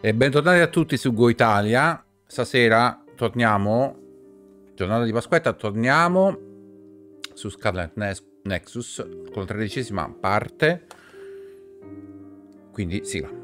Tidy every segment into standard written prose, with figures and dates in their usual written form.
E bentornati a tutti su Go Italia. Stasera torniamo, giornata di Pasquetta, torniamo su Scarlet Nexus con la 13ª parte. Quindi sigla.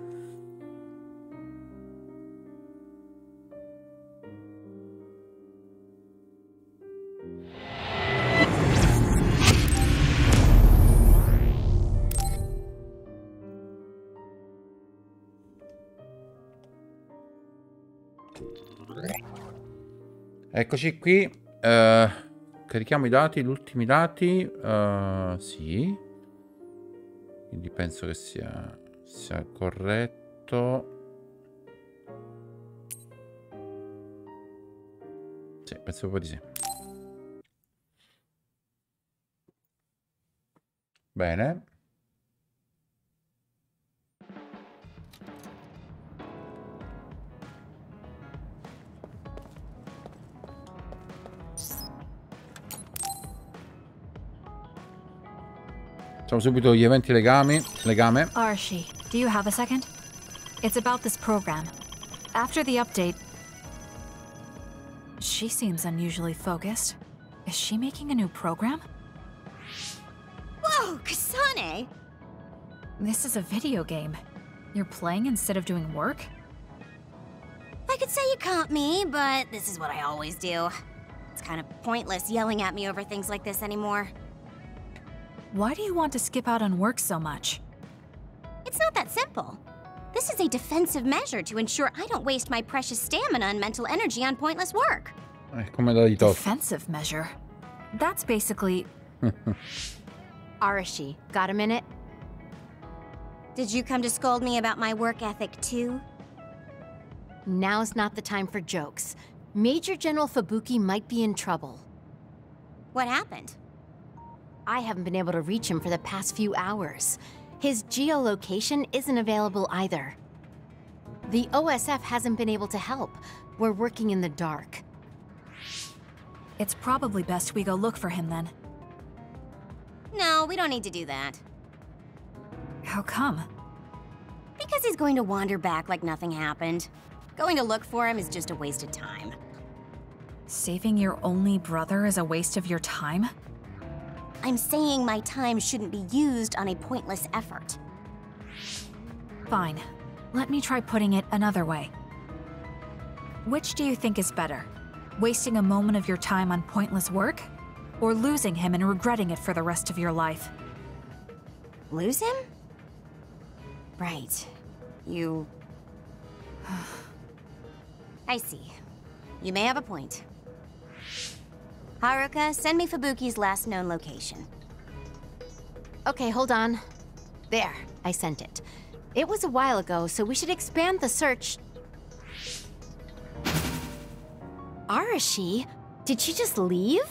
Eccoci qui, carichiamo i dati, gli ultimi dati, sì, quindi penso che sia corretto, sì, penso proprio di sì. Bene. Facciamo subito gli eventi legame. Archie, do you have a second? It's about this program. After the update... She seems unusually focused. Is she making a new program? Whoa, Kasane! This is a video game. You're playing instead of doing work? I could say you caught me, but this is what I always do. It's kind of pointless yelling at me over things like this anymore. Why do you want to skip out on work so much? It's not that simple. This is a defensive measure to ensure I don't waste my precious stamina and mental energy on pointless work. Come da top. Defensive measure? That's basically... Arashi, got a minute? Did you come to scold me about my work ethic too? Now's not the time for jokes. Major General Fubuki might be in trouble. What happened? I haven't been able to reach him for the past few hours. His geolocation isn't available either. The OSF hasn't been able to help. We're working in the dark. It's probably best we go look for him then. No, we don't need to do that. How come? Because he's going to wander back like nothing happened. Going to look for him is just a waste of time. Saving your only brother is a waste of your time? I'm saying my time shouldn't be used on a pointless effort. Fine. Let me try putting it another way. Which do you think is better? Wasting a moment of your time on pointless work? Or losing him and regretting it for the rest of your life? Lose him? Right. You... I see. You may have a point. Haruka, send me Fubuki's last known location. Okay, hold on. There, I sent it. It was a while ago, so we should expand the search. Arashi? Did she just leave?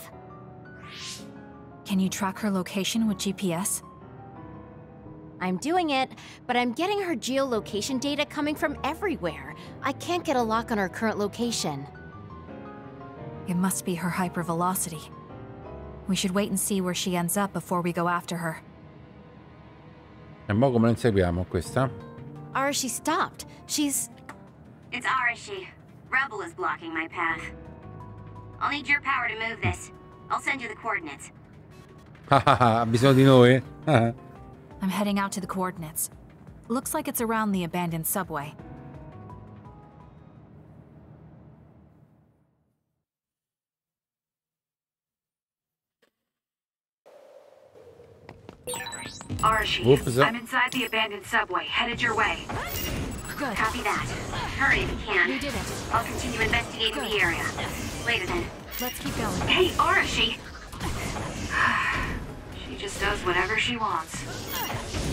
Can you track her location with GPS? I'm doing it, but I'm getting her geolocation data coming from everywhere. I can't get a lock on her current location. It must be her hypervelocity. We should wait and see where she ends up before we go after her. E mo come la inseguiamo questa? Arashi stopped. She's... It's Arashi. Rebel is blocking my path. I'll need your power to move this. I'll send you the coordinates. Ha bisogno di noi? I'm heading out to the coordinates. Looks like it's around the abandoned subway. Arashi, Oops. I'm inside the abandoned subway, headed your way. Good. Copy that. Hurry if you can. We did it. I'll continue investigating Good. the area. Later then. Let's keep going. Hey, Arashi! She just does whatever she wants.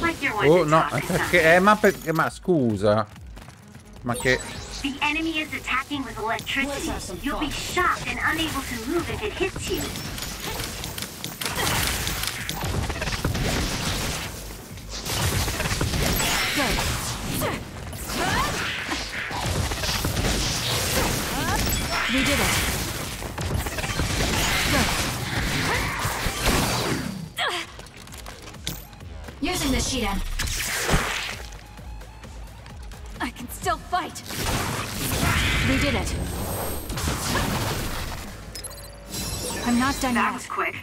Like you're one Oh to no, talk to perché ma scusa. Ma che The enemy is attacking with electricity. You'll be shocked and unable to move if it hits you. Good. We did it. Good. Using the Shiden. can still fight. We did it. I'm not done That yet. was quick.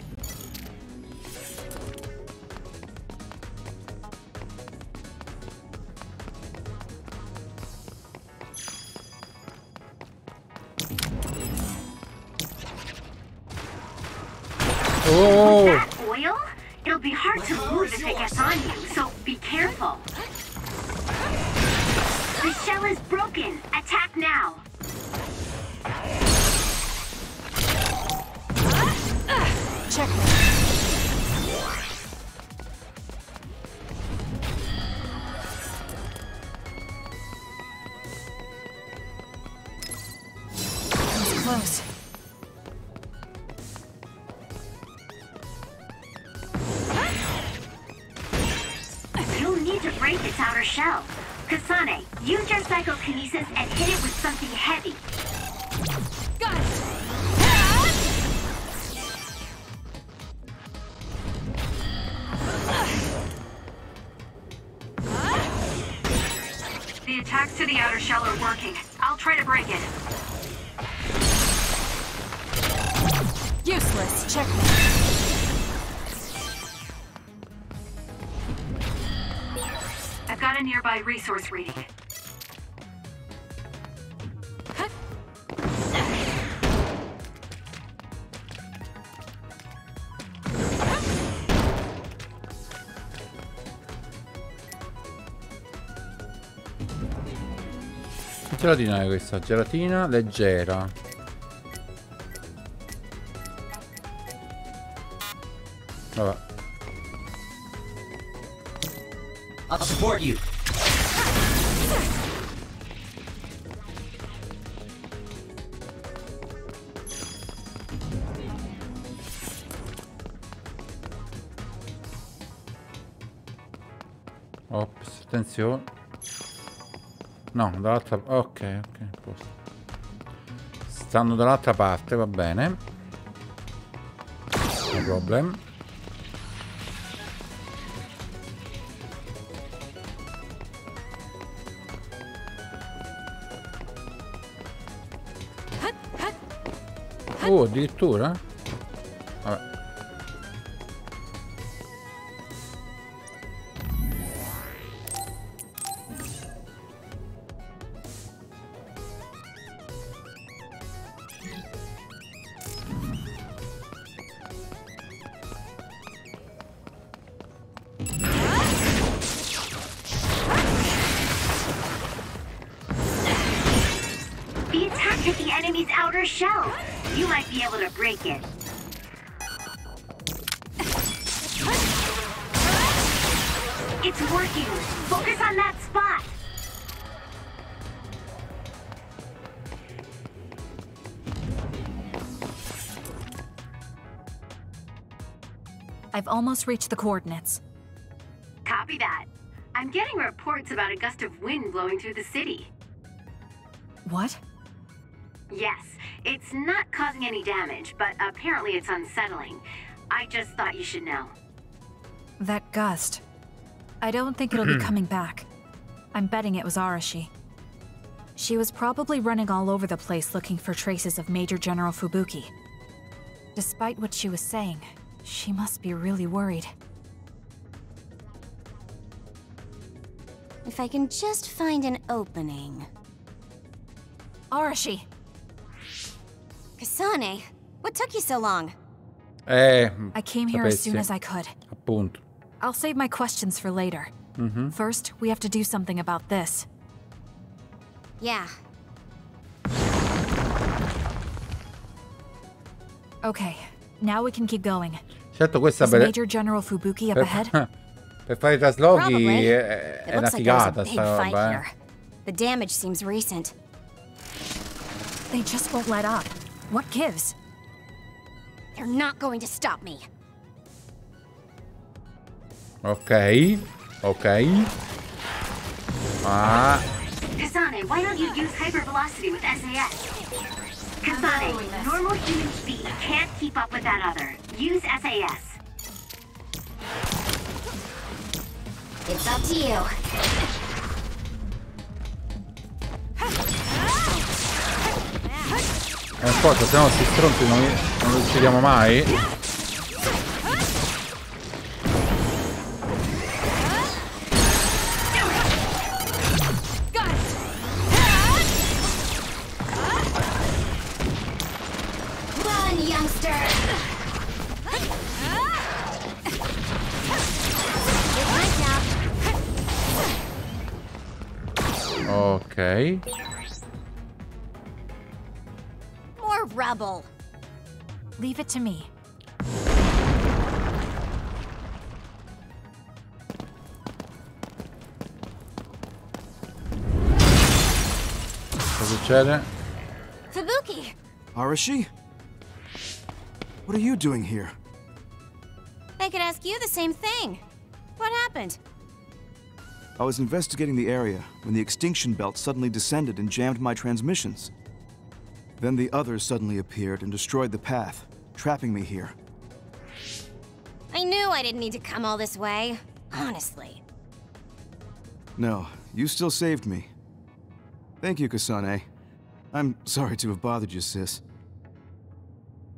Oh! That oil? It'll be hard to move if it gets on you, so be careful. The shell is broken. Attack now. Checkmate. That was close. You'll need to break its outer shell. Kasane, use your psychokinesis and hit it with something heavy. Got it. The attacks to the outer shell are working. I'll try to break it. Useless. Checkmate. I've got a nearby resource reading. Che gelatina è questa? Gelatina leggera. Vabbè. I'll support you. Ops, attenzione. No, dall'altra... Ok, posto. Stanno dall'altra parte, va bene. No problem. Oh, addirittura? Vabbè. The attack hit the enemy's outer shell. You might be able to break it. It's working. Focus on that spot. I've almost reached the coordinates. Copy that. I'm getting reports about a gust of wind blowing through the city. What? Yes, it's not causing any damage, but apparently it's unsettling. I just thought you should know. That gust. I don't think it'll be coming back. I'm betting it was Arashi. She was probably running all over the place looking for traces of Major General Fubuki. Despite what she was saying, she must be really worried. If I can just find an opening. Arashi! Kasane, what took you so long? I came here as soon as I could. Appunto. I'll save my questions for later. First, we have to do something about this. Yeah. Okay, now we can keep going. Certo, questa Is Major General Fubuki up ahead? per fare i traslochi Probably. è It una looks like there was a figata big sta fight roba, here. The damage seems recent. They just won't let up. What gives? They're not going to stop me. Ok. Ah, Kasane, why don't you use hypervelocity with SAS? Kasane, normal human speed can't keep up with that other. Use SAS. It's up to you. Forza, se no sti stronzi non li uccidiamo mai. Ok. More rubble. Leave it to me. Cosa succede? Fubuki! Arashi? What are you doing here? I could ask you the same thing. What happened? I was investigating the area when the extinction belt suddenly descended and jammed my transmissions. Then the others suddenly appeared and destroyed the path, trapping me here. I knew I didn't need to come all this way. Honestly. No, you still saved me. Thank you, Kasane. I'm sorry to have bothered you, sis.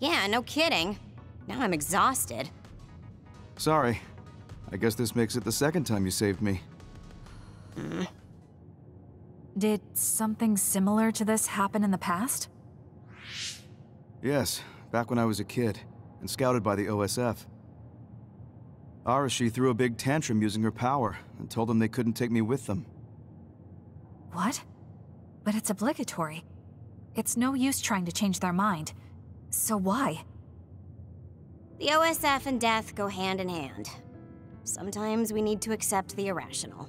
Yeah, no kidding. Now I'm exhausted. Sorry. I guess this makes it the second time you saved me. Did something similar to this happen in the past? Yes, back when I was a kid, and scouted by the OSF. Arashi threw a big tantrum using her power, and told them they couldn't take me with them. What? But it's obligatory. It's no use trying to change their mind. So why? The OSF and death go hand in hand. Sometimes we need to accept the irrational.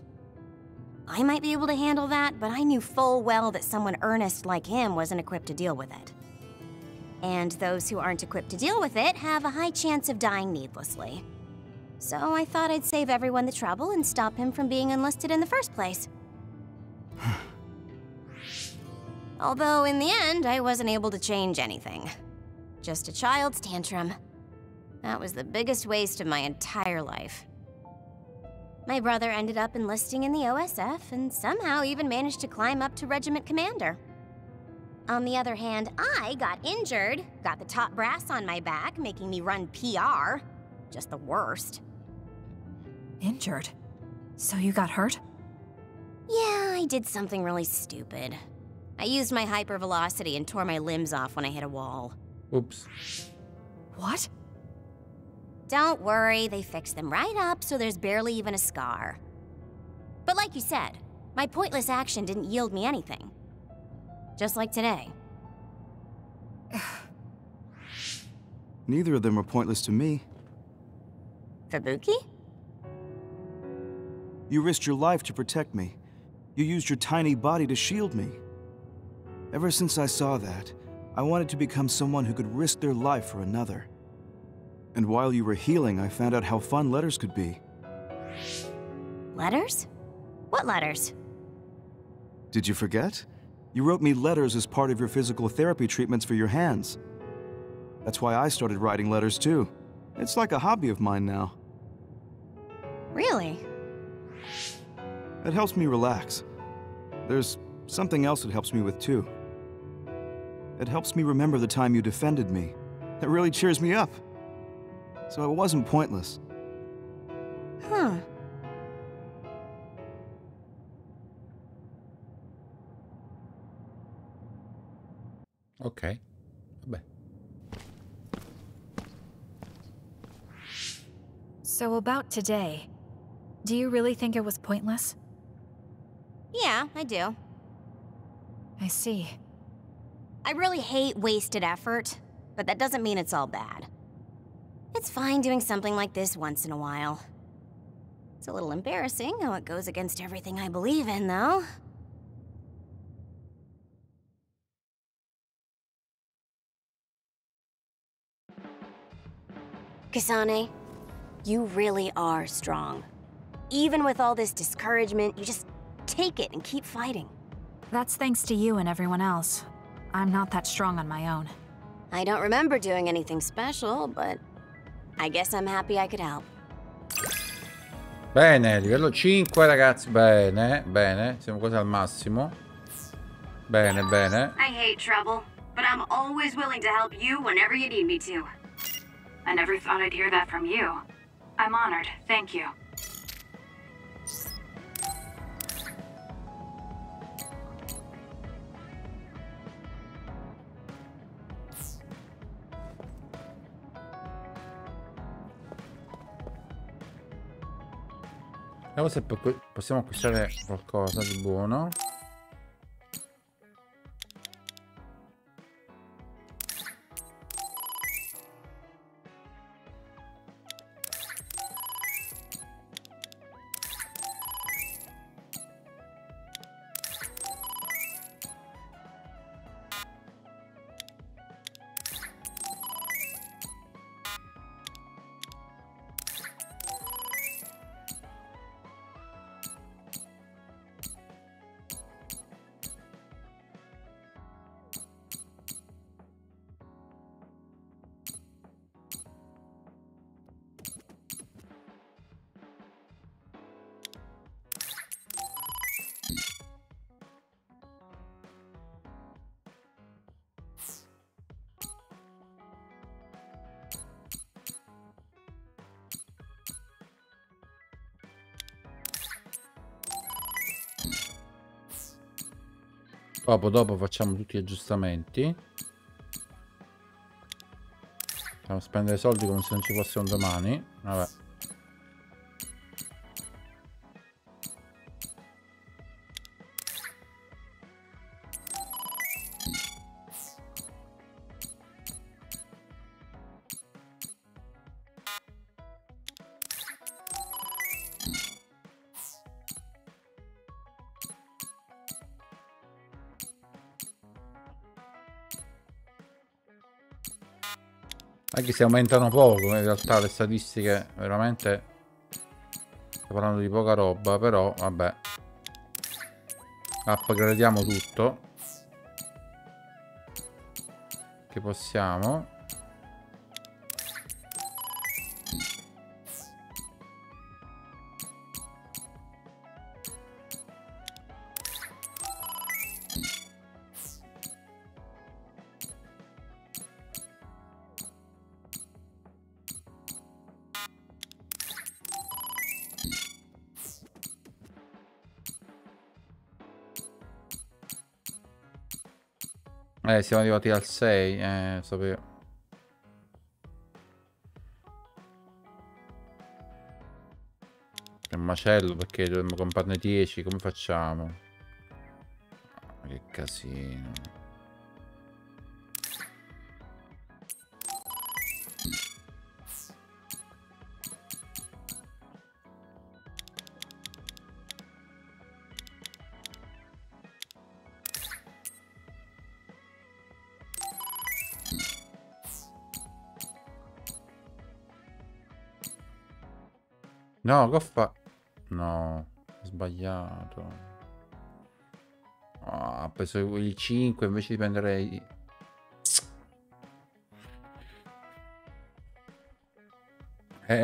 I might be able to handle that, but I knew full well that someone earnest like him wasn't equipped to deal with it. And those who aren't equipped to deal with it have a high chance of dying needlessly. So I thought I'd save everyone the trouble and stop him from being enlisted in the first place. Although in the end, I wasn't able to change anything. Just a child's tantrum. That was the biggest waste of my entire life. My brother ended up enlisting in the OSF and somehow even managed to climb up to regiment commander. On the other hand, I got injured, got the top brass on my back, making me run PR. Just the worst. Injured? So you got hurt? Yeah, I did something really stupid. I used my hypervelocity and tore my limbs off when I hit a wall. Oops. What? Don't worry, they fixed them right up so there's barely even a scar. But like you said, my pointless action didn't yield me anything. Just like today. Neither of them were pointless to me. Fubuki? You risked your life to protect me. You used your tiny body to shield me. Ever since I saw that, I wanted to become someone who could risk their life for another. And while you were healing, I found out how fun letters could be. Letters? What letters? Did you forget? You wrote me letters as part of your physical therapy treatments for your hands. That's why I started writing letters too. It's like a hobby of mine now. Really? It helps me relax. There's something else it helps me with too. It helps me remember the time you defended me. It really cheers me up. So it wasn't pointless. Huh. Ok. Vabbè. So about today, do you really think it was pointless? Yeah, I do. I see. I really hate wasted effort, but that doesn't mean it's all bad. It's fine doing something like this once in a while. It's a little embarrassing how it goes against everything I believe in, though. Kasane, you really are strong. Even with all this discouragement, you just take it and keep fighting. That's thanks to you and everyone else. I'm not that strong on my own. I don't remember doing anything special, but I guess I'm happy I could help. Bene, livello 5 ragazzi, bene, bene, siamo quasi al massimo. Bene, bene. I hate trouble. but I'm always willing to help you whenever you need me to. I never thought I'd hear that from you. I'm honored. Thank you. Vediamo se possiamo acquistare qualcosa di buono. Dopo facciamo tutti gli aggiustamenti. Dobbiamo spendere soldi come se non ci fosse un domani. Vabbè. Anche se aumentano poco, in realtà le statistiche veramente sto parlando di poca roba, però vabbè. Upgradiamo tutto che possiamo. Siamo arrivati al 6, sapevo. È un macello perché dovremmo comprarne 10, come facciamo? Che casino. No, che fa? No, ho sbagliato. Ah, ho preso il 5 invece di prendere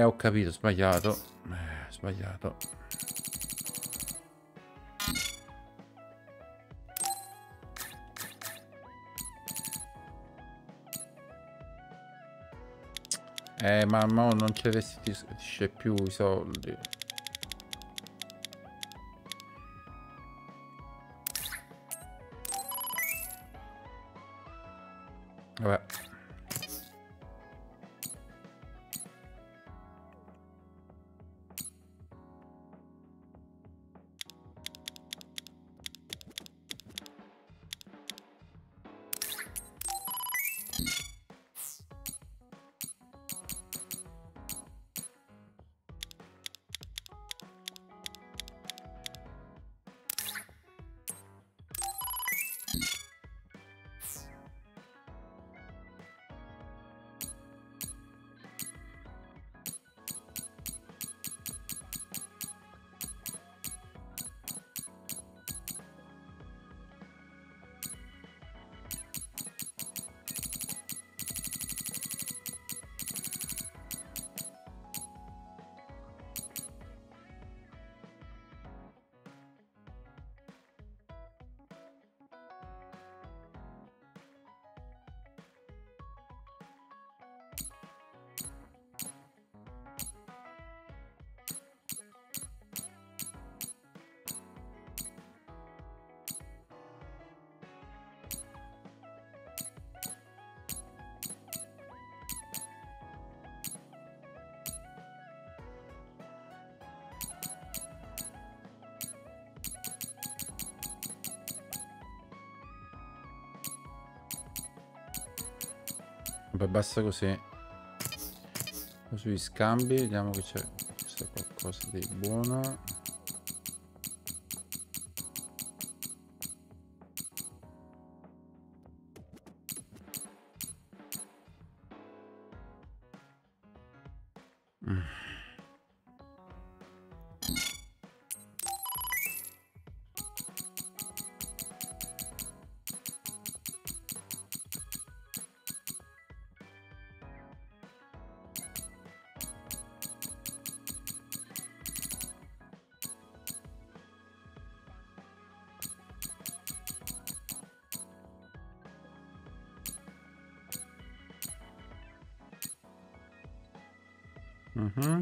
ho capito, ho sbagliato. Ho sbagliato. Ma non ci restituisce più i soldi. Vabbè. Vabbè, basta così. Sugli scambi, vediamo che c'è qualcosa di buono. Mhm.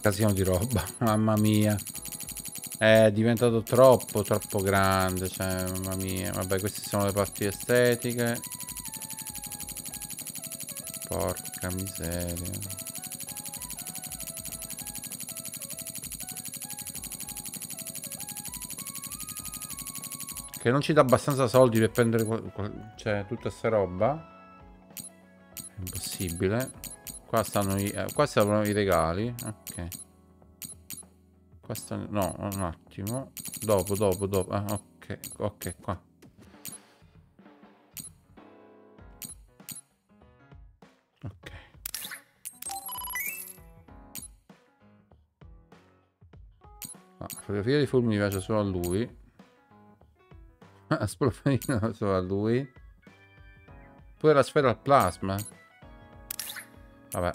Casino di roba, mamma mia. È diventato troppo grande, cioè, mamma mia. Vabbè, queste sono le parti estetiche. Porca miseria. Che non ci dà abbastanza soldi per prendere cioè, tutta sta roba. È impossibile. Qua stanno i regali. Ok. Qua stanno... No, un attimo. Dopo. Ah, ok, qua. Ok. La fotografia di fulmini piace solo a lui. Sprofino solo a lui. Pure la sfera al plasma. Vabbè.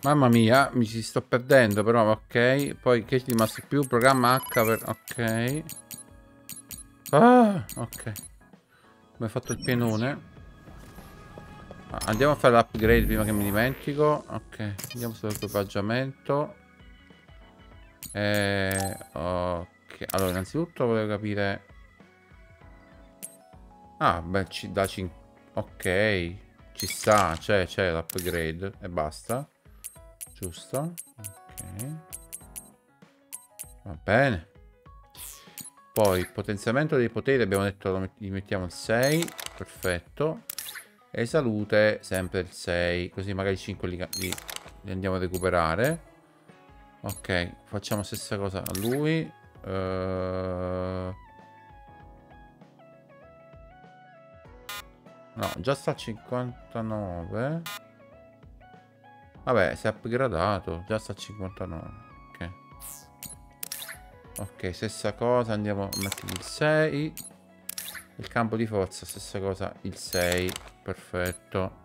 Mamma mia, mi ci sto perdendo però, ok. Poi che è rimasto più? Programma H per... Ok. Ah, ok. Abbiamo fatto il pienone. Andiamo a fare l'upgrade prima che mi dimentico. Ok, andiamo sull'equipaggiamento. Ok, allora innanzitutto volevo capire... Ah, beh, ci da 5... Ok, ci sta, c'è l'upgrade e basta. Giusto? Ok. Va bene. Poi potenziamento dei poteri, abbiamo detto gli mettiamo il 6. Perfetto. E salute sempre il 6. Così magari 5 li andiamo a recuperare. Ok, facciamo stessa cosa a lui. No, già sta a 59. Vabbè, si è upgradato. Già sta a 59. Ok. Ok, stessa cosa. Andiamo a mettere il 6. Il campo di forza, stessa cosa. Il 6. Perfetto.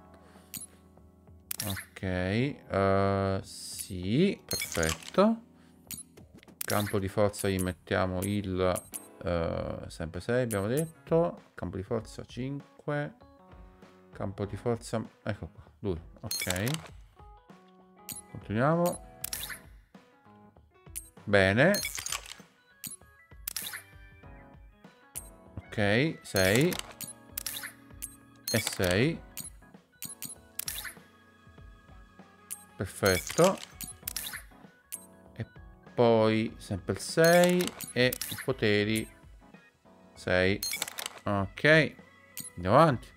Ok. Sì, perfetto. Campo di forza gli mettiamo il... sempre 6 abbiamo detto. Campo di forza 5. Campo di forza. Ecco qua, lui. Ok. Continuiamo. Bene. Ok, 6. E 6. Perfetto. E poi sempre il 6. E i poteri 6. Ok. Andiamo avanti.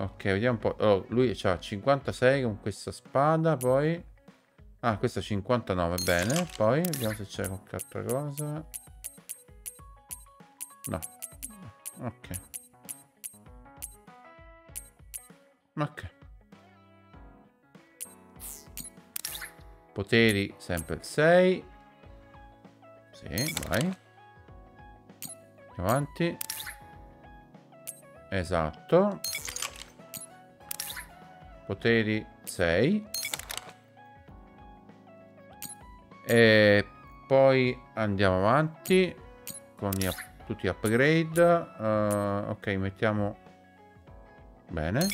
Ok, vediamo un po'. Oh, lui ha 56 con questa spada, poi... Ah, questa 59, bene. Poi, vediamo se c'è qualche altra cosa. No. Ok. Ok. Poteri, sempre il 6. Sì, vai. Andiamo avanti. Esatto. Poteri 6. E poi andiamo avanti con tutti gli upgrade. Ok, mettiamo bene.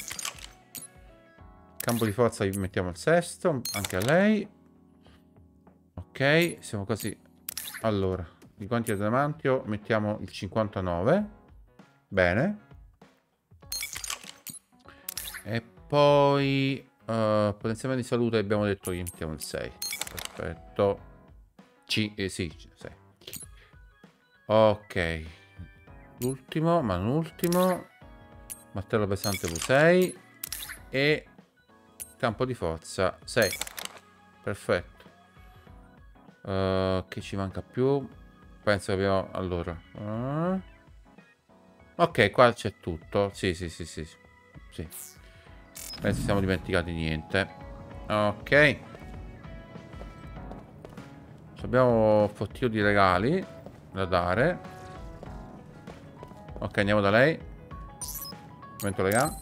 Campo di forza gli mettiamo il 6º, anche a lei. Ok, siamo quasi. Allora, i guanti ad adamantio mettiamo il 59. Bene. E poi potenziamento di salute abbiamo detto che mettiamo il 6. Perfetto. Sì, 6. Ok. L'ultimo, ma non ultimo. Martello pesante V6. E campo di forza 6. Perfetto. Che ci manca più? Penso che abbiamo... Allora. Ok, qua c'è tutto. Sì. Penso siamo dimenticati niente. Ok. Abbiamo un fottio di regali da dare. Ok, andiamo da lei. Momento legale.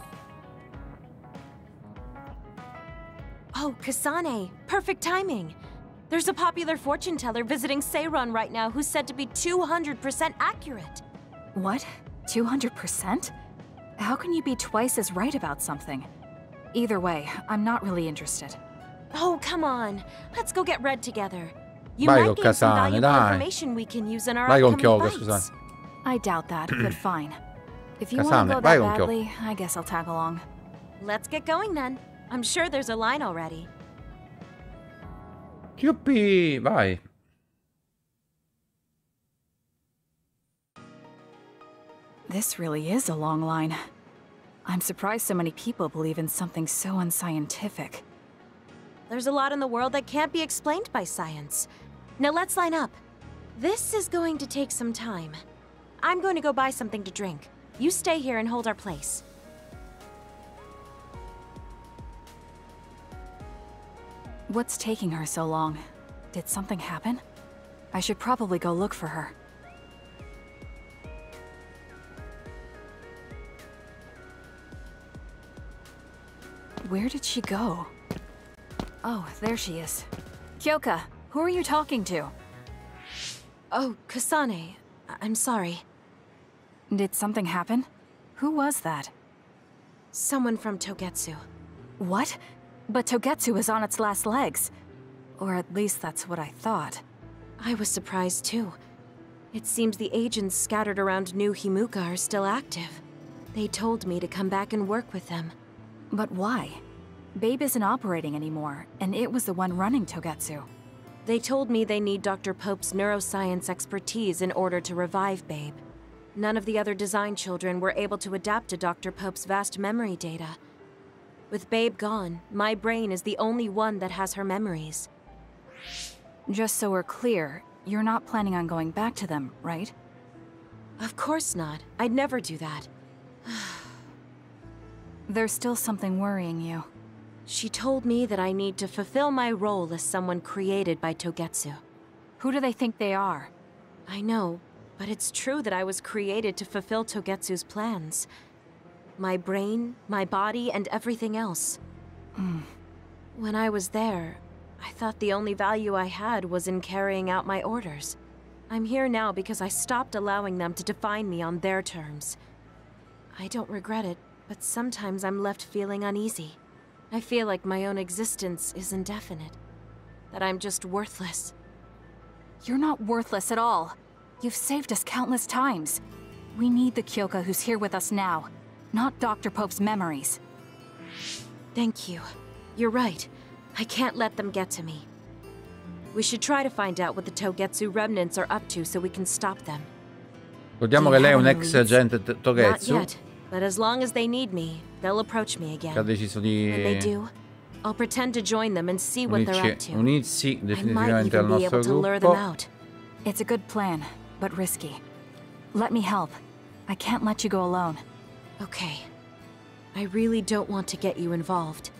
Oh, Kasane. Perfect timing. There's a popular fortune teller visiting Seiron right now who's said to be 200% accurate. What? 200%? How can you be twice as right about something? Either way, I'm not really interested. Oh, come on. Let's go get Red together. You Vai might con gain some Kasane, valuable dai. information we can use in our Vai con upcoming Kyoga, fights. scusate. I doubt that, but fine. If you Kasane, want to go vai that con Kyoga. badly, I guess I'll tag along. Let's get going then. I'm sure there's a line already. Yuppie, vai. This really is a long line. I'm surprised so many people believe in something so unscientific. There's a lot in the world that can't be explained by science. Now let's line up. This is going to take some time. I'm going to go buy something to drink. You stay here and hold our place. What's taking her so long? Did something happen? I should probably go look for her. Where did she go? Oh, there she is. Kyoka, who are you talking to? Oh, Kasane. I'm sorry. Did something happen? Who was that? Someone from Togetsu. What? But Togetsu is on its last legs. Or at least that's what I thought. I was surprised too. It seems the agents scattered around New Himuka are still active. They told me to come back and work with them. But why? Babe isn't operating anymore, and it was the one running Togetsu. They told me they need Dr. Pope's neuroscience expertise in order to revive Babe. None of the other design children were able to adapt to Dr. Pope's vast memory data. With Babe gone, my brain is the only one that has her memories. Just so we're clear, you're not planning on going back to them, right? Of course not. I'd never do that. There's still something worrying you. She told me that I need to fulfill my role as someone created by Togetsu. Who do they think they are? I know, but it's true that I was created to fulfill Togetsu's plans. My brain, my body, and everything else. When I was there, I thought the only value I had was in carrying out my orders. I'm here now because I stopped allowing them to define me on their terms. I don't regret it, but sometimes I'm left feeling uneasy. I feel like my own existence is indefinite. That I'm just worthless. You're not worthless at all. You've saved us countless times. We need the Kyoka who's here with us now, not Dr. Pope's memories. Thank you. You're right. I can't let them get to me. We should try to find out what the Togetsu remnants are up to so we can stop them. Ricordiamo che lei è un ex agente Not Togetsu yet, but as long as they need me, they'll approach me again. che ha deciso When they di do, I'll pretend to join them and see what they're up to. unirsi I might definitivamente al even be nostro able to lure them gruppo. out. It's a good plan, but risky. Let me help. I can't let you go alone. Okay. I really don't want to get you involved,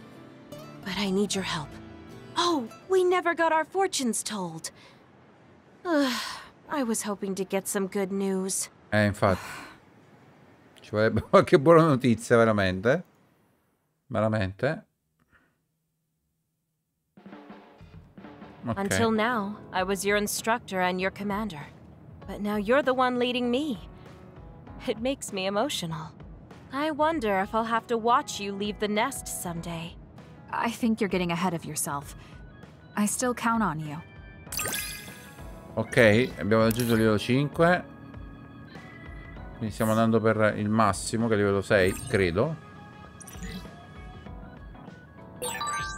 but I need your help. Oh, we never got our fortunes told. I was hoping to get some good news. Infatti. Ci vorrebbe qualche buona notizia, veramente. Veramente. Ok. Until now, I was your instructor and your commander. But now you're the one leading me. It makes me emotional. I wonder if I'll have to watch you leave the nest someday. I think you're getting ahead of yourself. I still count on you. Ok, abbiamo raggiunto il livello 5. Quindi stiamo andando per il massimo, che è il livello 6, credo.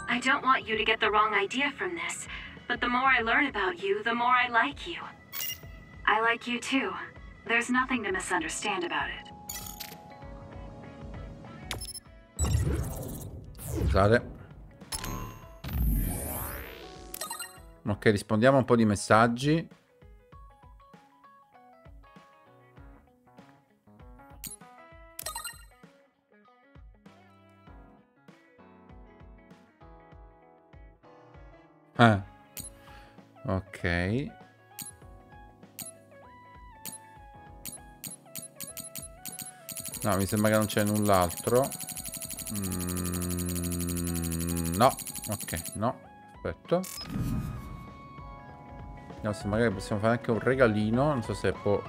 I don't want you to get the wrong idea from this, but the more I learn about you, the more I like you. I like you too. There's nothing to misunderstand about it. Scusate. Ok, rispondiamo a un po' di messaggi. Ok. No, mi sembra che non c'è null'altro. No. Ok, no. Aspetta. No, se magari possiamo fare anche un regalino. Non so se può.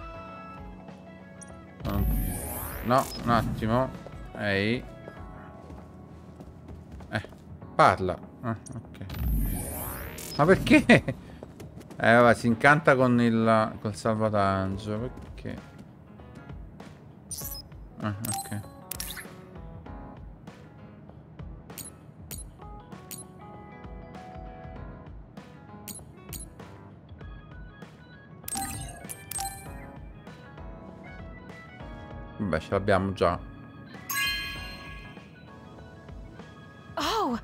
No, un attimo. Ehi. Parla. Ok. Ma perché? Vabbè, si incanta con col salvataggio. Perché? Ok. Vabbè, ce l'abbiamo già. Oh,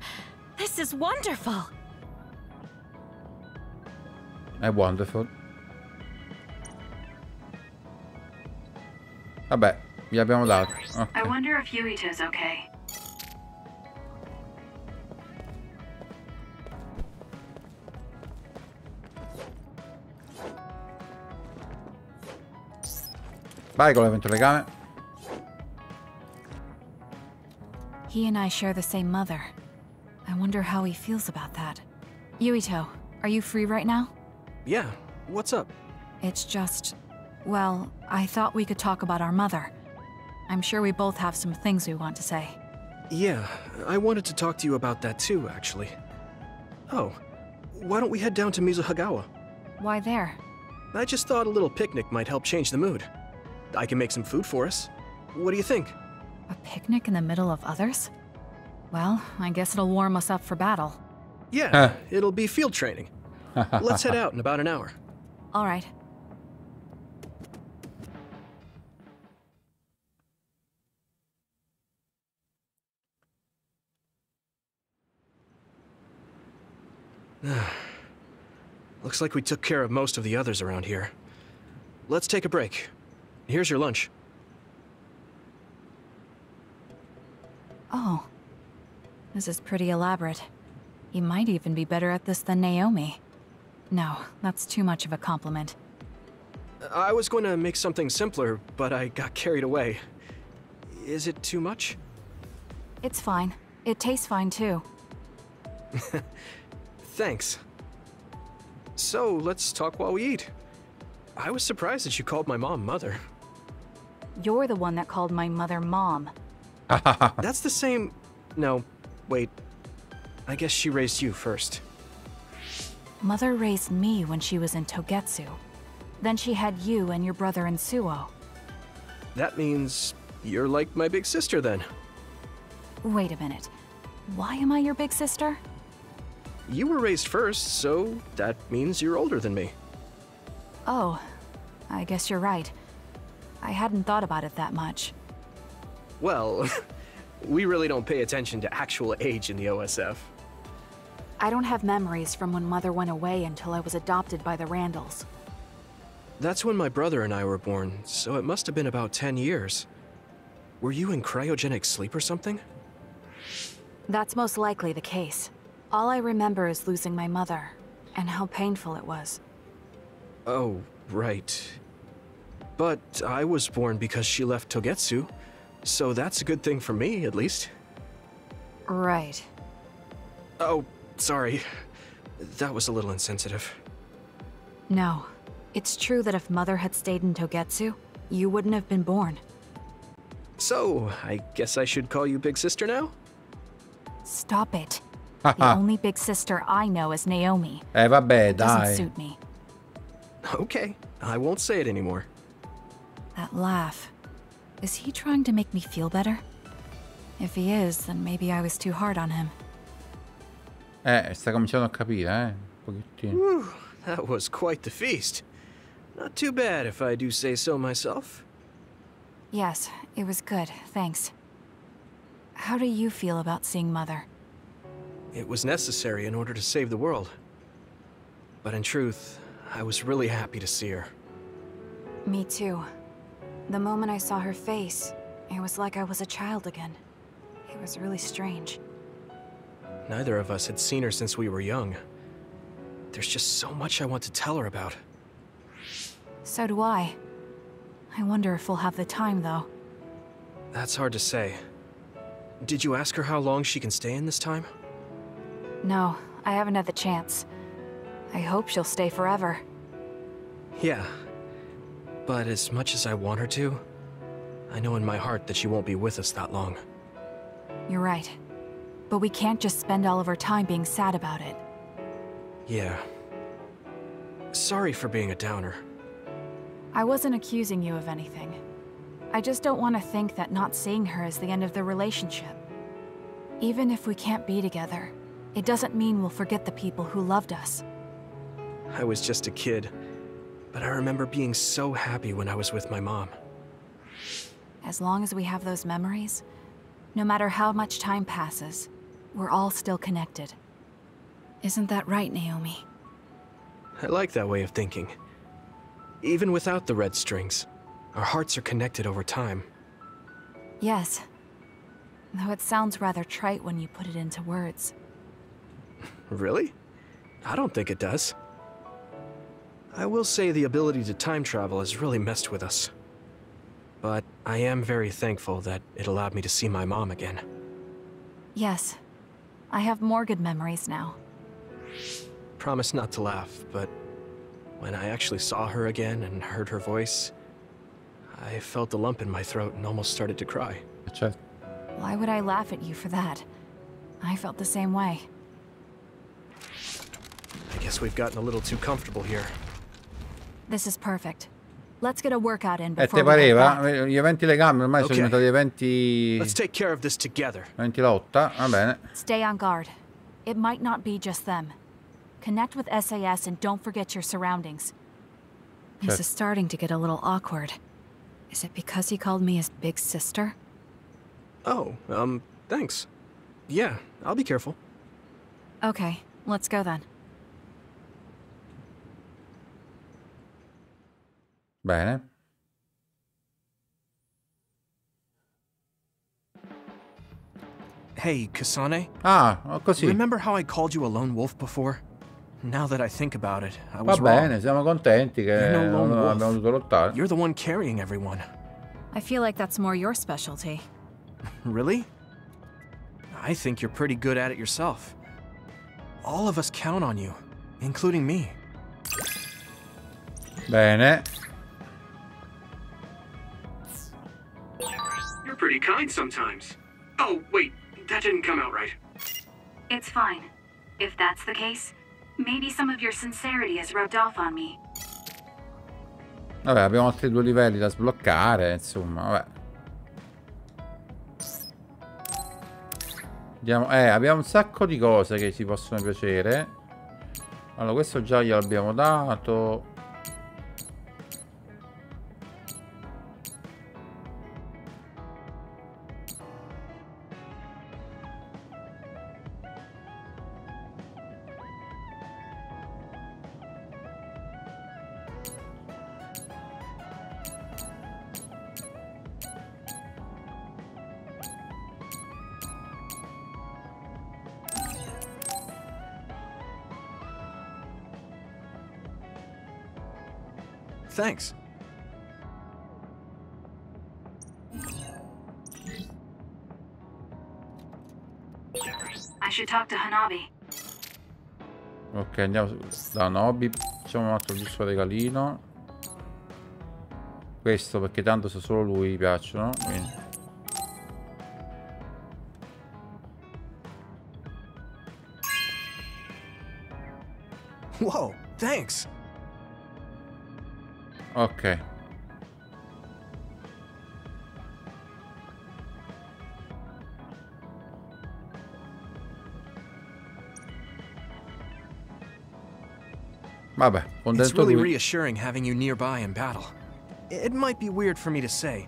this is wonderful. È wonderful. Vabbè, gli abbiamo dato. I Ok. wonder if Yuito's okay. Vai con l'evento legame. He and I share the same mother. I wonder how he feels about that. Yuito, are you free right now? Yeah, what's up? It's just... well, I thought we could talk about our mother. I'm sure we both have some things we want to say. Yeah, I wanted to talk to you about that too, actually. Oh, why don't we head down to Mizuhagawa? Why there? I just thought a little picnic might help change the mood. I can make some food for us. What do you think? A picnic in the middle of others? Well, I guess it'll warm us up for battle. Yeah, it'll be field training. Let's head out in about an hour. All right. Looks like we took care of most of the others around here. Let's take a break. Here's your lunch. Oh. This is pretty elaborate. He might even be better at this than Naomi. No, that's too much of a compliment. I was going to make something simpler, but I got carried away. Is it too much? It's fine. It tastes fine too. Thanks. So, let's talk while we eat. I was surprised that you called my mom Mother. You're the one that called my mother Mom. That's the same... No, wait. I guess she raised you first. Mother raised me when she was in Togetsu. Then she had you and your brother in Suo. That means you're like my big sister then. Wait a minute. Why am I your big sister? You were raised first, so that means you're older than me. Oh, I guess you're right. I hadn't thought about it that much. Well, we really don't pay attention to actual age in the OSF. I don't have memories from when Mother went away until I was adopted by the Randalls. That's when my brother and I were born, so it must have been about 10 years. Were you in cryogenic sleep or something? That's most likely the case. All I remember is losing my mother, and how painful it was. Oh, right. But I was born because she left Togetsu, so that's a good thing for me, at least. Right. Oh, sorry. That was a little insensitive. No. It's true that if Mother had stayed in Togetsu, you wouldn't have been born. So, I guess I should call you Big Sister now? Stop it. The only big sister I know is Naomi. Vabbè, Doesn't dai. suit me. Okay, I won't say it anymore. That laugh. Is he trying to make me feel better? If he is, then maybe I was too hard on him. Sta cominciando a capire, un pochettino. Whew, that was quite the feast. Not too bad if I do say so myself. Yes, it was good, thanks. How do you feel about seeing Mother? It was necessary in order to save the world. But in truth, I was really happy to see her. Me too. The moment I saw her face, it was like I was a child again. It was really strange. Neither of us had seen her since we were young. There's just so much I want to tell her about. So do I. I wonder if we'll have the time, though. That's hard to say. Did you ask her how long she can stay in this time? No, I haven't had the chance. I hope she'll stay forever. Yeah. But as much as I want her to, I know in my heart that she won't be with us that long. You're right. But we can't just spend all of our time being sad about it. Yeah. Sorry for being a downer. I wasn't accusing you of anything. I just don't want to think that not seeing her is the end of the relationship. Even if we can't be together, it doesn't mean we'll forget the people who loved us. I was just a kid, but I remember being so happy when I was with my mom. As long as we have those memories, no matter how much time passes, we're all still connected. Isn't that right, Naomi? I like that way of thinking. Even without the red strings, our hearts are connected over time. Yes. Though it sounds rather trite when you put it into words. Really? I don't think it does. I will say the ability to time travel has really messed with us. But I am very thankful that it allowed me to see my mom again. Yes. I have more good memories now. Promise not to laugh, but when I actually saw her again and heard her voice, I felt a lump in my throat and almost started to cry. Why would I laugh at you for that? I felt the same way. I guess we've gotten a little too comfortable here. This is perfect. Let's get a workout in Te before we get pareva? back. Gli eventi delle gambe ormai sono diventati eventi... Let's take care of this together. Eventi lotta, va bene. Stay on guard. It might not be just them. Connect with SAS and don't forget your surroundings. This is starting to get a little awkward. Is it because he called me his big sister? Oh, thanks. Yeah, I'll be careful. Okay, let's go then. Bene. Hey, Kasane. Ah, così. Remember how I called you a lone wolf before? Now that I think about it, I was Va wrong. bene, siamo contenti che You're no lone non wolf. abbiamo dovuto lottare. You're the one carrying everyone. I feel like that's more your specialty. Really? I think you're pretty good at it yourself. All of us count on you, including me. Bene. kind sometimes. Oh, wait, that didn't come out right. It's fine. If that's the case, maybe some of your sincerity has rubbed off on me. Vabbè, abbiamo altri 2 livelli da sbloccare, insomma, vabbè. Andiamo, abbiamo un sacco di cose che ci possono piacere. Allora, questo già gliel'abbiamo dato. Thanks. I should talk to Hanabi. Ok, andiamo da Nobi. Facciamo un altro giusto regalino. Questo perché tanto se solo lui gli piacciono. Quindi. Whoa, thanks. Ok. Vabbè, con It's dentro really lui. reassuring having you nearby in battle. It might be weird for me to say,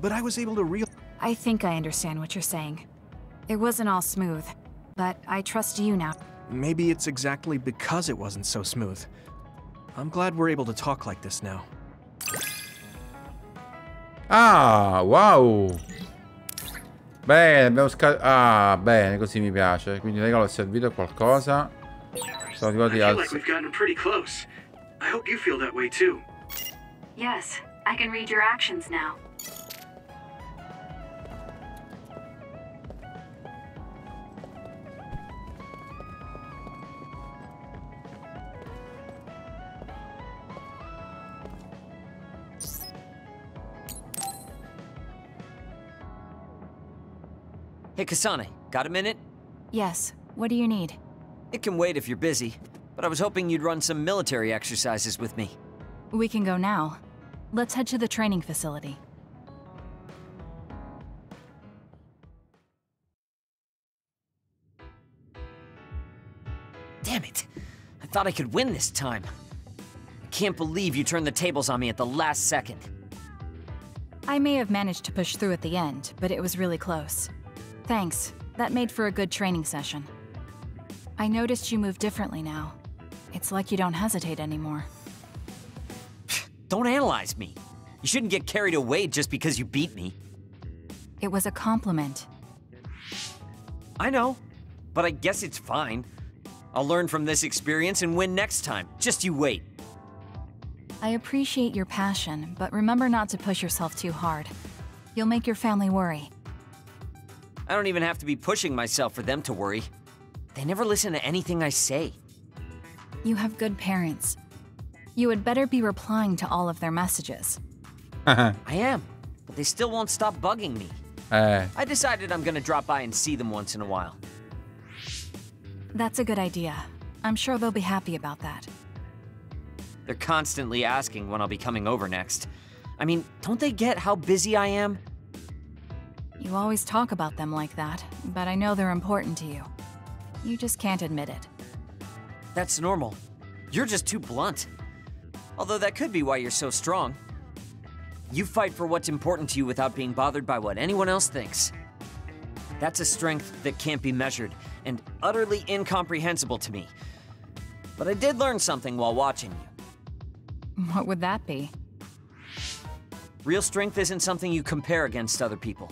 but I was able to I think I understand what you're saying. It wasn't all smooth, but I trust you now. Maybe it's exactly because it wasn't so smooth. I'm glad we're able to talk like this now. Ah, wow. Bene, abbiamo Ah, bene, così mi piace. Quindi il regalo è servito a qualcosa. Sono arrivati I feel al... like we've gotten pretty close. I hope you feel that way too. Yes, I can read your actions now. Hey, Kasane, got a minute? Yes, what do you need? It can wait if you're busy, but I was hoping you'd run some military exercises with me. We can go now. Let's head to the training facility. Damn it! I thought I could win this time. I can't believe you turned the tables on me at the last second. I may have managed to push through at the end, but it was really close. Thanks. That made for a good training session. I noticed you move differently now. It's like you don't hesitate anymore. Don't analyze me. You shouldn't get carried away just because you beat me. It was a compliment. I know, but I guess it's fine. I'll learn from this experience and win next time. Just you wait. I appreciate your passion, but remember not to push yourself too hard. You'll make your family worry. I don't even have to be pushing myself for them to worry. They never listen to anything I say. You have good parents. You had better be replying to all of their messages. I am, but they still won't stop bugging me. I decided I'm gonna drop by and see them once in a while. That's a good idea. I'm sure they'll be happy about that. They're constantly asking when I'll be coming over next. I mean, don't they get how busy I am? You always talk about them like that, but I know they're important to you. You just can't admit it. That's normal. You're just too blunt. Although that could be why you're so strong. You fight for what's important to you without being bothered by what anyone else thinks. That's a strength that can't be measured, and utterly incomprehensible to me. But I did learn something while watching you. What would that be? Real strength isn't something you compare against other people.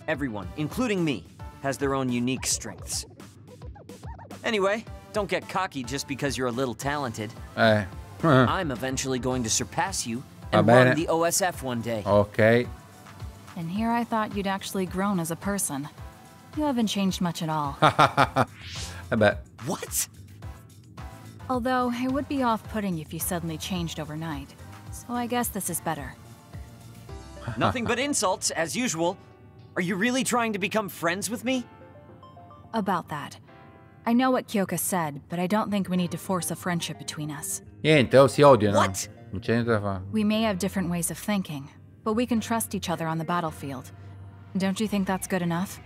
Everyone, including me, has their own unique strengths. Anyway, don't get cocky just because you're a little talented. I'm eventually going to surpass you and run the OSF one day. Ok. And here I thought you'd actually grown as a person. You haven't changed much at all. Vabbè. What? Although, it would be off-putting if you suddenly changed overnight. So I guess this is better. Nothing but insults, as usual. Are you really trying to become friends with me? About that. I know what Kyoka said, but I don't think we need to force a friendship between us. Niente, si odiano. What? Non c'è niente da fare. We may have different ways of thinking, but we can trust each other on the battlefield. Don't you think that's good enough?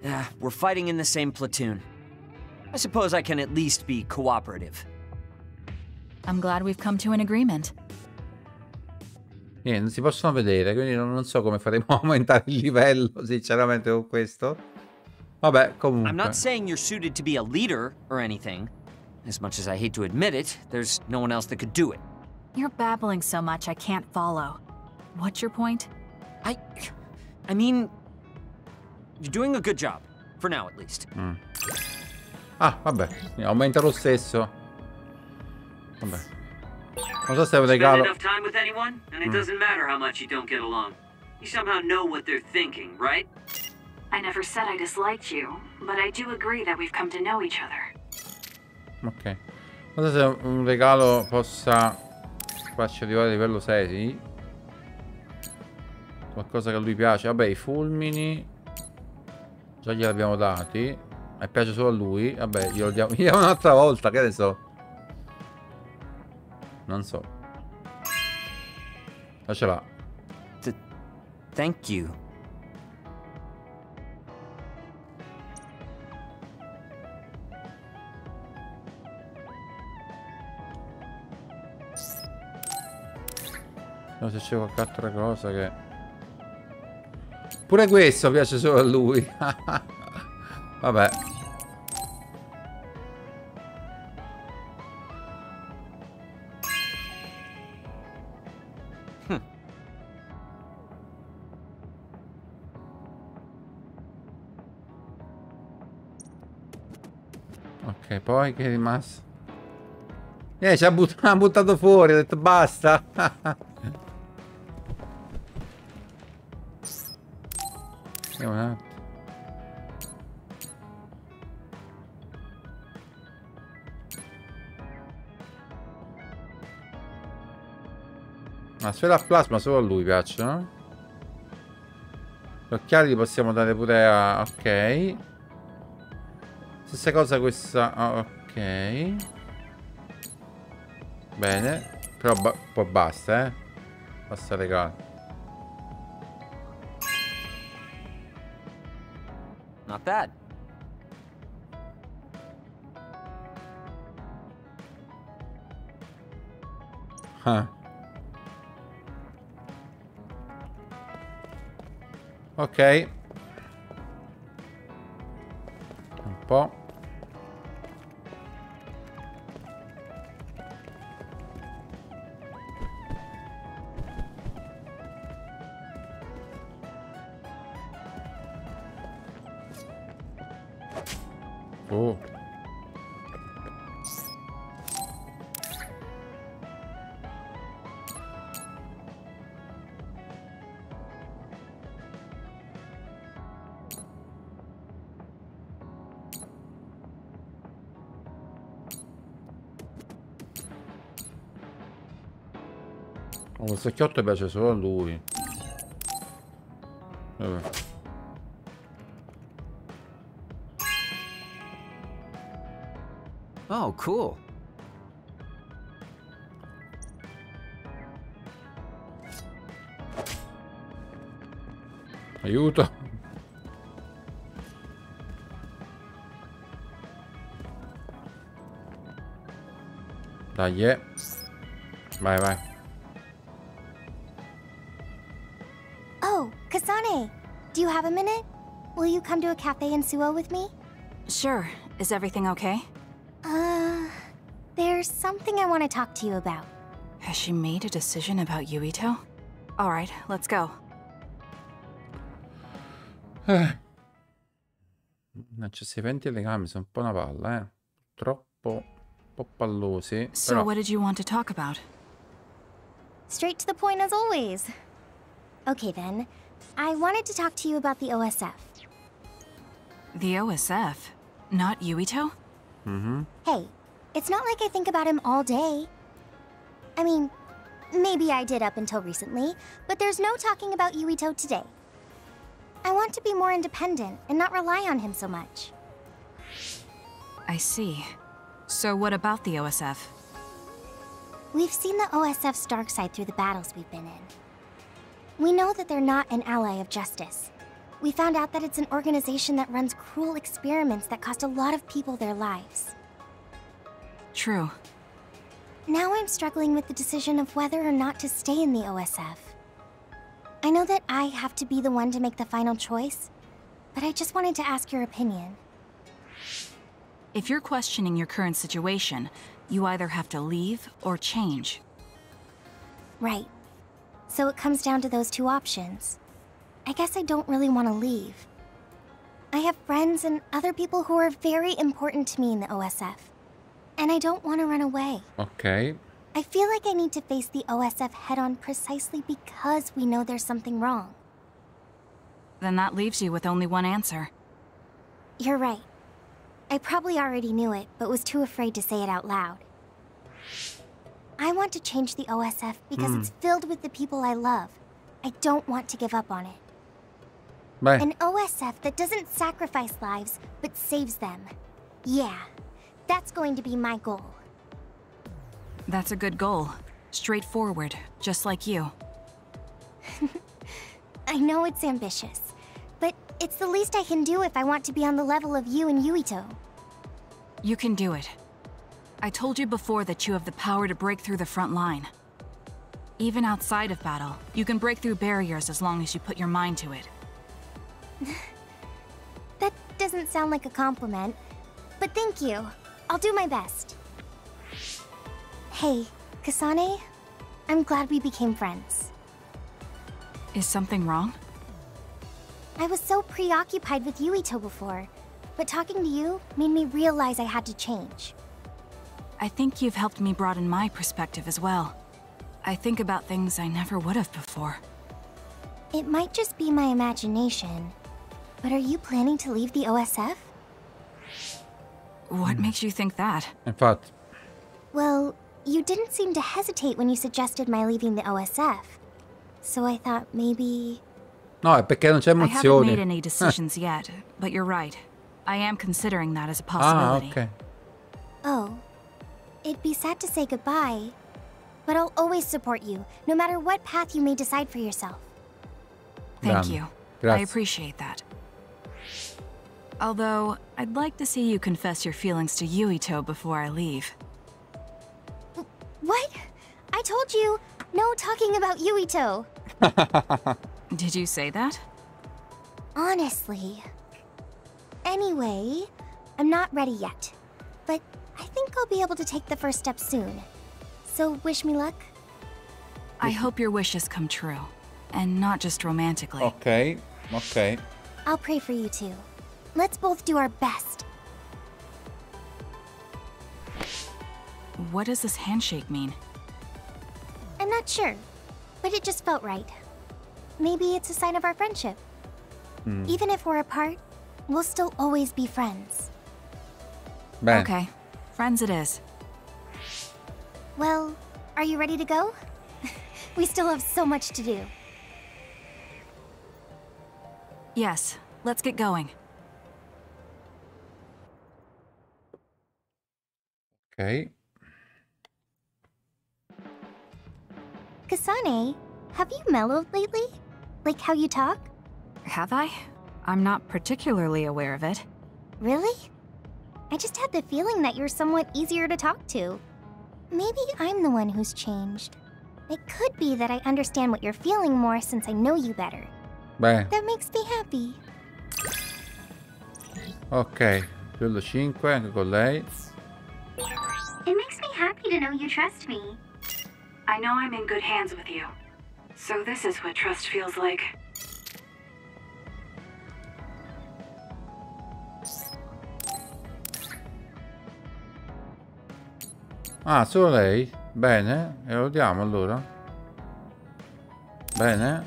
Yeah, we're fighting in the same platoon. I suppose I can at least be cooperative. I'm glad we've come to an agreement. Niente, non si possono vedere, quindi non so come faremo a aumentare il livello, sinceramente, con questo. Vabbè, comunque. I'm not saying you're suited to be a leader or anything. As much as I hate to admit it, there's no one else that could do it. You're babbling so much I can't follow. What's your point? I mean, you're doing a good job. For now, at least. Ah, vabbè, aumenta lo stesso. Vabbè. Non so se è un regalo. Spend enough time with anyone, and it doesn't matter how much you don't get along. You somehow know what they're thinking, right? I never said I disliked you, but I do agree that we've come to know each other. Ok. Non so se un regalo possa farci arrivare a livello 6, sì. Qualcosa che a lui piace. Vabbè, i fulmini già glieli abbiamo dati. E piace solo a lui. Vabbè, glielo diamo un'altra volta, che ne so. Non so. Lasciala. Thank you. Non so se c'è qualche altra cosa che... Pure questo piace solo a lui. Vabbè. Ok, poi che è rimasto? Ci ha buttato fuori, ha detto basta. Un attimo. La sfera a plasma solo a lui piacciono. Gli occhiali li possiamo dare pure a... Ok. Stessa cosa questa... Ok. Bene. Però poi basta, Basta regalo. Not bad. Ok. Un po'. Oh. Oh, questo chiotto piace solo a lui. Vabbè. Oh, cool. Aiuto. Dai, vai, vai. Oh, Kasane, do you have a minute? Will you come to a cafe in Suo with me? Sure. Is everything okay? There's something I want to talk to you about. Has she made a decision about Yuito? Alright, let's go. Accessiventi e legami sono un po' una palla, Troppo, un po' pallosi. So Però... what did you want to talk about? Straight to the point as always. Okay then, I wanted to talk to you about the OSF. The OSF? Not Yuito? Mm-hmm. Hey, it's not like I think about him all day. I mean, maybe I did up until recently, but there's no talking about Yuito today. I want to be more independent and not rely on him so much. I see. So what about the OSF? We've seen the OSF's dark side through the battles we've been in. We know that they're not an ally of justice. We found out that it's an organization that runs cruel experiments that cost a lot of people their lives. True. Now I'm struggling with the decision of whether or not to stay in the OSF. I know that I have to be the one to make the final choice, but I just wanted to ask your opinion. If you're questioning your current situation, you either have to leave or change. Right. So it comes down to those two options. I guess I don't really want to leave. I have friends and other people who are very important to me in the OSF. And I don't want to run away. Ok. I feel like I need to face the OSF head-on precisely because we know there's something wrong. Then that leaves you with only one answer. You're right. I probably already knew it, but was too afraid to say it out loud. I want to change the OSF because it's filled with the people I love. I don't want to give up on it. Beh, An OSF that doesn't sacrifice lives, but saves them. Yeah, that's going to be my goal. That's a good goal. Straightforward, just like you. I know it's ambitious, but it's the least I can do if I want to be on the level of you and Yuito. You can do it. I told you before that you have the power to break through the front line. Even outside of battle, you can break through barriers as long as you put your mind to it. That doesn't sound like a compliment, but thank you. I'll do my best. Hey, Kasane, I'm glad we became friends. Is something wrong? I was so preoccupied with Yuito before, but talking to you made me realize I had to change. I think you've helped me broaden my perspective as well. I think about things I never would have before. It might just be my imagination, but are you planning to leave the OSF? What makes you think that? infatti. Well, you didn't seem to hesitate when you suggested my leaving the OSF. So I thought maybe... No, è perché non c'è I haven't made emozione. any decisions yet, but you're right. I am considering that as a Ah, possibility. ok. Oh, it'd be sad to say goodbye, but I'll always support you, no matter what path you may decide for yourself. Thank Grande. you. I Grazie. appreciate that. Although, I'd like to see you confess your feelings to Yuito before I leave. What? I told you, no talking about Yuito. Did you say that? Honestly. Anyway, I'm not ready yet, but I think I'll be able to take the first step soon. So wish me luck. I hope your wishes come true. And not just romantically. Ok, ok. I'll pray for you too. Let's both do our best. What does this handshake mean? I'm not sure, but it just felt right. Maybe it's a sign of our friendship. Even if we're apart, we'll still always be friends. Bene. Okay, friends it is. Well, are you ready to go? We still have so much to do. Yes, let's get going. Ok. Kasane, have you mellowed lately? Like how you talk? Have I? I'm not particularly aware of it. Really? I just had the feeling that you're somewhat easier to talk to. Maybe I'm the one who's changed. It could be that I understand what you're feeling more since I know you better. Bene. That makes me happy. Ok. Livello 5 anche con lei. It makes me happy to know you trust me. I know I'm in good hands with you. So this is what trust feels like. Ah, solo lei? Bene. E lo diamo allora. Bene.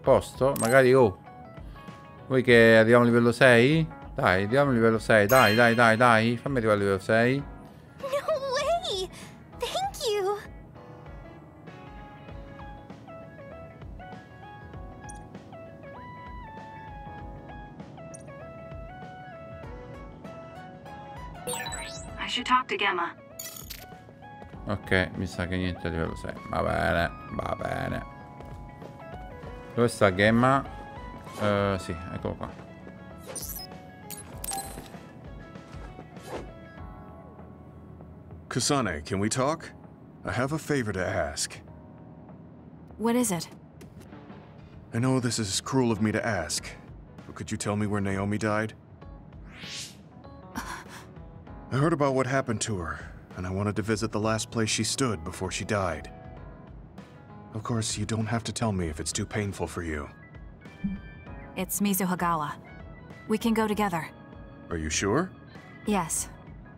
Posto. Magari oh. Vuoi che arriviamo a livello 6? Dai, arriviamo a livello 6. Dai, dai, dai, dai. Fammi arrivare a livello 6. No way! Thank you! I should talk to Gemma. Ok, mi sa che niente a livello 6. Va bene, va bene. Dove sta Gemma? Sì, eccolo qua. Kasane, can we talk? I have a favor to ask. What is it? I know this is cruel of me to ask, but could you tell me where Naomi died? I heard about what happened to her, and I wanted to visit the last place she stood before she died. Of course, you don't have to tell me if it's too painful for you. It's Mizuhagawa. We can go together. Are you sure? Yes.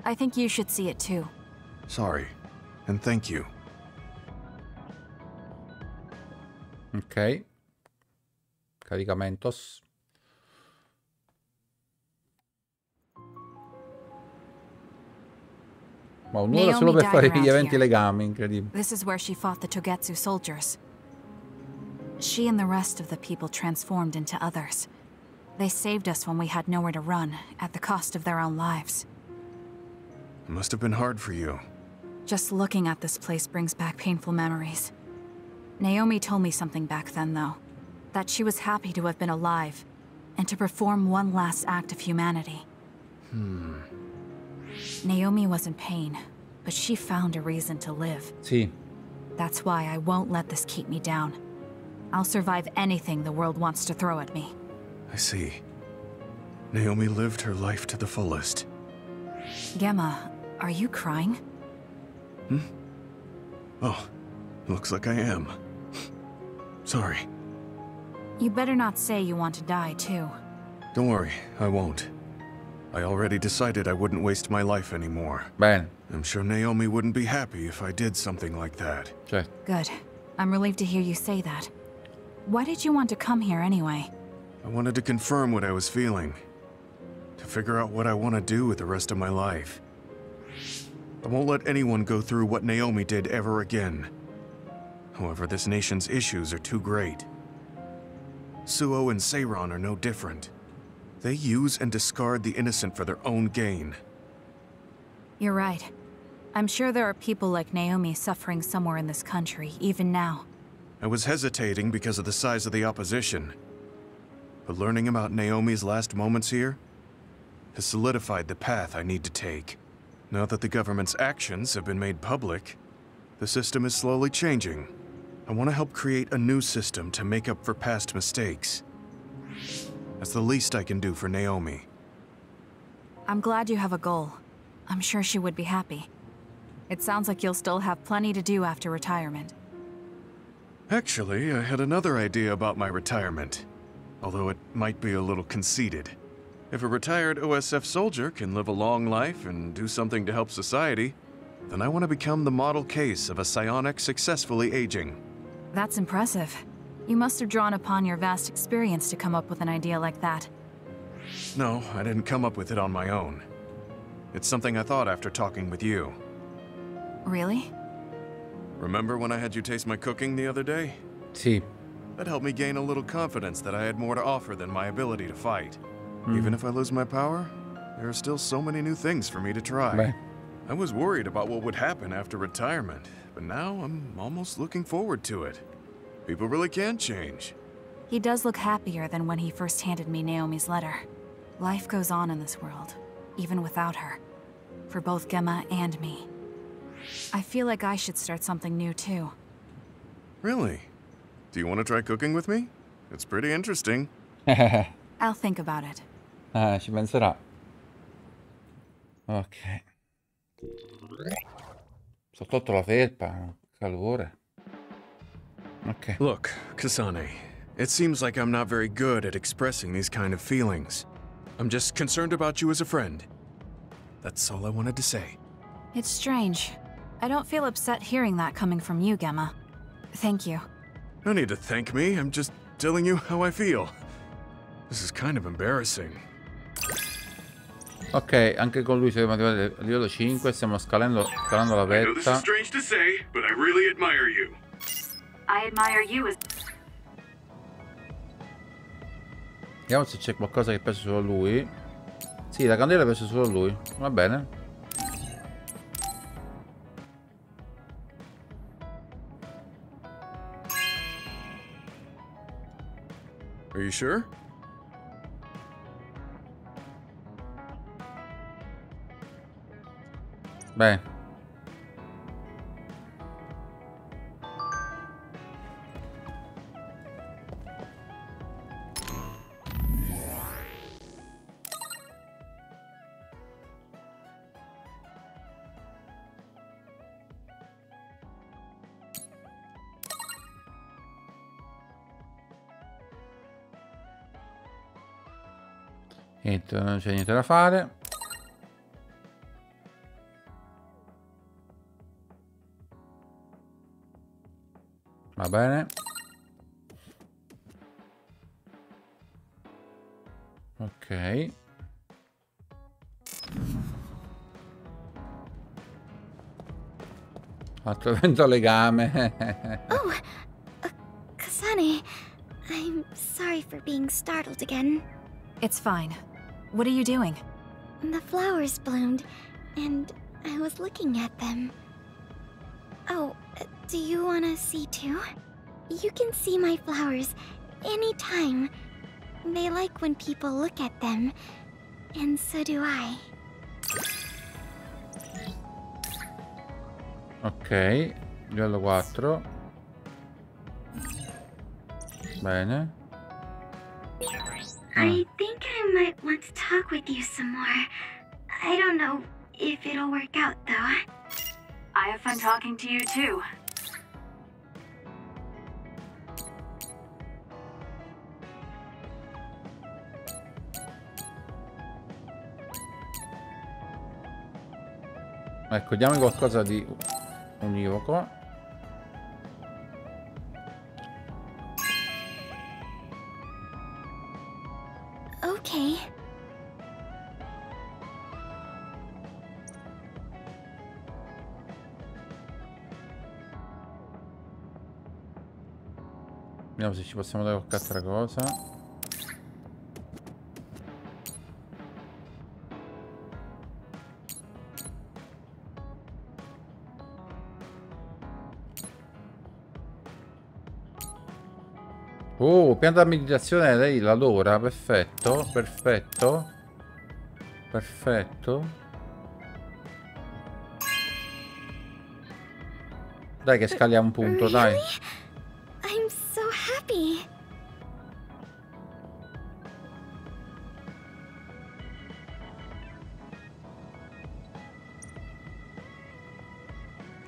I think you should see it too. Sorry, and thank you. Ok. Caricamentos. Ma un'ora solo per fare gli eventi legami, incredibile. This is where she fought the Togetsu soldiers. She and the rest of the people transformed into others. They saved us when we had nowhere to run, at the cost of their own lives. It must have been hard for you. Just looking at this place brings back painful memories. Naomi told me something back then, though. That she was happy to have been alive, and to perform one last act of humanity. Naomi was in pain, but she found a reason to live. Sì. That's why I won't let this keep me down. I'll survive anything the world wants to throw at me. I see. Naomi lived her life to the fullest. Gemma, are you crying? Oh, looks like I am. Sorry. You better not say you want to die, too. Don't worry, I won't. I already decided I wouldn't waste my life anymore. Bene. I'm sure Naomi wouldn't be happy if I did something like that. Certo. Good. I'm relieved to hear you say that. Why did you want to come here anyway? I wanted to confirm what I was feeling. To figure out what I want to do with the rest of my life. I won't let anyone go through what Naomi did ever again. However, this nation's issues are too great. Suo and Seiron are no different. They use and discard the innocent for their own gain. You're right. I'm sure there are people like Naomi suffering somewhere in this country, even now. I was hesitating because of the size of the opposition. But learning about Naomi's last moments here has solidified the path I need to take. Now that the government's actions have been made public, the system is slowly changing. I want to help create a new system to make up for past mistakes. That's the least I can do for Naomi. I'm glad you have a goal. I'm sure she would be happy. It sounds like you'll still have plenty to do after retirement. Actually, I had another idea about my retirement. Although it might be a little conceited. If a retired OSF soldier can live a long life and do something to help society, then I want to become the model case of a psionic successfully aging. That's impressive. You must have drawn upon your vast experience to come up with an idea like that. No, I didn't come up with it on my own. It's something I thought after talking with you. Really? Remember when I had you taste my cooking the other day? Sì. That helped me gain a little confidence that I had more to offer than my ability to fight. Even if I lose my power, there are still so many new things for me to try. Beh. I was worried about what would happen after retirement, but now I'm almost looking forward to it. People really can change. He does look happier than when he first handed me Naomi's letter. Life goes on in this world, even without her. For both Gemma and me. I feel like I should start something new too. Really? Do you want to try cooking with me? It's pretty interesting. I'll think about it. Ci penserà. Ok. Sto tolto la felpa, calore. Ok. Look, Kasane, it seems like I'm not very good at expressing these kind of feelings. I'm just concerned about you as a friend. That's all I wanted to say. It's strange. I don't feel upset hearing that coming from you, Gemma. Thank you. No need to thank me, I'm just telling you how I feel. This is kind of embarrassing. Ok, anche con lui siamo arrivati al livello 5, stiamo scalando la I know this is vetta. strange to say, but I really admire you. I admire you as... Vediamo se c'è qualcosa che piace solo a lui. Sì, la candela piace solo a lui. Va bene. Are you sure? Beh. Niente, non c'è niente da fare. Va bene. Ok. Altro evento legame. Oh, Kasane. I'm sorry for being startled again. It's fine. What are you doing? The flowers bloomed, and I was looking at them. Oh, do you want to see too? You can see my flowers anytime. They like when people look at them, and so do I. Ok, livello 4. Bene. I think I might want to talk with you some more. I don't know if it'll work out though. I have fun talking to you too. Ecco, diamogli qualcosa di univoco. Okay. Vediamo se ci possiamo dare qualche altra cosa. Oh, pianta da meditazione, lei l'adora, perfetto, perfetto. Perfetto. Dai che scaliamo un punto, dai. I'm so happy.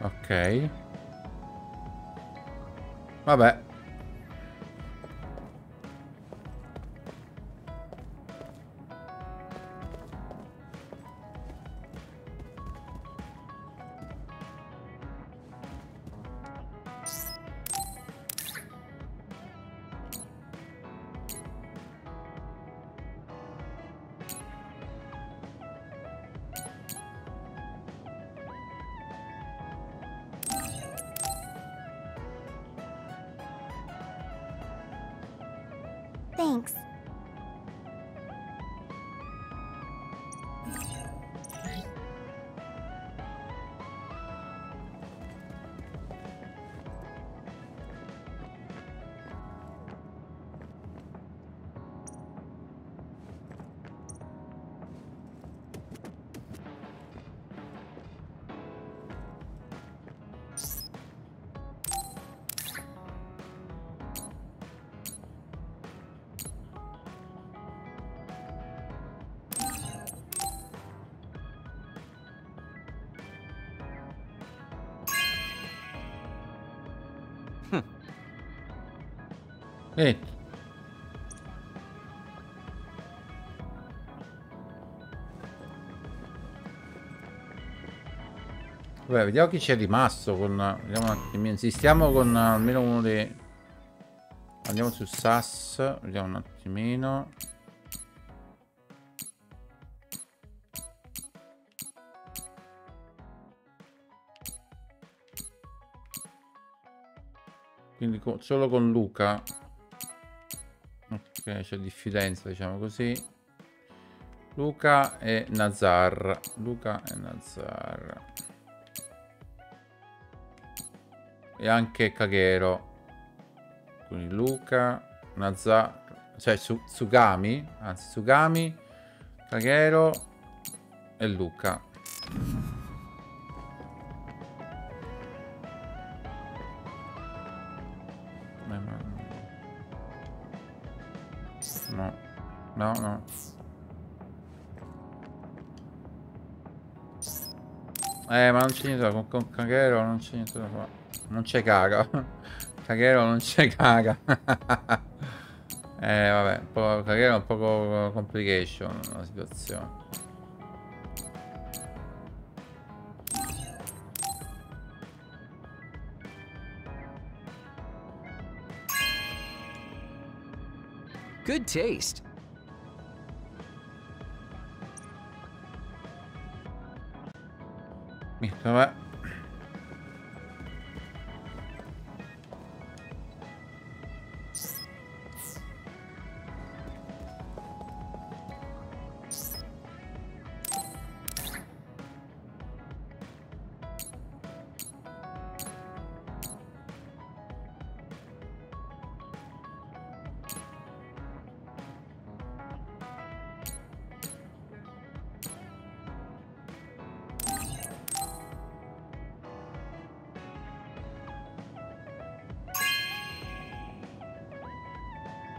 Ok. Vabbè. Thanks. Niente. Vabbè, vediamo chi c'è rimasto con... Vediamo un attimino. Insistiamo con almeno uno dei... Andiamo su SAS. Vediamo un attimino. Quindi solo con Luca. Ok, c'è diffidenza, diciamo così. Luca e Nazar. Luca e Nazar. E anche Kagero. Quindi Luca, Nazar, cioè Tsugami, anzi Tsugami, Kagero e Luca. No, no, no. Ma non c'è niente con Kagero, non c'è niente da fare. Non c'è caga. Kagero non c'è caga. Vabbè, Kagero è un po' complication la situazione. Good taste. Vabbè.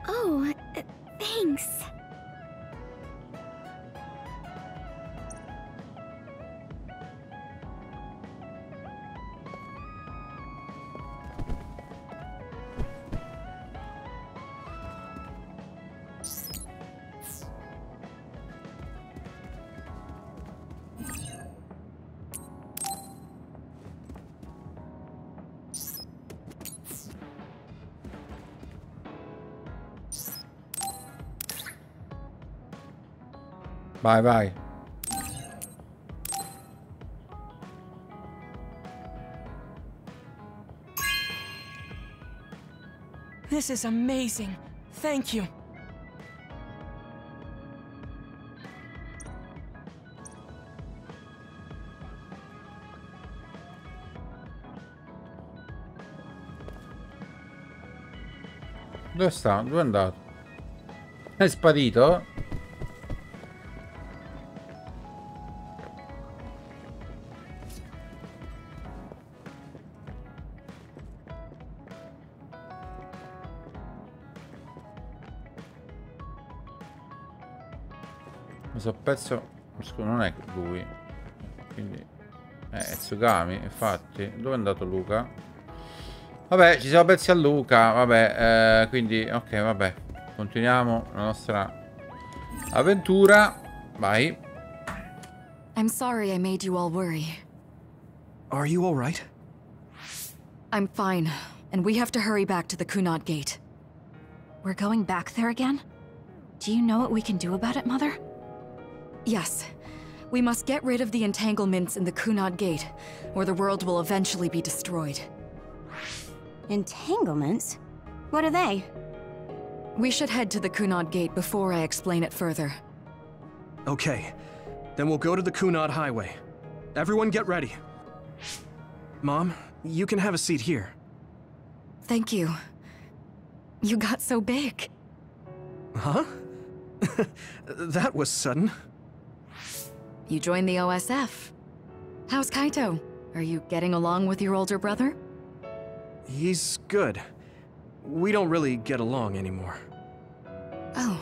Oh, thanks. Vai, vai. This is amazing. Thank you. Dove sta? Dove è andato? È sparito? Mi sono perso. Scusa, non è lui. Quindi è Tsugami, infatti. Dove è andato Luca? Vabbè, ci siamo persi a Luca. Vabbè, quindi ok, vabbè. Continuiamo la nostra avventura. Vai. I'm sorry I made you all worry. Are you all right? I'm fine, and we have to hurry back to the Kunad Gate. We're going back there again? Do you know what we can do about it, Mother? Yes. We must get rid of the entanglements in the Kunad Gate, or the world will eventually be destroyed. Entanglements? What are they? We should head to the Kunad Gate before I explain it further. Okay. Then we'll go to the Kunad Highway. Everyone get ready. Mom, you can have a seat here. Thank you. You got so big. Huh? That was sudden. You joined the OSF. How's Kaito? Are you getting along with your older brother? He's good. We don't really get along anymore. Oh.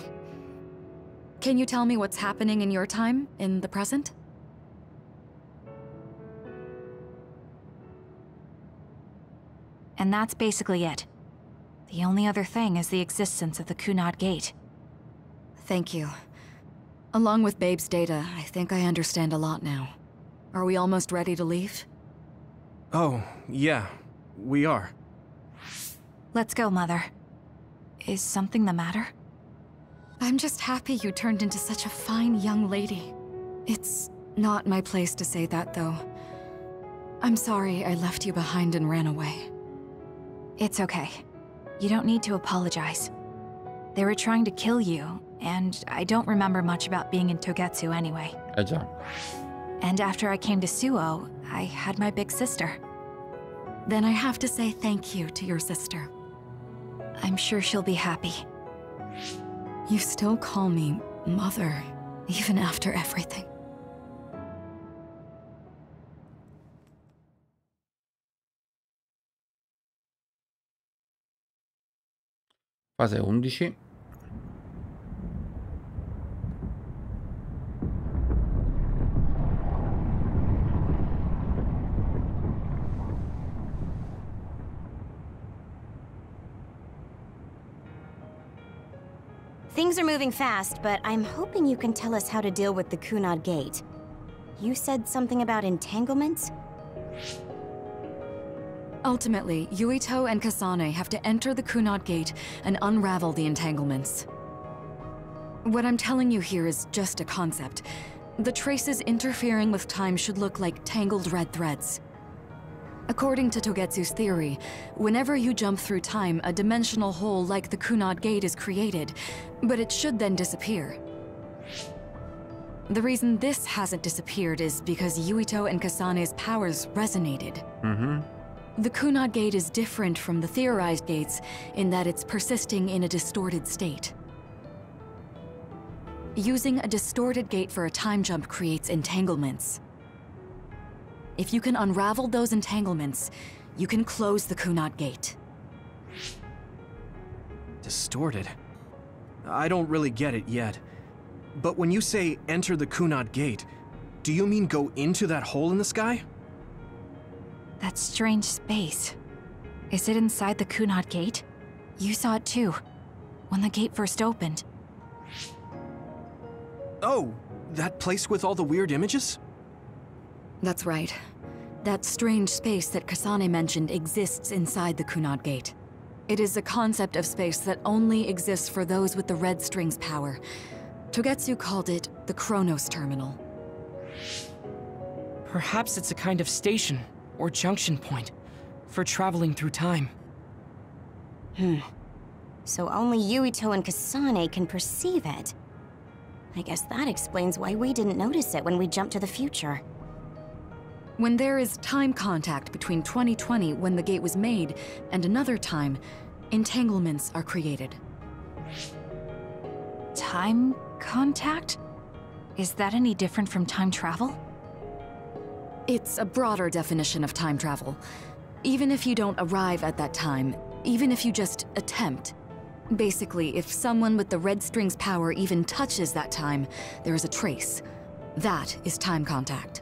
Can you tell me what's happening in your time, in the present? And that's basically it. The only other thing is the existence of the Kunad Gate. Thank you. Along with Babe's data, I think I understand a lot now. Are we almost ready to leave? Oh, yeah. We are. Let's go, Mother. Is something the matter? I'm just happy you turned into such a fine young lady. It's not my place to say that, though. I'm sorry I left you behind and ran away. It's okay. You don't need to apologize. They were trying to kill you, and I don't remember much about being in Togetsu anyway. Già. And after I came to Suo, I had my big sister. Then I have to say thank you to your sister. I'm sure she'll be happy. You still call me Mother, even after everything. Fase 11. Things are moving fast, but I'm hoping you can tell us how to deal with the Kunad Gate. You said something about entanglements? Ultimately, Yuito and Kasane have to enter the Kunad Gate and unravel the entanglements. What I'm telling you here is just a concept. The traces interfering with time should look like tangled red threads. According to Togetsu's theory, whenever you jump through time, a dimensional hole like the Kunad Gate is created, but it should then disappear. The reason this hasn't disappeared is because Yuito and Kasane's powers resonated. The Kunad Gate is different from the theorized gates in that it's persisting in a distorted state. Using a distorted gate for a time jump creates entanglements. If you can unravel those entanglements, you can close the Kunad Gate. Distorted? I don't really get it yet. But when you say enter the Kunad Gate, do you mean go into that hole in the sky? That strange space. Is it inside the Kunad Gate? You saw it too, when the gate first opened. Oh, that place with all the weird images? That's right. That strange space that Kasane mentioned exists inside the Kunad Gate. It is a concept of space that only exists for those with the Red String's power. Togetsu called it the Chronos Terminal. Perhaps it's a kind of station or junction point for traveling through time. So only Yuito and Kasane can perceive it. I guess that explains why we didn't notice it when we jumped to the future. When there is time contact between 2020, when the gate was made, and another time, entanglements are created. Time contact? Is that any different from time travel? It's a broader definition of time travel. Even if you don't arrive at that time, even if you just attempt. Basically, if someone with the Red String's power even touches that time, there is a trace. That is time contact.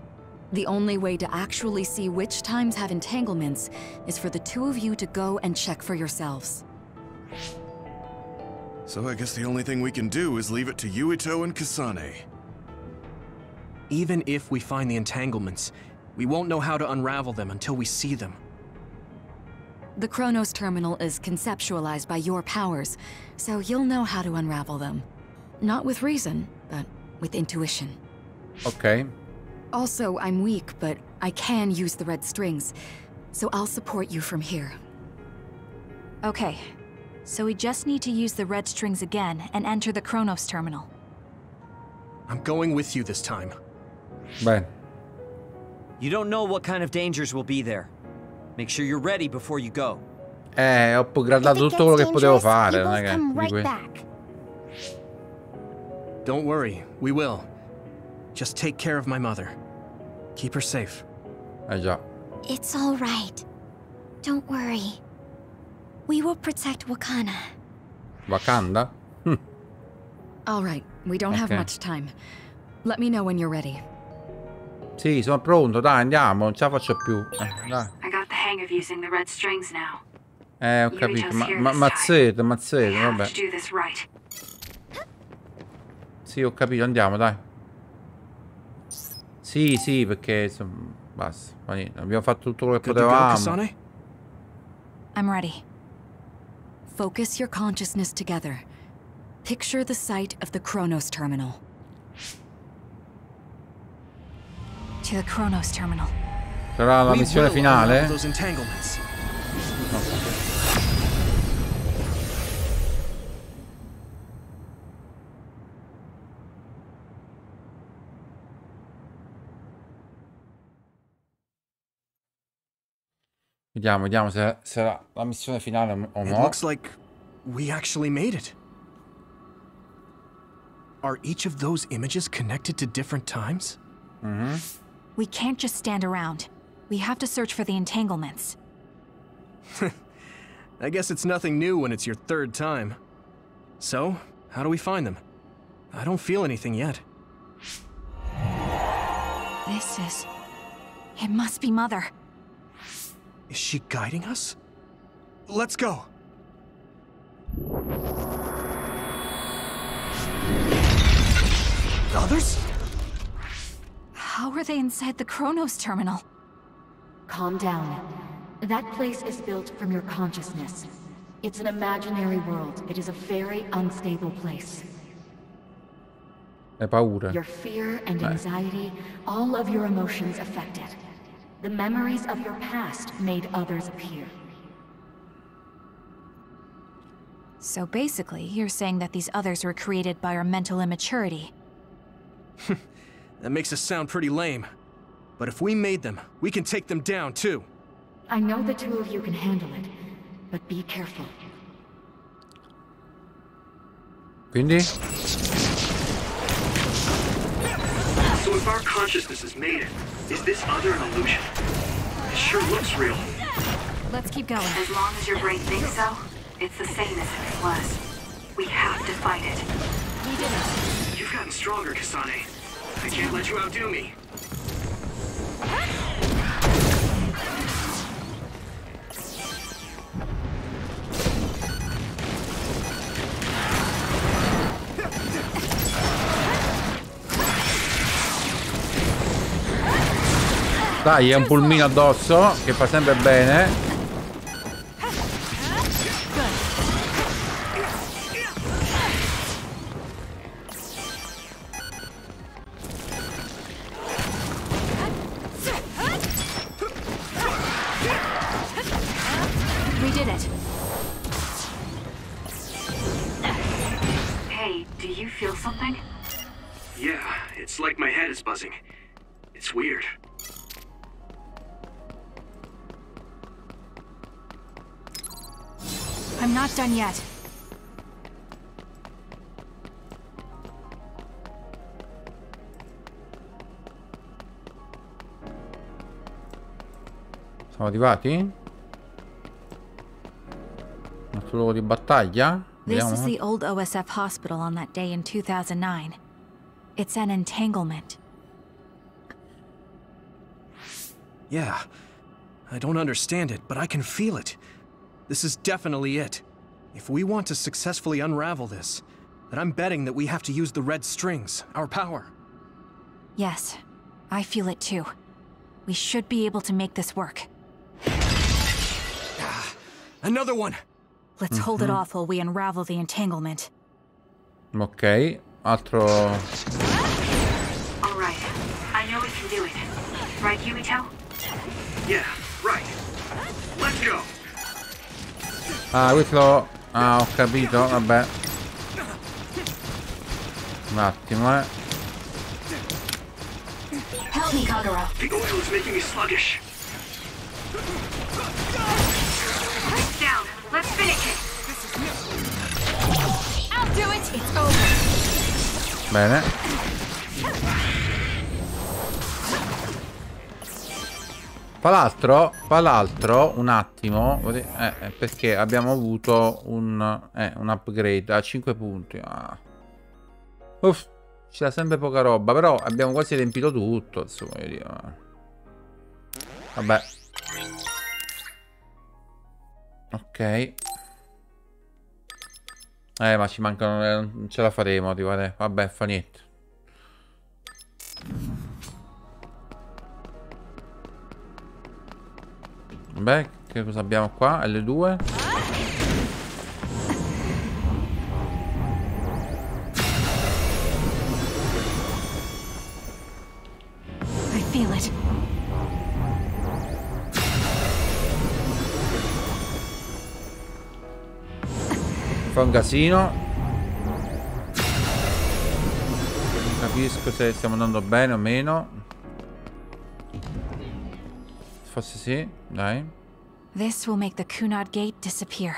The only way to actually see which times have entanglements is for the two of you to go and check for yourselves. So I guess the only thing we can do is leave it to Yuito and Kasane. Even if we find the entanglements, we won't know how to unravel them until we see them. The Chronos Terminal is conceptualized by your powers, so you'll know how to unravel them. Not with reason, but with intuition. Okay. Also, I'm weak, but I can use the red strings, so I'll support you from here. Okay, so we just need to use the red strings again and enter the Chronos Terminal. I'm going with you this time. Bene. You don't know what kind of dangers will be there. Make sure you're ready before you go. Ho upgradato tutto quello che potevo fare, non è che... Right back. Don't worry, we will. Just take care of my mother. Keep her safe. Già. It's all right. Don't worry. We will protect Wakana. Wakanda? All right, we don't have much time. Let me know when you're ready. Sì, sono pronto, dai, andiamo, non ce la faccio più. Dai. I got the hang of using the red strings now. Ho capito, mazzete, vabbè. To do this right. Sì, ho capito, andiamo, dai. Sì, perché insomma, basta. Abbiamo fatto tutto quello che potevamo. I'm ready. Focus your consciousness together. Picture the site of the Chronos Terminal. To the Chronos Terminal. Sarà la missione finale? Vediamo se sarà la missione finale o It no. looks like we actually made it. Are each of those images connected to different times? We can't just stand around. We have to search for the entanglements. I guess it's nothing new when it's your third time. So, how do we find them? I don't feel anything yet. This is... It must be Mother. Is she guiding us? Let's go! Others? How are they inside the Chronos terminal? Calm down. That place is built from your consciousness. It's an imaginary world. It is a very unstable place. Hai paura. Your fear and anxiety, all of your emotions affected. The memories of your past made others appear. So basically, you're saying that these others were created by our mental immaturity. That makes us sound pretty lame. But if we made them, we can take them down too. I know the two of you can handle it, but be careful. Quindi? So if our consciousness has made it, is this other an illusion? It sure looks real. Let's keep going. As long as your brain thinks so, it's the same as if it was. We have to fight it. We did it. You've gotten stronger, Kasane. I can't let you outdo me. Dai, è un pulmino addosso che fa sempre bene. We did it. Hey, do you feel something? Yeah, it's like my head is buzzing. It's weird. I'm not done yet. Siamo arrivati? Nostro luogo di battaglia? This is Vediamo. the old OSF hospital on that day in 2009. It's an entanglement. Yeah. I don't understand it, but I can feel it. This is definitely it. If we want to successfully unravel this, then I'm betting that we have to use the red strings, our power. Yes, I feel it too. We should be able to make this work. Another one! Let's hold it off while we unravel the entanglement. Ok, altro... Alright, I know we can do it. Right, Yumito? Yeah, right. Let's go. Ah, questo... Ah, ho capito, vabbè. Un attimo, Help me, Kagura. The oil is making me sluggish. It's down. Let's finish it. I'll do it! It's over! Bene. Tra l'altro, un attimo, perché abbiamo avuto un upgrade a 5 punti. Ah. Uff, c'era sempre poca roba, però abbiamo quasi riempito tutto, insomma, voglio dire. Vabbè. Ok. Ma ci mancano, non ce la faremo arrivare. Vabbè, fa niente. Beh, che cosa abbiamo qua? L2. I feel it. Fa un casino. Non capisco se stiamo andando bene o meno. Forse sì, dai. This will make the Kunad Gate disappear.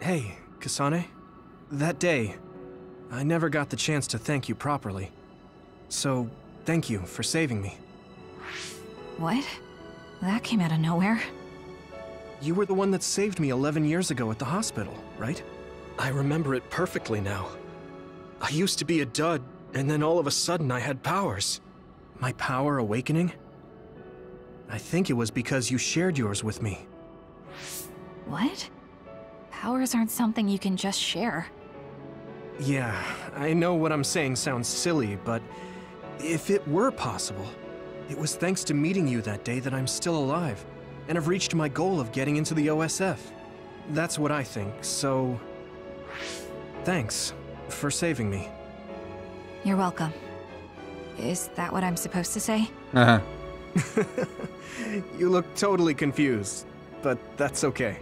Hey, Kasane. That day, I never got the chance to thank you properly. So, thank you for saving me. What? That came out of nowhere. You were the one that saved me 11 years ago at the hospital, right? I remember it perfectly now. I used to be a dud, and then all of a sudden I had powers. My power awakening? I think it was because you shared yours with me. What? Powers aren't something you can just share. Yeah, I know what I'm saying sounds silly, but if it were possible, it was thanks to meeting you that day that I'm still alive, and have reached my goal of getting into the OSF. That's what I think, so... thanks for saving me. You're welcome. Is that what I'm supposed to say? Uh-huh. You look totally confused, but that's okay.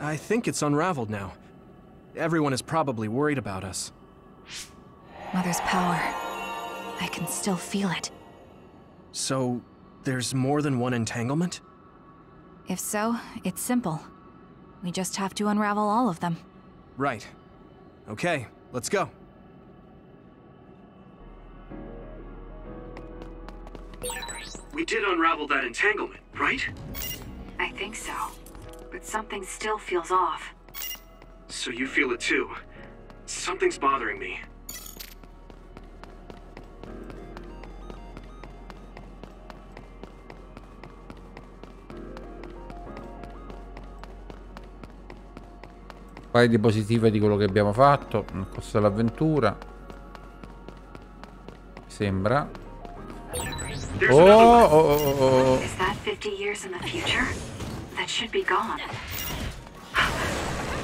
I think it's unraveled now. Everyone is probably worried about us. Mother's power. I can still feel it. So, there's more than one entanglement? If so, it's simple. We just have to unravel all of them. Right. Okay, let's go. We did unravel that entanglement, right? I think so. But something still feels off. So you feel it too. Something's bothering me. Paio di positive di quello che abbiamo fatto nel corso dell'avventura. Sembra. Oh. Is that 50 years in the future? That should be gone.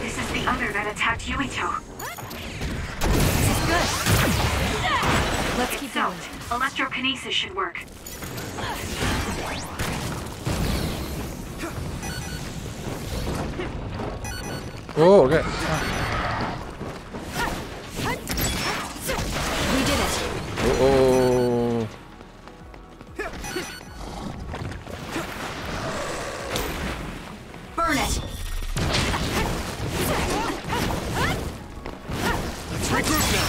This is the other that attacked Yuito. This is good. Let's keep going. Electrokinesis should work. Oh, okay. We did it. Oh. Burn it. Let's regroup now.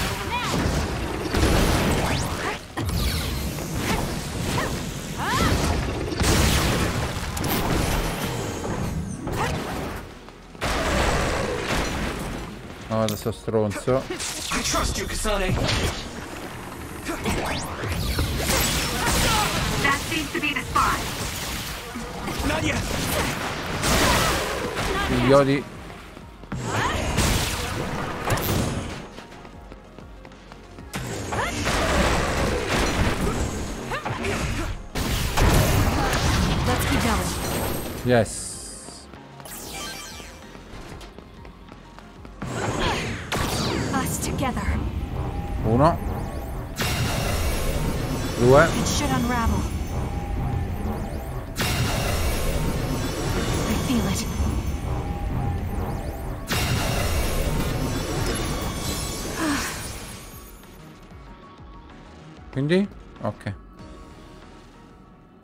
No, adesso stronzo. I trust you, Kasane. That seems to be the spot. Not yet. Idioti. Let's keep going. Yes. Us together. 1 2. It should unravel. I feel it. Quindi? Ok.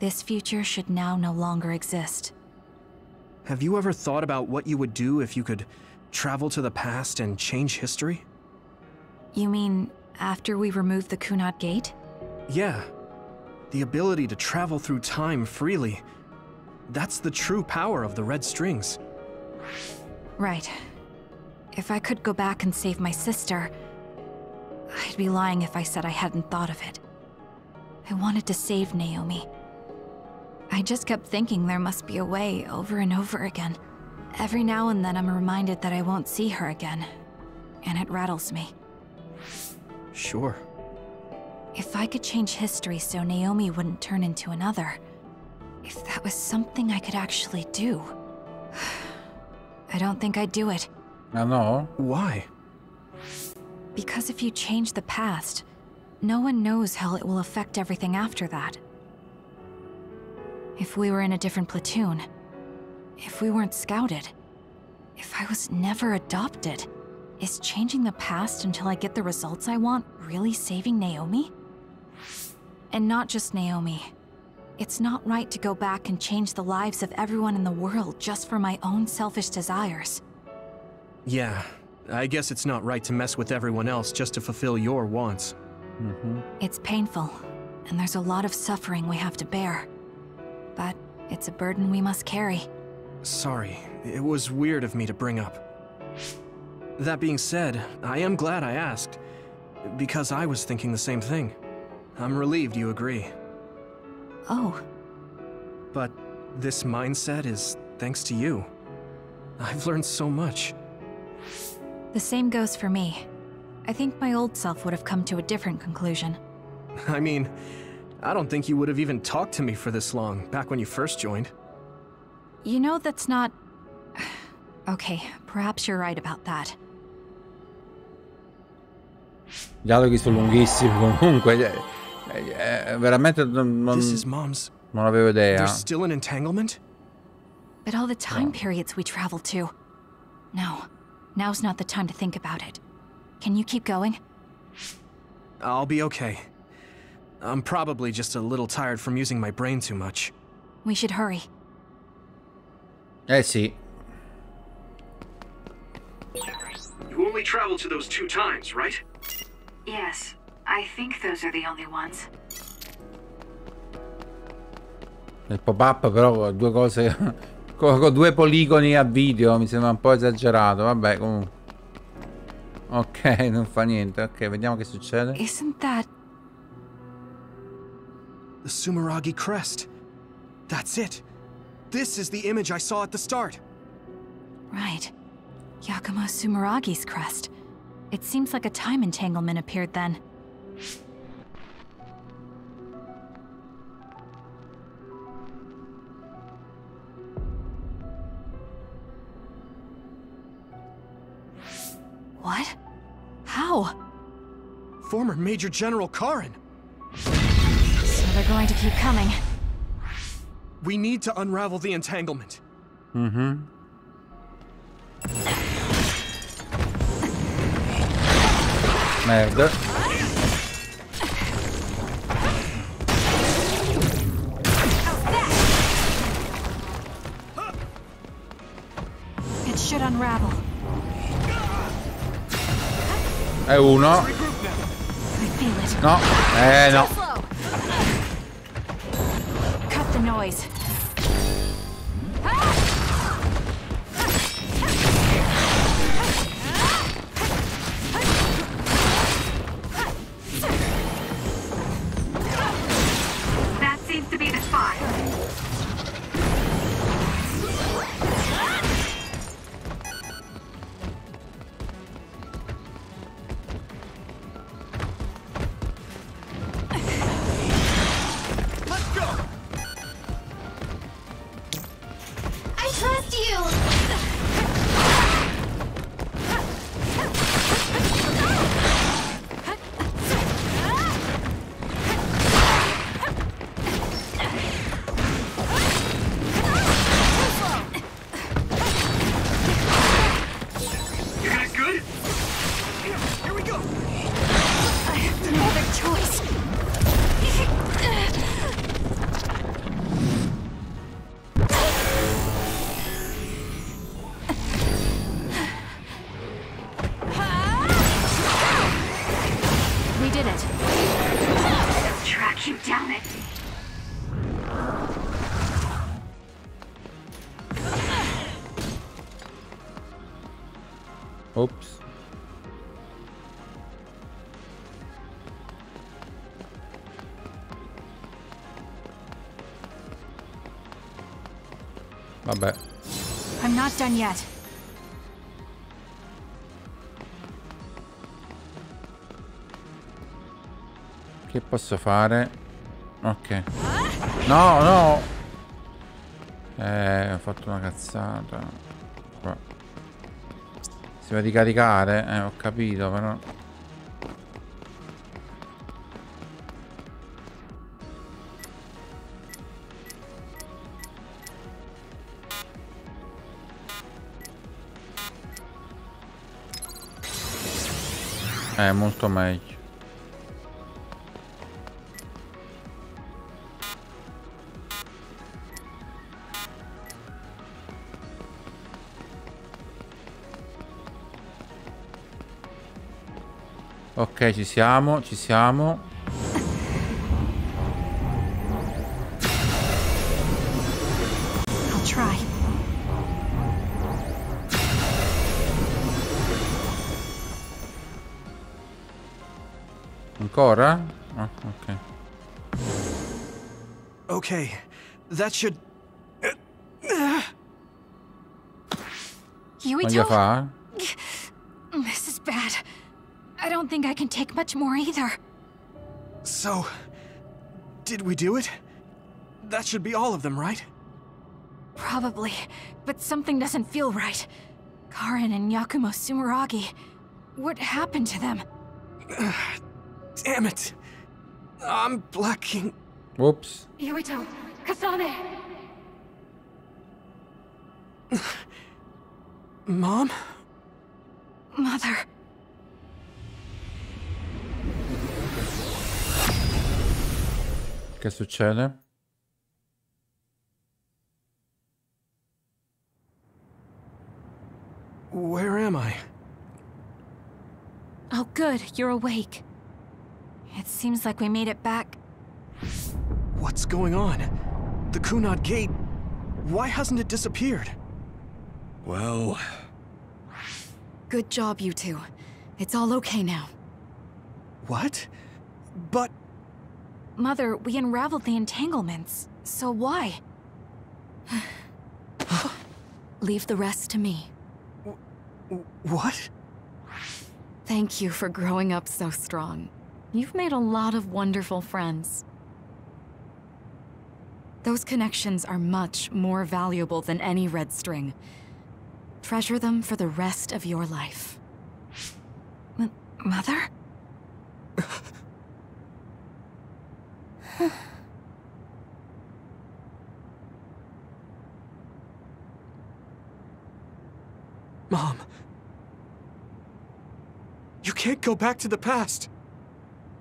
This future should now no longer exist. Have you ever thought about what you would do if you could travel to the past and change history? You mean after we remove the Kunad Gate? Yeah. The ability to travel through time freely. That's the true power of the red strings. Right. If I could go back and save my sister, I'd be lying if I said I hadn't thought of it. I wanted to save Naomi. I just kept thinking there must be a way over and over again. Every now and then I'm reminded that I won't see her again, and it rattles me. Sure. If I could change history so Naomi wouldn't turn into another, if that was something I could actually do, I don't think I'd do it. No? Why? Because if you change the past, no one knows how it will affect everything after that. If we were in a different platoon, if we weren't scouted, if I was never adopted, is changing the past until I get the results I want really saving Naomi? And not just Naomi, It's not right to go back and change the lives of everyone in the world just for my own selfish desires. Yeah, I guess it's not right to mess with everyone else just to fulfill your wants. It's painful, and there's a lot of suffering we have to bear. But it's a burden we must carry. Sorry, it was weird of me to bring up. That being said, I am glad I asked, because I was thinking the same thing. I'm relieved you agree. Oh. But this mindset is thanks to you. I've learned so much. The same goes for me. I think my old self would have come to a different conclusion. I mean, I don't think you would have even talked to me for this long, back when you first joined. You know that's not... Okay, perhaps you're right about that. I dialoghi sono lunghissimi comunque. Veramente This is Mom's. Non avevo idea. There's still an entanglement? But all the time periods we travel to. No, now's not the time to think about it. Can you keep going? I'll be okay. I'm probably just a little tired from using my brain too much. We should hurry. Sì. You only traveled to those 2 times, right? Yes, I think those are the only ones. Il pop-up però con 2 cose con 2 poligoni a video mi sembra un po' esagerato. Vabbè, comunque. Ok, non fa niente. Ok, vediamo che succede. Isn't that... The Sumeragi crest. That's it. This is the image I saw at the start. Right. Yakumo Sumeragi's crest. It seems like a time entanglement appeared then. What? How? Former Major General Karin. So they're going to keep coming. We need to unravel the entanglement. Merda. It should unravel. È uno. I feel it. No. No. Cut the noise. That seems to be the spot. Ops. Vabbè. I'm not done yet. Che posso fare? Ok. No, no. Ho fatto una cazzata. Qua. Si va a ricaricare? Ho capito, però. Molto meglio. Ok, ci siamo, ci siamo. I'll try. Ancora? Ah, ok. Okay, that should... Voglia Yuito? fa? This is bad. I don't think I can take much more either. So, did we do it? That should be all of them, right? Probably, but something doesn't feel right. Karin and Yakumo Sumeragi. What happened to them? Damn it. I'm blacking. Whoops. Yuito, Kasane! Mom? Mother. Che succede? Where am I? Oh good, you're awake. It seems like we made it back. What's going on? The Kunad Gate... Why hasn't it disappeared? Well... Good job, you two. It's all okay now. What? But... Mother, we unraveled the entanglements. So why? Leave the rest to me. What? Thank you for growing up so strong. You've made a lot of wonderful friends. Those connections are much more valuable than any red string. Treasure them for the rest of your life. Mother? Mom. You can't go back to the past.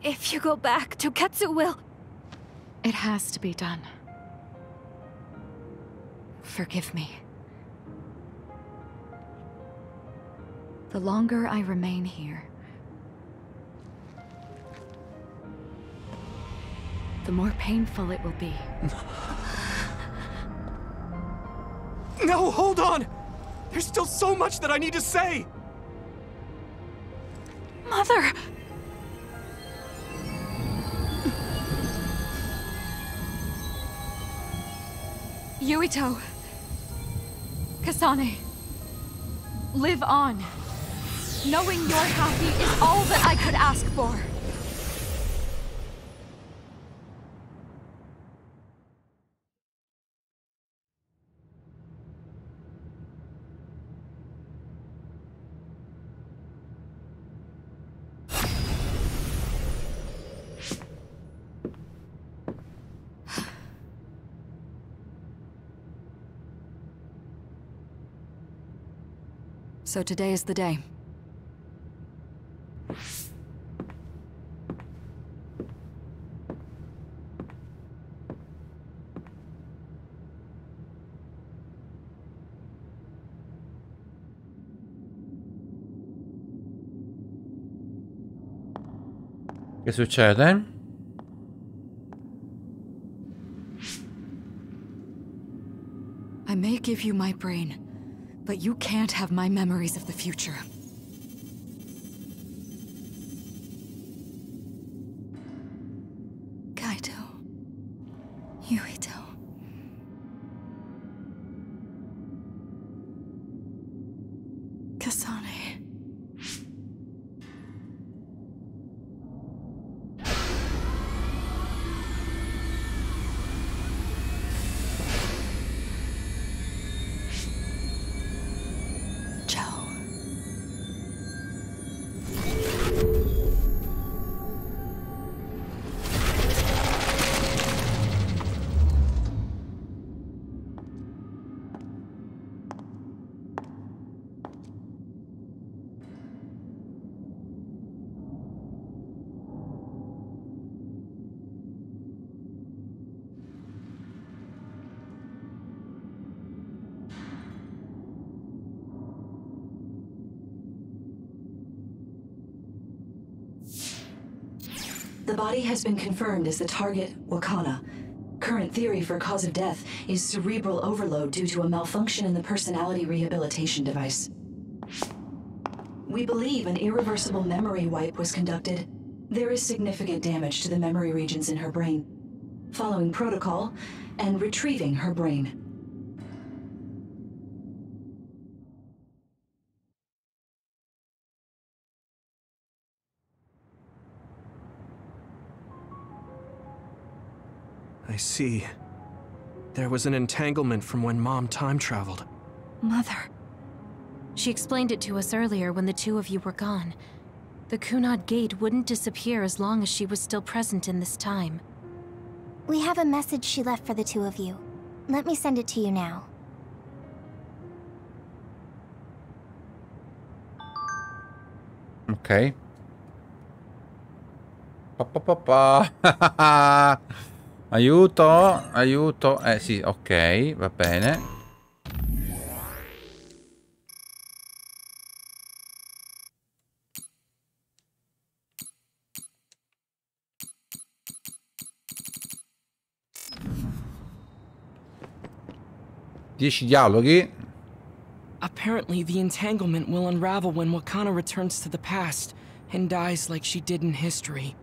If you go back, Toketsu will... It has to be done. Forgive me. The longer I remain here, the more painful it will be. No, hold on! There's still so much that I need to say! Mother! Yuito. Kasane. Live on. Knowing you're happy is all that I could ask for. So today is the day. Che succede? I may give you my brain, but you can't have my memories of the future. Kaito. Yuito. Kasane. The body has been confirmed as the target, Wakana. Current theory for cause of death is cerebral overload due to a malfunction in the personality rehabilitation device. We believe an irreversible memory wipe was conducted. There is significant damage to the memory regions in her brain. Following protocol and retrieving her brain. I see. There was an entanglement from when Mom time traveled. Mother. She explained it to us earlier when the two of you were gone. The Kunad Gate wouldn't disappear as long as she was still present in this time. We have a message she left for the two of you. Let me send it to you now. Ok. Pa. Aiuto, aiuto. Sì, ok, va bene. Dialoghi. Apparently, the entanglement will unravel when Wakana returns to the past and dies like she did in history.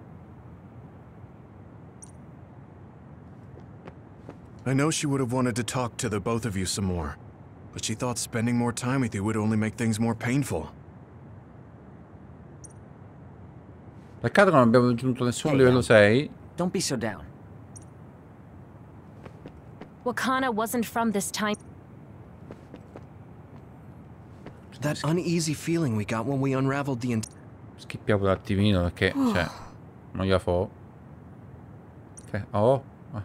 I know she would have wanted to talk to the both of you some more, but she thought spending more time with you would only make things more painful. Peccato che non abbiamo raggiunto nessuno livello 6. Don't be so down. Wakana wasn't from this time. That uneasy feeling we got when we unraveled the Schippiamo un attimino perché cioè non gliela fo. Okay. Oh.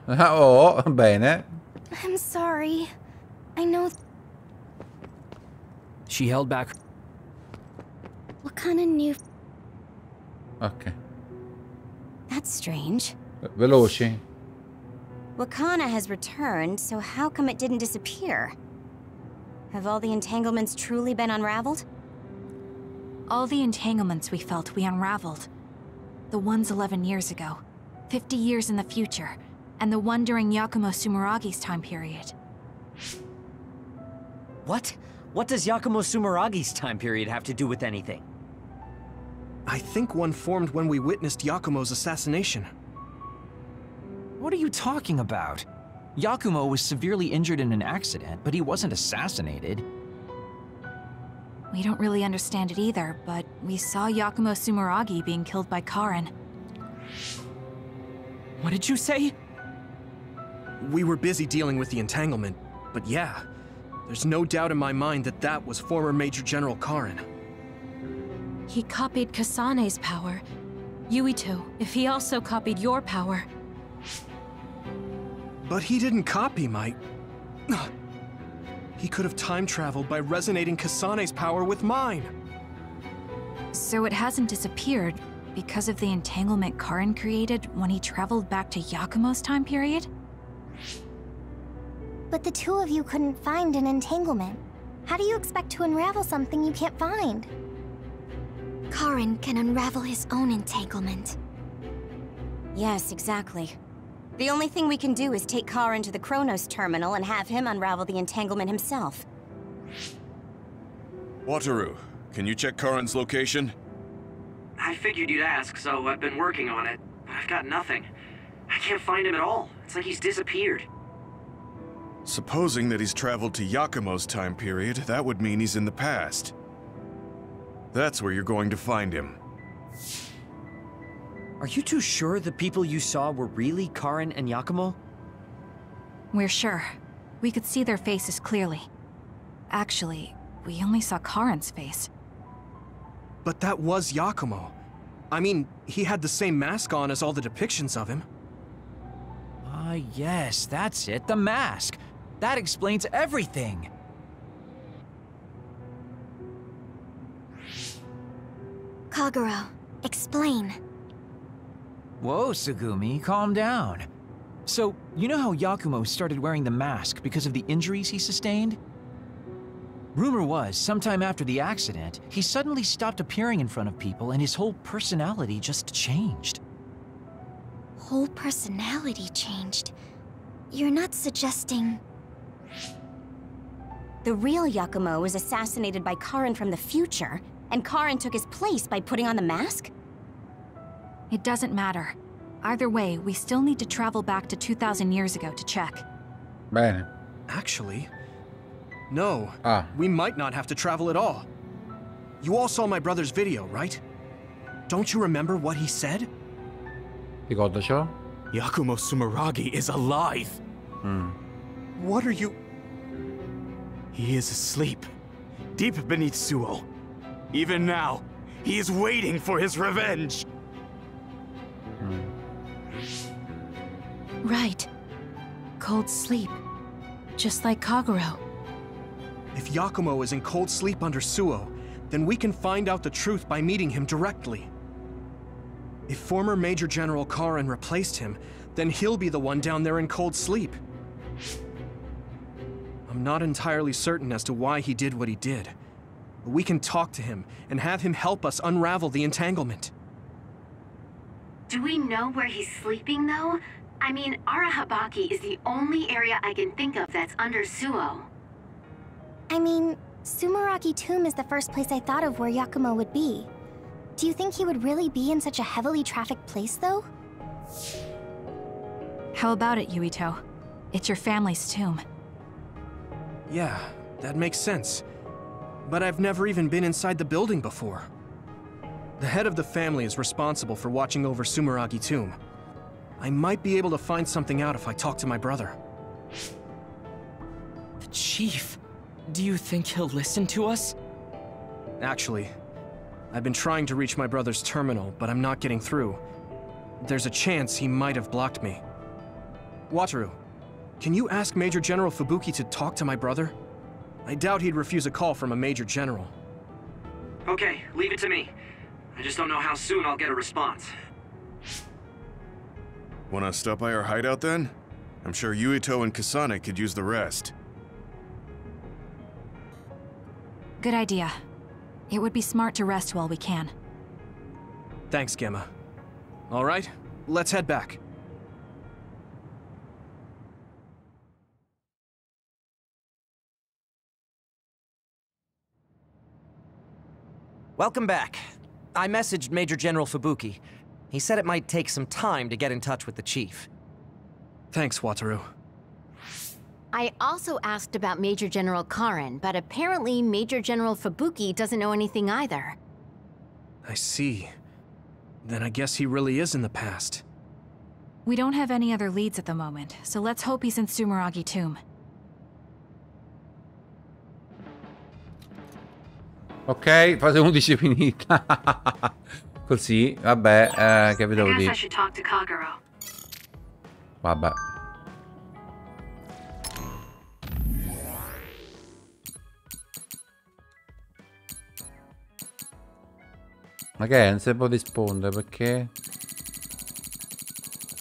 Oh, bene. I'm sorry. I know. She held back. Wakana knew. Ok. That's strange. Veloci. Wakana has returned, so how come it didn't disappear? Have all the entanglements truly been unraveled? All the entanglements we felt, we unraveled. The ones 11 years ago, 50 years in the future, and the one during Yakumo Sumeragi's time period. What? What does Yakumo Sumeragi's time period have to do with anything? I think one formed when we witnessed Yakumo's assassination. What are you talking about? Yakumo was severely injured in an accident, but he wasn't assassinated. We don't really understand it either, but we saw Yakumo Sumeragi being killed by Karin. What did you say? We were busy dealing with the entanglement, but yeah, there's no doubt in my mind that that was former Major General Karin. He copied Kasane's power. Yuito, if he also copied your power. But he didn't copy my... He could have time traveled by resonating Kasane's power with mine. So it hasn't disappeared because of the entanglement Karin created when he traveled back to Yakumo's time period? But the two of you couldn't find an entanglement. How do you expect to unravel something you can't find? Karin can unravel his own entanglement. Yes, exactly. The only thing we can do is take Karin to the Chronos terminal and have him unravel the entanglement himself. Wataru, can you check Karin's location? I figured you'd ask, so I've been working on it, but I've got nothing. I can't find him at all. It's like he's disappeared. Supposing that he's traveled to Yakumo's time period, that would mean he's in the past. That's where you're going to find him. Are you too sure the people you saw were really Karin and Yakumo? We're sure. We could see their faces clearly. Actually, we only saw Karin's face. But that was Yakumo. I mean, he had the same mask on as all the depictions of him. Ah, yes, that's it, the mask. That explains everything. Kagero, explain. Whoa, Tsugumi, calm down. So, you know how Yakumo started wearing the mask because of the injuries he sustained? Rumor was, sometime after the accident, he suddenly stopped appearing in front of people and his whole personality just changed. whole personality changed. You're not suggesting... The real Yakumo was assassinated by Karin from the future, and Karin took his place by putting on the mask? It doesn't matter. Either way, we still need to travel back to 2,000 years ago to check. Bene. Actually, no. We might not have to travel at all. You all saw my brother's video, right? Don't you remember what he said? Ricorda ciò? Yakumo Sumeragi is alive! What are you... He is asleep, deep beneath Suo. Even now, he is waiting for his revenge! Right. Cold sleep. Just like Kagero. If Yakumo is in cold sleep under Suo, then we can find out the truth by meeting him directly. If former Major General Karin replaced him, then he'll be the one down there in cold sleep. I'm not entirely certain as to why he did what he did, but we can talk to him and have him help us unravel the entanglement. Do we know where he's sleeping, though? I mean, Arahabaki is the only area I can think of that's under Suo. I mean, Sumeragi Tomb is the first place I thought of where Yakumo would be. Do you think he would really be in such a heavily trafficked place, though? How about it, Yuito? It's your family's tomb. Yeah, that makes sense. But I've never even been inside the building before. The head of the family is responsible for watching over Sumeragi Tomb. I might be able to find something out if I talk to my brother. The Chief? Do you think he'll listen to us? Actually, I've been trying to reach my brother's terminal, but I'm not getting through. There's a chance he might have blocked me. Wataru, can you ask Major General Fubuki to talk to my brother? I doubt he'd refuse a call from a Major General. Okay, leave it to me. I just don't know how soon I'll get a response. Wanna stop by our hideout then? I'm sure Yuito and Kasane could use the rest. Good idea. It would be smart to rest while we can. Thanks, Gemma. All right, let's head back. Welcome back. I messaged Major General Fubuki. He said it might take some time to get in touch with the Chief. Thanks, Wataru. I also asked about Major General Karin, but apparently Major General Fubuki doesn't know anything either. I see. Then I guess he really is in the past. We don't have any other leads at the moment, so let's hope he's in Sumeragi Tomb. Ok, fase 11 finita. Così, vabbè, che vedevo I guess di... I should talk to Kagero. Vabbè. Ma che è? Non si può rispondere perché?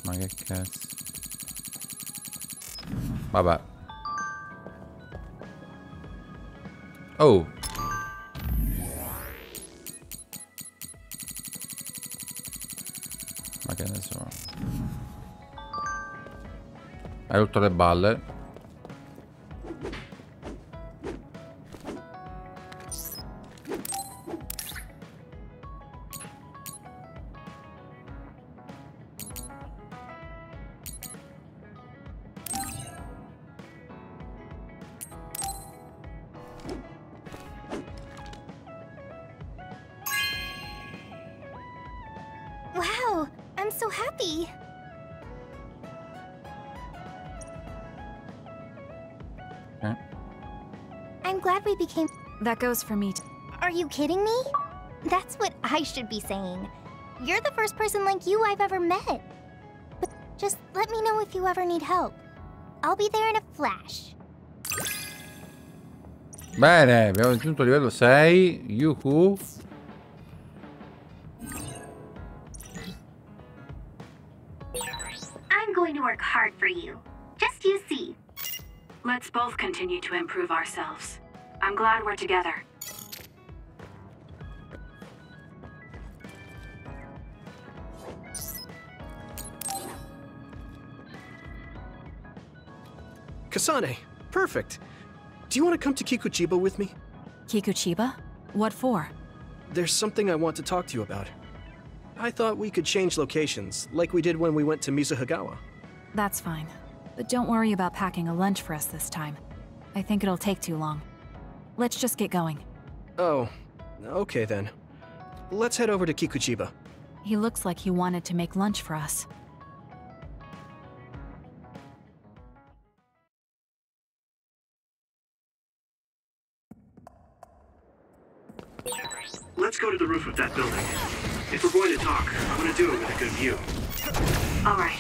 Ma che cazzo? Vabbè. Oh. Ma che ne so. Hai rotto le balle. Wow, I'm so happy. I'm glad we became... That goes for me. Are you kidding me? That's what I should be saying. You're the first person like you I've ever met. But just let me know if you ever need help. I'll be there in a flash. Bene, abbiamo raggiunto il livello 6. Yuhu. I'm going to work hard for you. Just you see. Let's both continue to improve ourselves. I'm glad we're together. Kasane, perfect. Do you want to come to Kikuchiba with me? Kikuchiba? What for? There's something I want to talk to you about. I thought we could change locations, like we did when we went to Mizuhagawa. That's fine. But don't worry about packing a lunch for us this time. I think it'll take too long. Let's just get going. Oh, okay then. Let's head over to Kikuchiba. He looks like he wanted to make lunch for us. Let's go to the roof of that building. If we're going to talk, I want to do it with a good view. All right.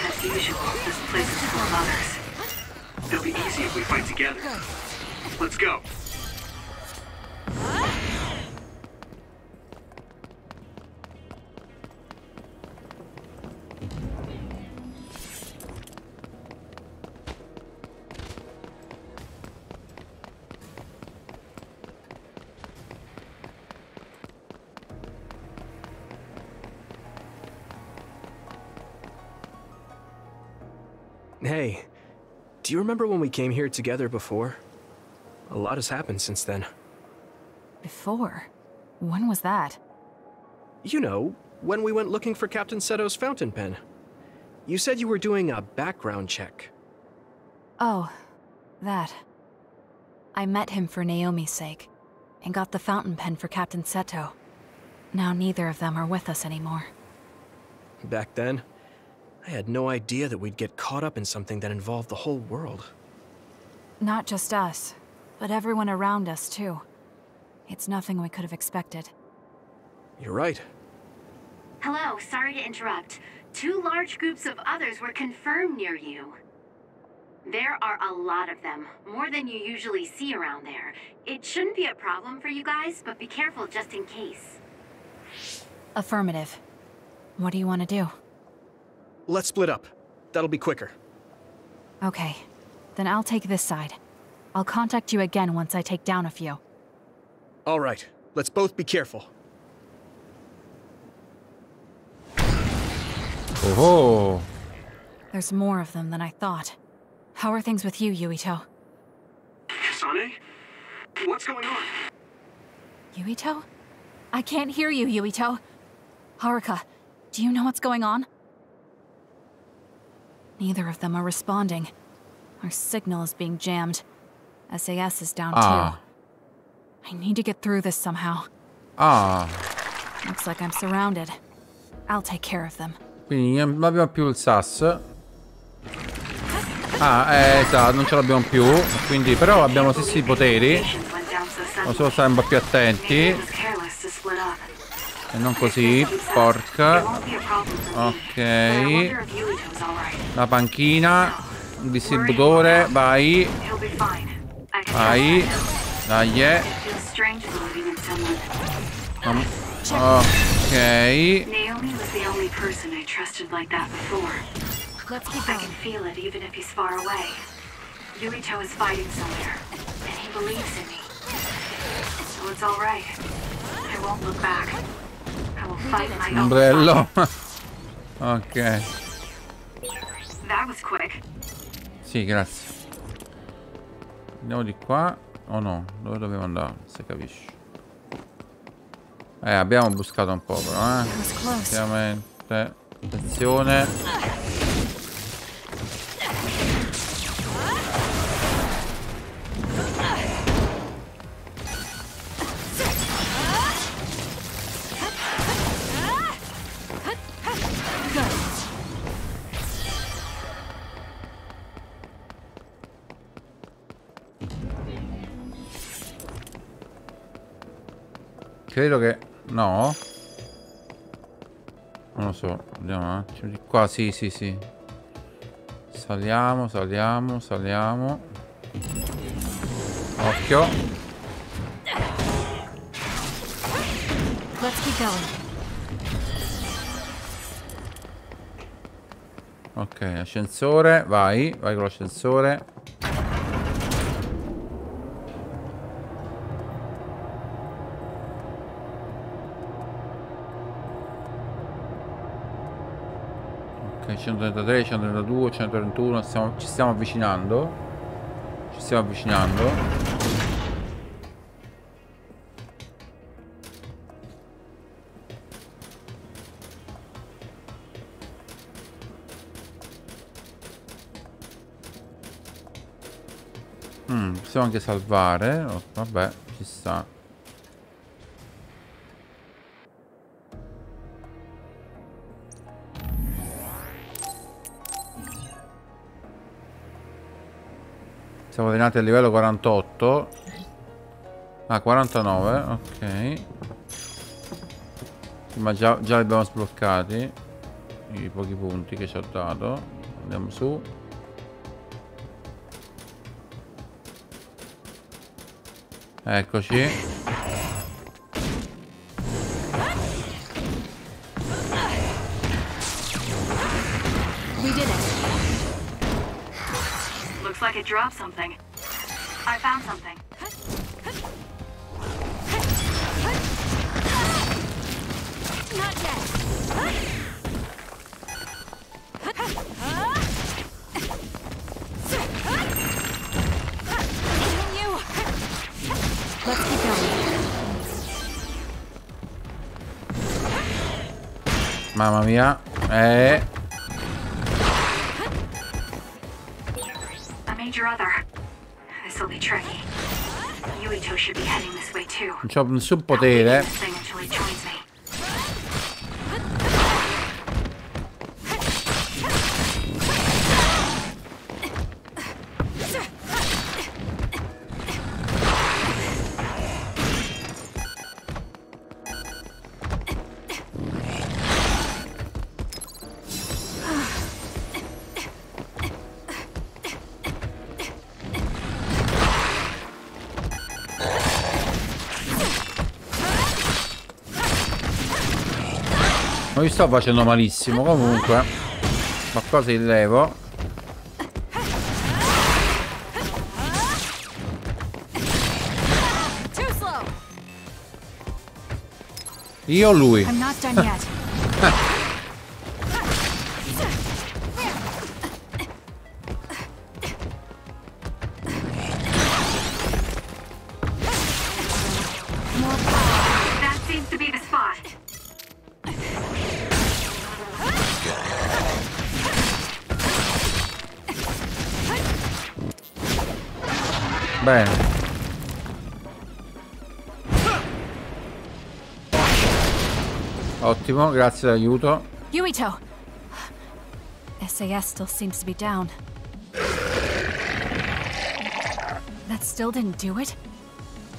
As usual, this place is full of others. It'll be easy if we fight together. Let's go. Hey, do you remember when we came here together before? A lot has happened since then. Before? When was that? You know, when we went looking for Captain Seto's fountain pen. You said you were doing a background check. Oh, that. I met him for Naomi's sake, and got the fountain pen for Captain Seto. Now neither of them are with us anymore. Back then, I had no idea that we'd get caught up in something that involved the whole world. Not just us, but everyone around us too. It's nothing we could have expected. You're right. Hello, sorry to interrupt. 2 large groups of others were confirmed near you. There are a lot of them, more than you usually see around there. It shouldn't be a problem for you guys, but be careful just in case. Affirmative. What do you want to do? Let's split up. That'll be quicker. Okay. Then I'll take this side. I'll contact you again once I take down a few. All right. Let's both be careful. Oh. There's more of them than I thought. How are things with you, Yuito? Kasane? What's going on? Yuito? I can't hear you, Yuito. Haruka, do you know what's going on? Neither of them are responding. Our signal is being jammed. SAS is down too. I need to get through this somehow. Looks like I'm surrounded. I'll take care of them. Quindi non abbiamo più il SAS. Esatto, non ce l'abbiamo più. Quindi però abbiamo stessi poteri. Devo solo stare un po' più attenti. E non così, porca. Ok. La panchina. Il distributore, vai. Vai. Dai. Ok. Naomi was the only person I trusted like that before. Let's keep I going. can feel it even if he's far away. Yuito is fighting somewhere, and he believes in me. So it's all right. I won't look back. I will fight my own Ombrello. fight. Ok. That was quick. Sì, grazie. Andiamo di qua. O no? Dove dobbiamo andare? Se capisci. Abbiamo buscato un po' però, Ovviamente. Attenzione. Credo che... No? Non lo so. Andiamo un attimo di qua. Sì, sì, sì. Saliamo, saliamo, saliamo. Occhio. Let's keep going. Ok, ascensore. Vai, vai con l'ascensore. Ok, Ok, 133, 132, 131, ci stiamo avvicinando. Ci stiamo avvicinando. Possiamo anche salvare. Oh, vabbè, ci sta. Siamo allenati a livello 48. Ah, 49, ok. Ma già li abbiamo sbloccati. I pochi punti che ci ho dato. Andiamo su. Eccoci. We did it. Looks like it dropped something. I found something. Not yet. Let's keep going. Mamma mia. I made your other. This'll be tricky. Yuito should be heading this way too. Non c'ho nessun potere. This thing until he joins me. Non vi sto facendo malissimo, comunque qualcosa il levo. Io o lui? I'm not done yet. That seems to be the spot. Bene. Ottimo, grazie dell'aiuto. Yuito! SAS still seems to be down. That still didn't do it?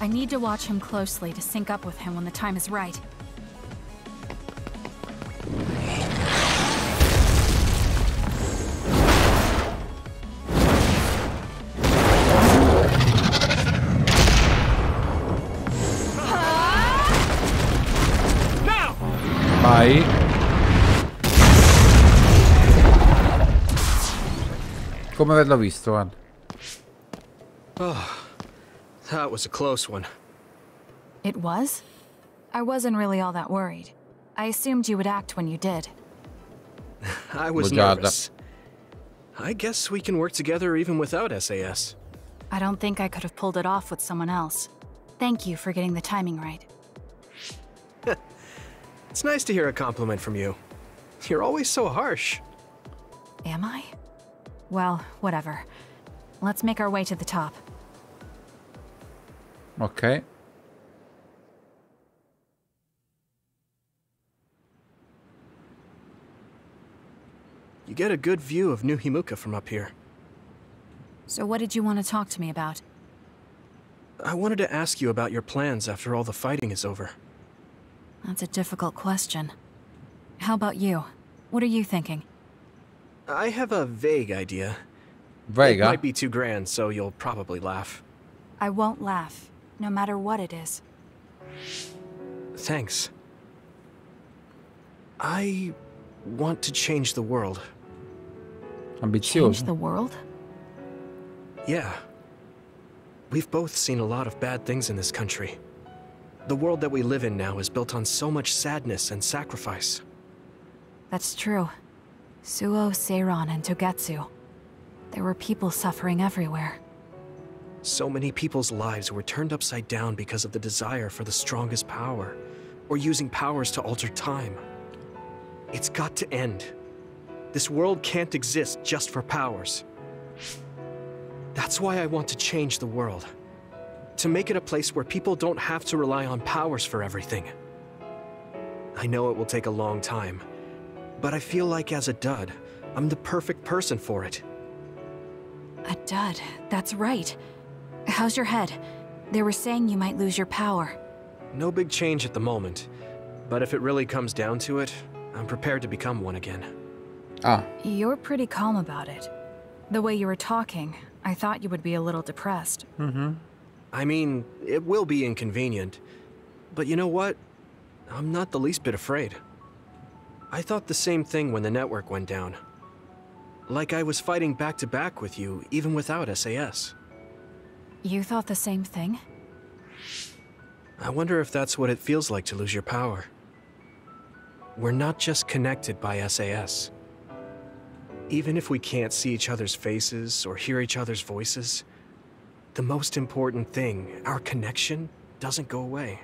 I need to watch him closely to sync up with him when the time is right. Vai. Come averlo visto, guarda. Oh, that was a close one. It was? I wasn't really all that worried. I assumed you would act when you did. I was nervous. I guess we can work together even without SAS. I don't think I could have pulled it off with someone else. Thank you for getting the timing right. It's nice to hear a compliment from you. You're always so harsh. Am I? Well, whatever. Let's make our way to the top. Ok. You get a good view of New Himuka from up here. So what did you want to talk to me about? I wanted to ask you about your plans after all the fighting is over. That's a difficult question. How about you? What are you thinking? I have a vague idea. Vague? It might be too grand, so you'll probably laugh. I won't laugh, no matter what it is. Thanks. I want to change the world. Ambizioso. Change the world? Yeah. We've both seen a lot of bad things in this country. The world that we live in now is built on so much sadness and sacrifice. That's true. Suo, Seiran, and Togetsu. There were people suffering everywhere. So many people's lives were turned upside down because of the desire for the strongest power, or using powers to alter time. It's got to end. This world can't exist just for powers. That's why I want to change the world. To make it a place where people don't have to rely on powers for everything. I know it will take a long time, but I feel like as a dud, I'm the perfect person for it. A dud, that's right. How's your head? They were saying you might lose your power. No big change at the moment, but if it really comes down to it, I'm prepared to become one again. Ah. You're pretty calm about it. The way you were talking, I thought you would be a little depressed. Mm-hmm. I mean, it will be inconvenient, but you know what? I'm not the least bit afraid. I thought the same thing when the network went down. Like I was fighting back-to-back with you, even without SAS. You thought the same thing? I wonder if that's what it feels like to lose your power. We're not just connected by SAS. Even if we can't see each other's faces or hear each other's voices, the most important thing, our connection, doesn't go away.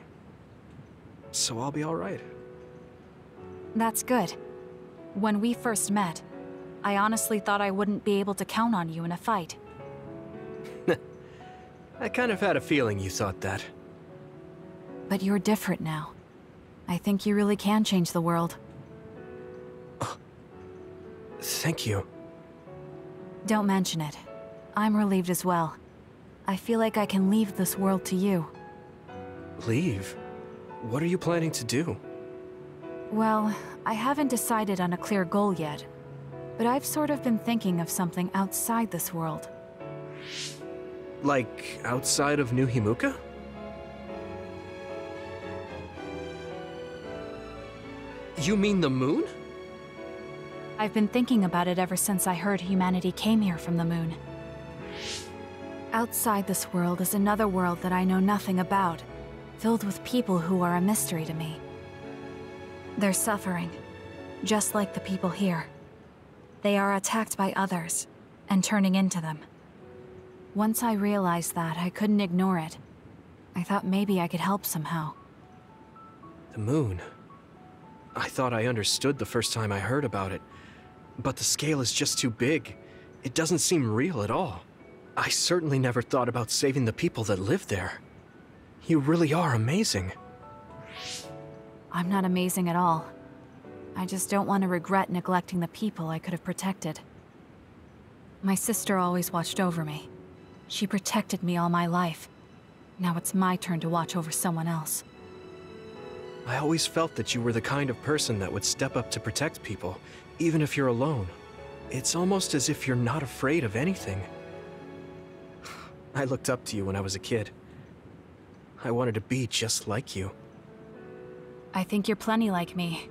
So I'll be all right. That's good. When we first met, I honestly thought I wouldn't be able to count on you in a fight. I kind of had a feeling you thought that. But you're different now. I think you really can change the world. Thank you. Don't mention it. I'm relieved as well. I feel like I can leave this world to you. Leave? What are you planning to do? Well, I haven't decided on a clear goal yet, but I've sort of been thinking of something outside this world. Like, outside of New Himuka? You mean the moon? I've been thinking about it ever since I heard humanity came here from the moon. Outside this world is another world that I know nothing about, filled with people who are a mystery to me. They're suffering, just like the people here. They are attacked by others, and turning into them. Once I realized that, I couldn't ignore it. I thought maybe I could help somehow. The moon. I thought I understood the first time I heard about it, but the scale is just too big. It doesn't seem real at all. I certainly never thought about saving the people that live there. You really are amazing. I'm not amazing at all. I just don't want to regret neglecting the people I could have protected. My sister always watched over me. She protected me all my life. Now it's my turn to watch over someone else. I always felt that you were the kind of person that would step up to protect people, even if you're alone. It's almost as if you're not afraid of anything. I looked up to you when I was a kid. I wanted to be just like you. I think you're plenty like me.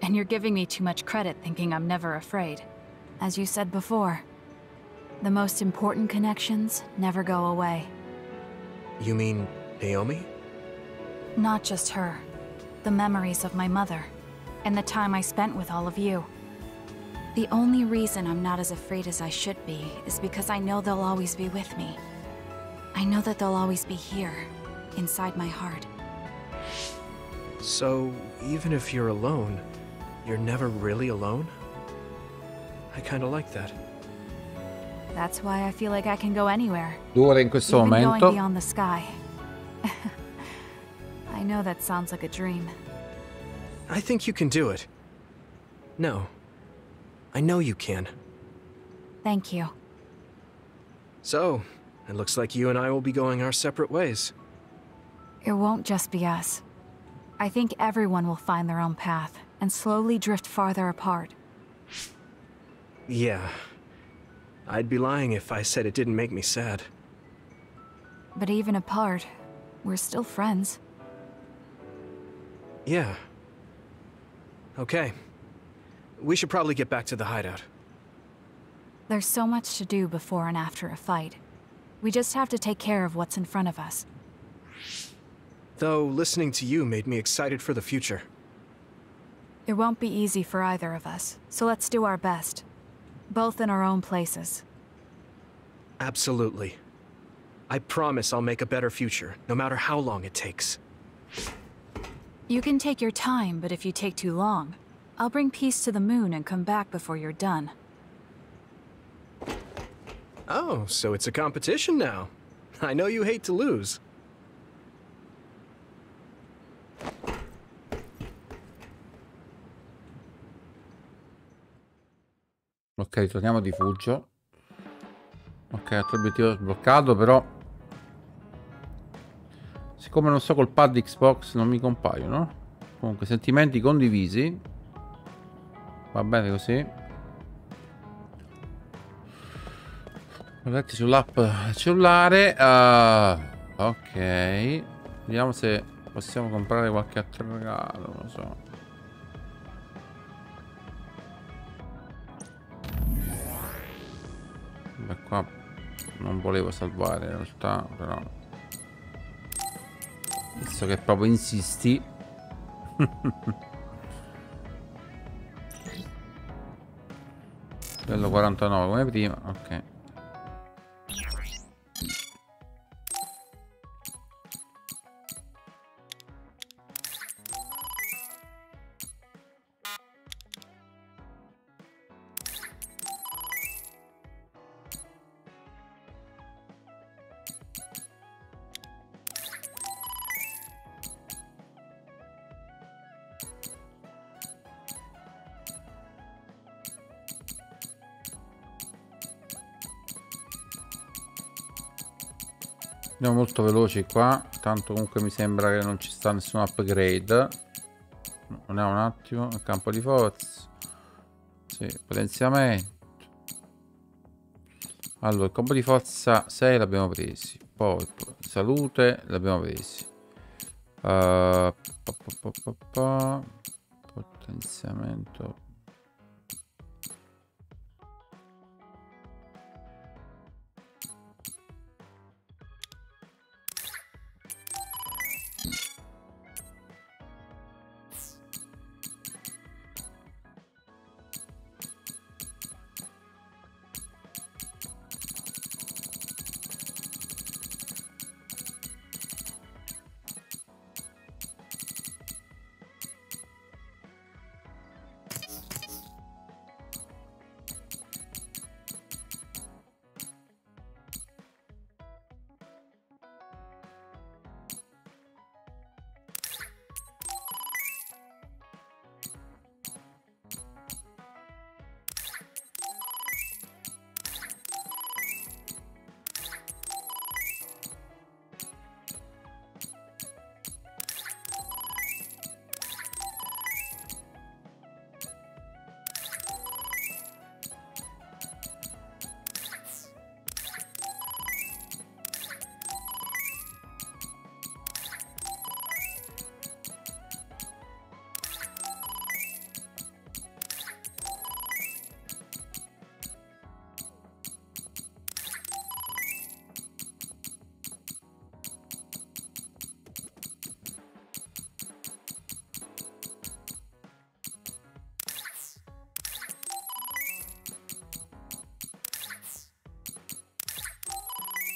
And you're giving me too much credit thinking I'm never afraid. As you said before, the most important connections never go away. You mean Naomi? Not just her. The memories of my mother, and the time I spent with all of you. The only reason I'm not as afraid as I should be is because I know they'll always be with me. I know that they'll always be here, inside my heart. So, even if you're alone, you're never really alone? I kinda like that. That's why I feel like I can go anywhere. Dura in questo even momento. Going beyond the sky. I know that sounds like a dream. I think you can do it. No. I know you can. Thank you. So, it looks like you and I will be going our separate ways. It won't just be us. I think everyone will find their own path and slowly drift farther apart. Yeah. I'd be lying if I said it didn't make me sad. But even apart, we're still friends. Yeah. Okay. We should probably get back to the hideout. There's so much to do before and after a fight. We just have to take care of what's in front of us. Though, listening to you made me excited for the future. It won't be easy for either of us, so let's do our best. Both in our own places. Absolutely. I promise I'll make a better future, no matter how long it takes. You can take your time, but if you take too long, I'll bring peace to the moon and come back before you're done. Oh, so it's a competition now. I know you hate to lose. Ok, torniamo di Fugio. Ok, altro obiettivo sbloccato, però siccome non so col pad Xbox non mi compaiono. Comunque, sentimenti condivisi. Va bene così. Guardate sull'app cellulare. Ok. Vediamo se possiamo comprare qualche altro regalo, non lo so. Beh, qua non volevo salvare in realtà, però visto che proprio insisti. Livello 49 come prima, ok. Andiamo molto veloci qua, tanto comunque mi sembra che non ci sta nessun upgrade. Andiamo un attimo, il campo di forza. Sì, potenziamento. Allora, il campo di forza 6 l'abbiamo presi. Poi, salute l'abbiamo presi. Potenziamento.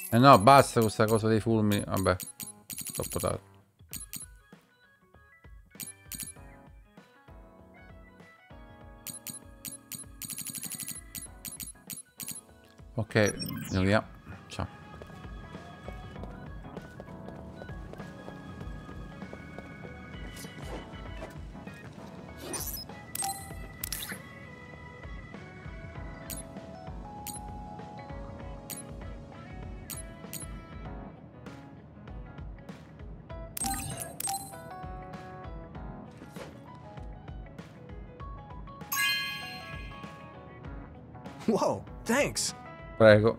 Eh no, basta questa cosa dei fulmini. Vabbè, troppo tardi. Ok, andiamo via. Ciao. Whoa, thanks. Prego.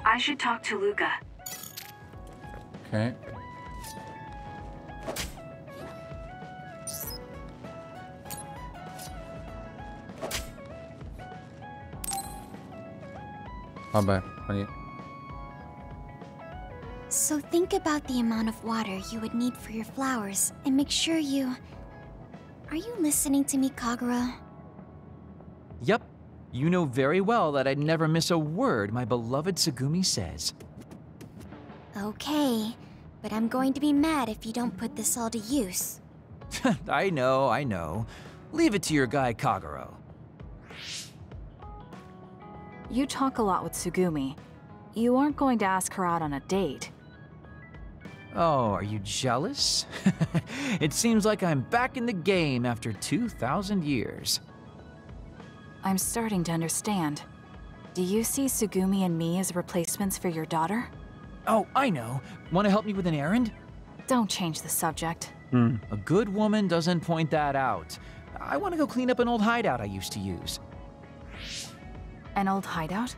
I should talk to Luca. Ok. Vabbè, So think about the amount of water you would need for your flowers, and make sure you... Are you listening to me, Kagura? Yep. You know very well that I'd never miss a word my beloved Tsugumi says. Okay, but I'm going to be mad if you don't put this all to use. I know. Leave it to your guy Kaguro. You talk a lot with Tsugumi. You aren't going to ask her out on a date. Oh, are you jealous? It seems like I'm back in the game after 2,000 years. I'm starting to understand. Do you see Tsugumi and me as replacements for your daughter? Oh, I know. Want to help me with an errand? Don't change the subject. A good woman doesn't point that out. I want to go clean up an old hideout I used to use. An old hideout?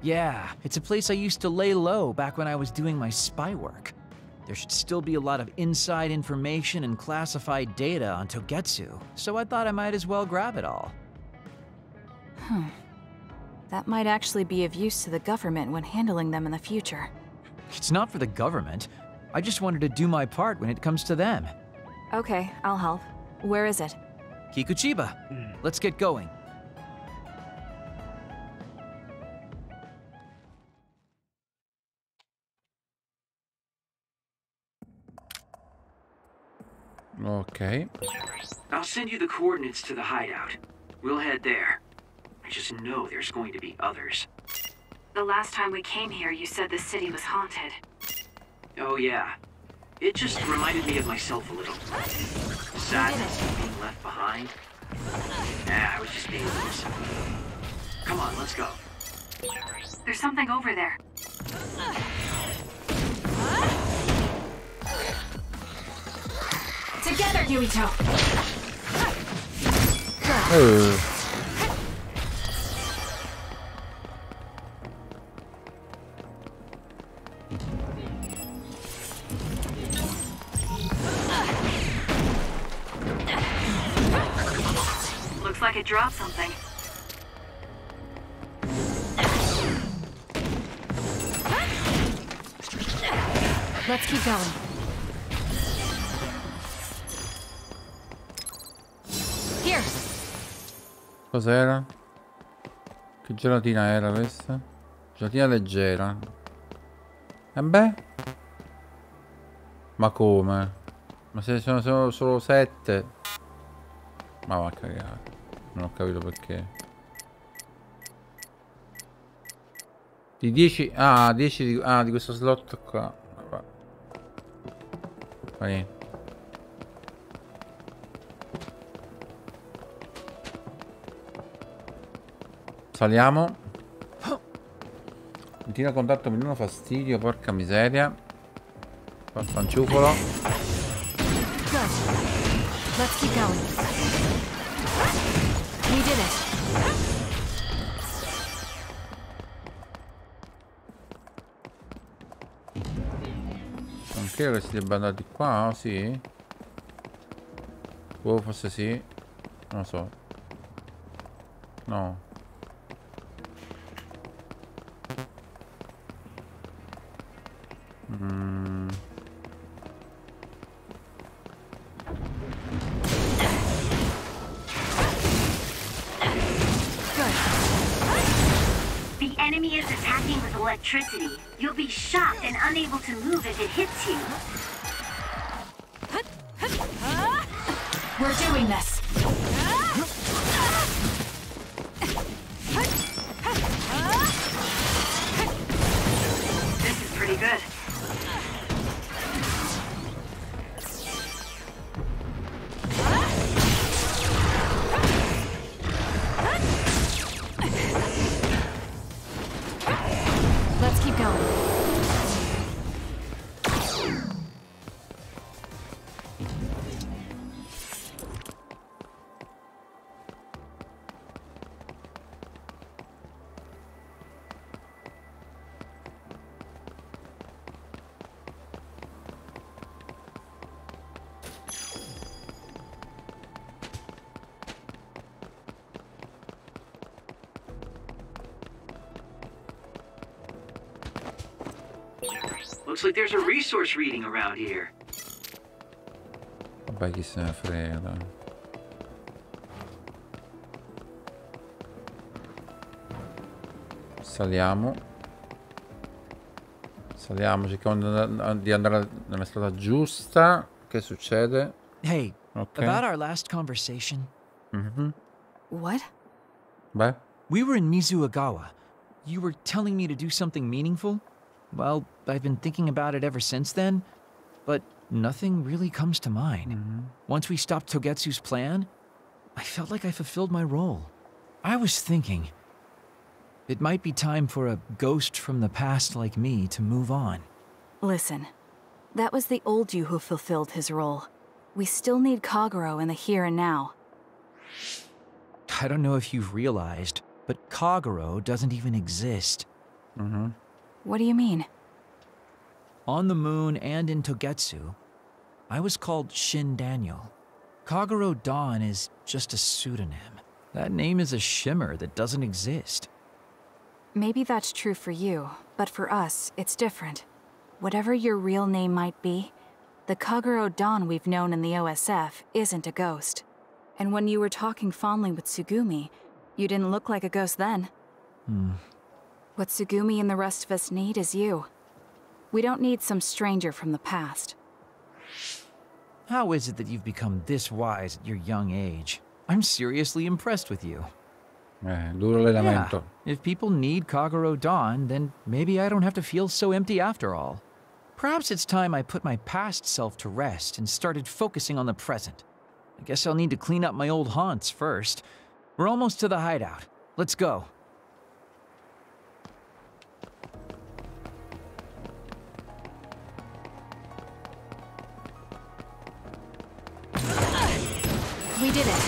Yeah, it's a place I used to lay low back when I was doing my spy work. There should still be a lot of inside information and classified data on Togetsu, so I thought I might as well grab it all. That might actually be of use to the government when handling them in the future. It's not for the government. I just wanted to do my part when it comes to them. Okay, I'll help. Where is it? Kikuchiba. Let's get going. Ok. I'll send you the coordinates to the hideout. We'll head there. I just know there's going to be others. The last time we came here, you said the city was haunted. Oh yeah. It just reminded me of myself a little. Sadness of being left behind. I was just being loose. Come on, let's go. There's something over there. Together, Yuito! Looks like it dropped something. Let's keep going. Here. Cos'era? Che gelatina era questa? Gelatina leggera. E beh? Ma come? Ma se sono solo 7? Ma va a cagare. Non ho capito perché. Di 10... Ah, 10 di... Ah, di questo slot qua. Vabbè. Fa niente. Saliamo. Continua a contatto, mi danno fastidio, porca miseria. Fanciuffolo. Good. Let's keep going. We did it. Non credo che si debba andare di qua, oh, sì? Oh, forse sì. Non lo so. No. The enemy is attacking with electricity. You'll be shocked and unable to move if it hits you. We're doing this. This is pretty good. Let's keep going. Looks like there's a resource reading around here. Vabbè, chi se ne frega, dai. Saliamo. Saliamo, cerchiamo di andare nella strada giusta. Che succede? Hey, Okay. about our last conversation. What? Beh. We were in Mizuagawa. You were telling me to do something meaningful? Well, I've been thinking about it ever since then, but nothing really comes to mind. Once we stopped Togetsu's plan, I felt like I fulfilled my role. I was thinking, it might be time for a ghost from the past like me to move on. Listen, that was the old you who fulfilled his role. We still need Kagero in the here and now. I don't know if you've realized, but Kagero doesn't even exist. What do you mean? On the moon and in Togetsu, I was called Shin Daniel. Kagero Dawn is just a pseudonym. That name is a shimmer that doesn't exist. Maybe that's true for you, but for us, it's different. Whatever your real name might be, the Kagero Dawn we've known in the OSF isn't a ghost. And when you were talking fondly with Tsugumi, you didn't look like a ghost then. What Tsugumi and the rest of us need is you. We don't need some stranger from the past. How is it that you've become this wise at your young age? I'm seriously impressed with you. Duro allenamento. If people need Kagero Dawn, then maybe I don't have to feel so empty after all. Perhaps it's time I put my past self to rest and started focusing on the present. I guess I'll need to clean up my old haunts first. We're almost to the hideout. Let's go. We did it.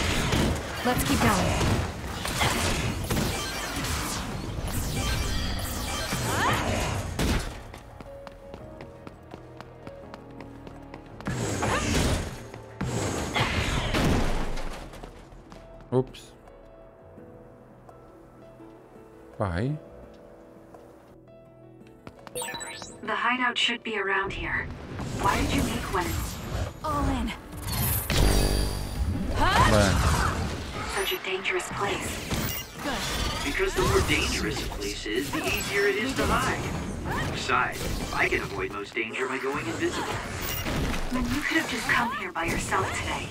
Let's keep going. Oops. Vai. The hideout should be around here. Why did you make one? All in. Such a dangerous place. Because the more dangerous a place is, the easier it is to hide. Besides, I can avoid most danger by going invisible. When you could have just come here by yourself today.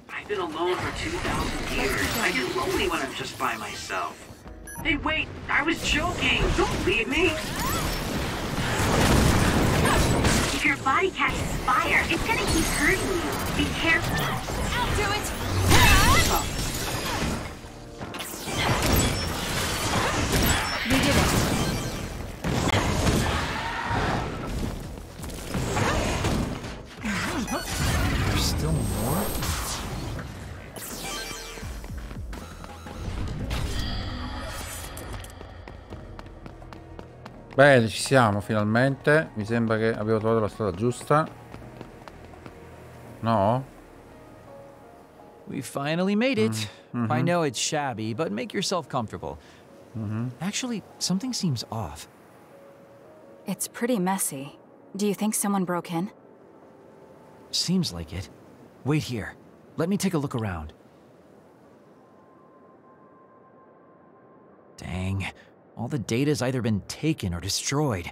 I've been alone for 2,000 years. I get lonely when I'm just by myself. Hey, wait! I was joking! Don't leave me! If your body catches fire, it's gonna keep hurting you. Be careful. I'll do it! We did it. There's still more? Bene, ci siamo finalmente. Mi sembra che abbiamo trovato la strada giusta. No? We finally made it. I know it's shabby, but make yourself comfortable. Actually, something seems off. It's pretty messy. Do you think someone broke in? Seems like it. Wait here. Let me take a look around. Dang. All the data's either been taken or destroyed.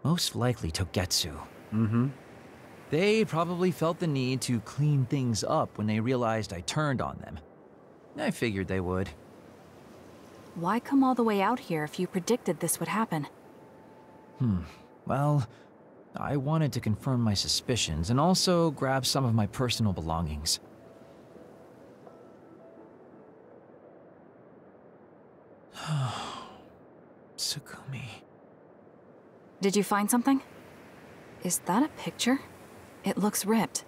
Most likely Togetsu. They probably felt the need to clean things up when they realized I turned on them. I figured they would. Why come all the way out here if you predicted this would happen? Well, I wanted to confirm my suspicions and also grab some of my personal belongings. Tsugumi. Did you find something? Is that a picture? It looks ripped.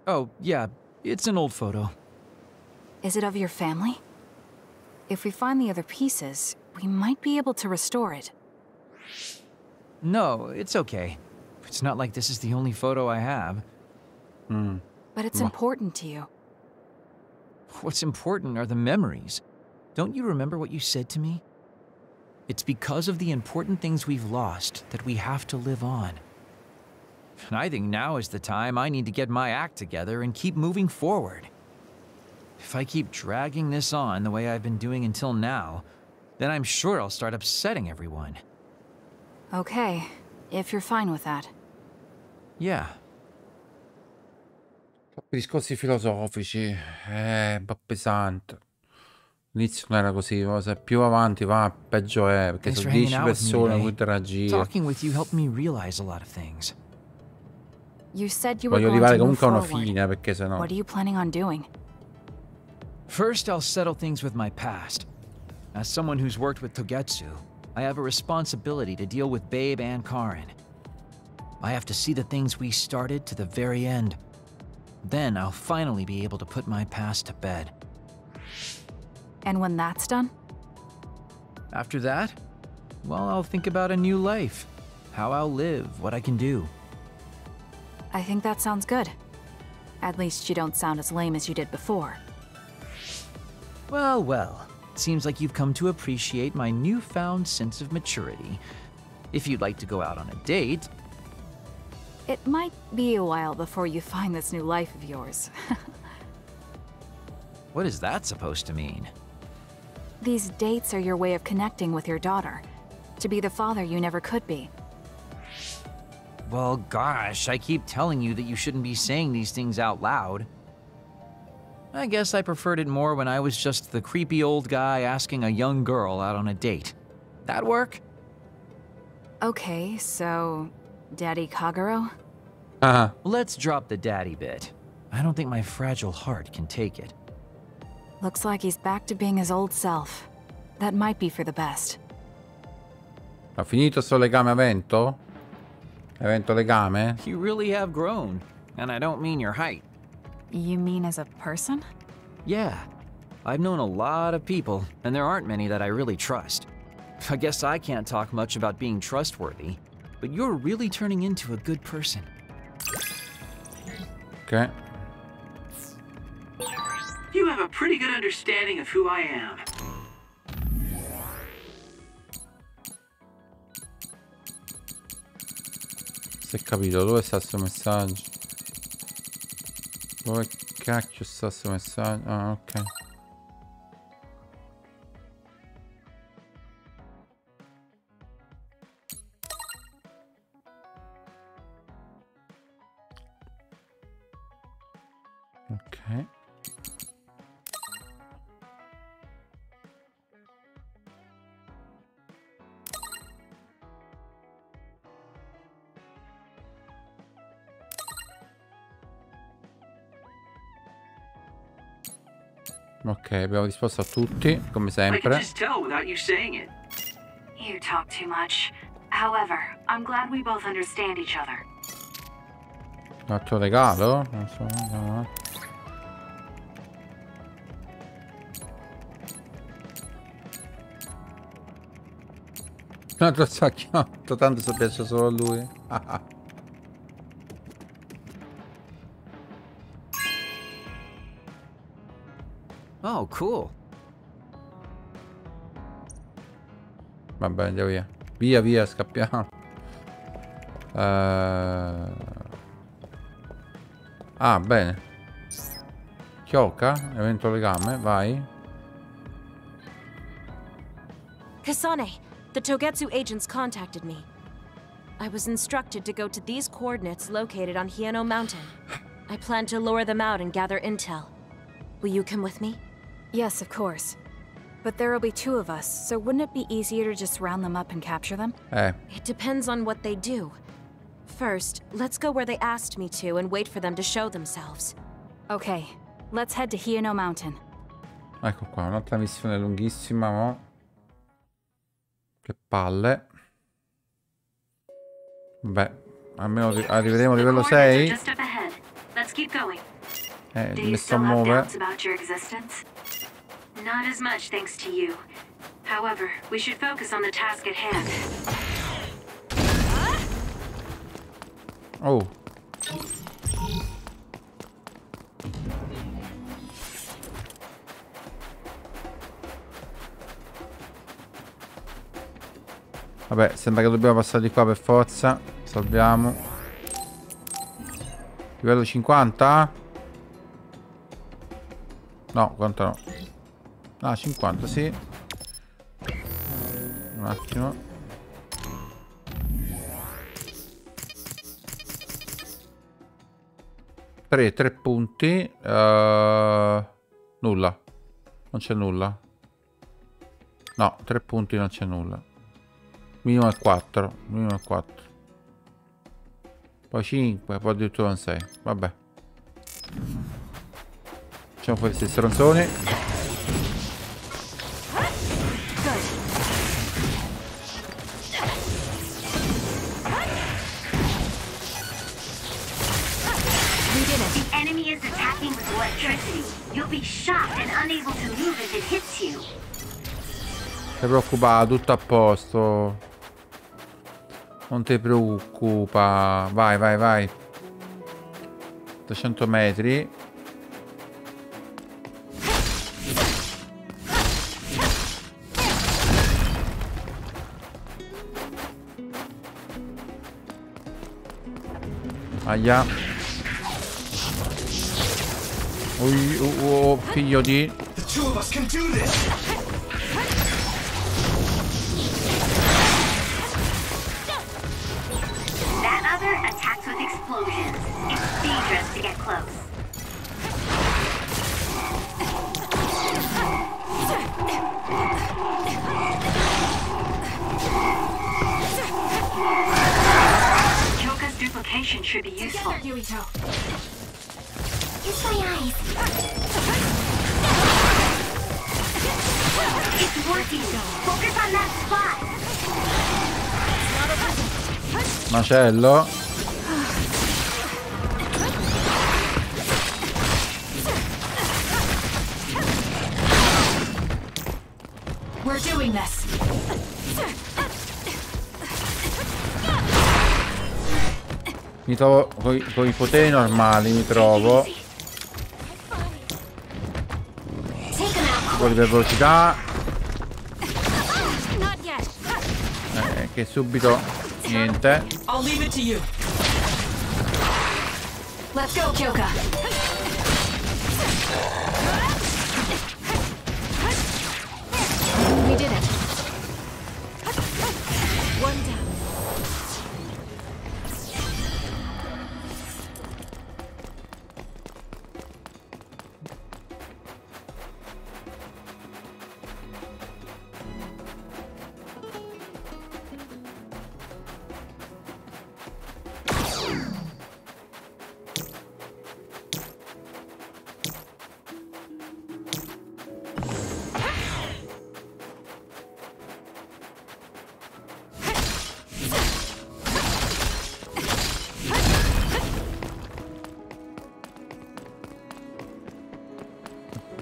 Oh, yeah, it's an old photo. Is it of your family? If we find the other pieces, we might be able to restore it. No, it's okay. It's not like this is the only photo I have. But it's important to you. What's important are the memories. Don't you remember what you said to me? It's because of the important things we've lost that we have to live on. And I think now is the time I need to get my act together and keep moving forward. If I keep dragging this on the way I've been doing until now, then I'm sure I'll start upsetting everyone. Okay, if you're fine with that. Yeah. Discorsi filosofici, un po' pesante. L'inizio non era così, se più avanti va, peggio è, perché sono 10 persone con cui interagire. Talking with you helped me realize a lot of things. You said you were Voglio going arrivare to move comunque a una forward. fine, perché sennò... What are you planning on doing? First, I'll settle things with my past. As someone who's worked with Togetsu, I have a responsibility to deal with Babe and Karin. I have to see the things we started to the very end. Then I'll finally be able to put my past to bed. And when that's done? After that, well, I'll think about a new life. How I'll live, what I can do. I think that sounds good. At least you don't sound as lame as you did before. Well, well. Seems like you've come to appreciate my newfound sense of maturity. If you'd like to go out on a date... It might be a while before you find this new life of yours. What is that supposed to mean? These dates are your way of connecting with your daughter. To be the father you never could be. Well, gosh, I keep telling you that you shouldn't be saying these things out loud. I guess I preferred it more when I was just the creepy old guy asking a young girl out on a date. That work? Okay, so... Daddy Kagero? Let's drop the daddy bit. I don't think my fragile heart can take it. Looks like he's back to being his old self. That might be for the best. Ha finito sto legame a vento? Evento legame? You really have grown. And I don't mean your height. You mean as a person? Yeah. I've known a lot of people, and there aren't many that I really trust. I guess I can't talk much about being trustworthy, but you're really turning into a good person. Okay. You have a pretty good understanding of who I am. Si è capito, dove sta sto messaggio? Dove cacchio sta sto messaggio? Ah, ok. Ok. Ok, abbiamo risposto a tutti, come I can sempre. just tell without you saying it. You talk too much. However, I'm glad we both understand each other. Altro regalo? Non so, no. Un altro sacchiotto, tanto se piace solo a lui. Oh, cool. Vabbè, andiamo via. Via, via, scappiamo. Ah, bene. Chioca, evento legame, vai. Kasane, the Togetsu agents contacted me. I was instructed to go to these coordinates located on Hieno Mountain. I plan to lure them out and gather intel. Will you come with me? Yes, of course. But there will be two of us, so wouldn't it be easier to just round them up and capture them? It depends on what they do. First, let's go where they asked me to and wait for them to show themselves. Okay, let's head to Hieno Mountain. Ecco qua, un'altra missione lunghissima, mo. Che palle. Beh, almeno arriveremo a livello 6. Just up ahead. Let's keep going. Do Mi you sto a still have muovere. doubts about your existence? Not as much thanks to you. However, we should focus on the task at hand. Oh. Vabbè, sembra che dobbiamo passare di qua per forza. Salviamo. Livello 50? No, quanto no? Ah, 50, sì. Un attimo. Tre punti. Nulla. Non c'è nulla. No, 3 punti non c'è nulla. Minimo è 4. Minimo è 4. Poi 5, poi addirittura un 6. Vabbè. Facciamo questi stronzoni. The enemy is attacking with electricity. You'll be shocked and unable to move if it hits you. Non ti preoccupare, tutto a posto. Non ti preoccupa. Vai, vai, vai. 300 metri. Aia. Oh, figlio di... That other attacks with explosions. It's dangerous to get close. Choka's duplication should be useful. Kiss my eyes. It's working. Focus on that spot. Macello. We're doing this. Mi trovo con i poteri normali, mi trovo. Un po' di velocità. Che subito niente. I'll leave it to you. Let's go, Kyoka. We did it. One down.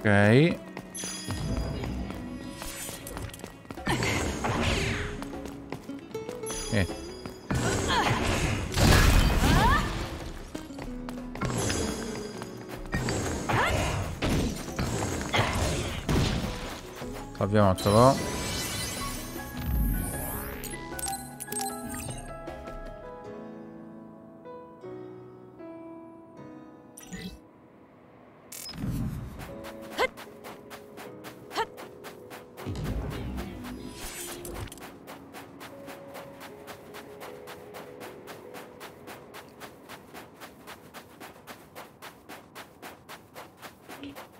Ok. Salviamocelo.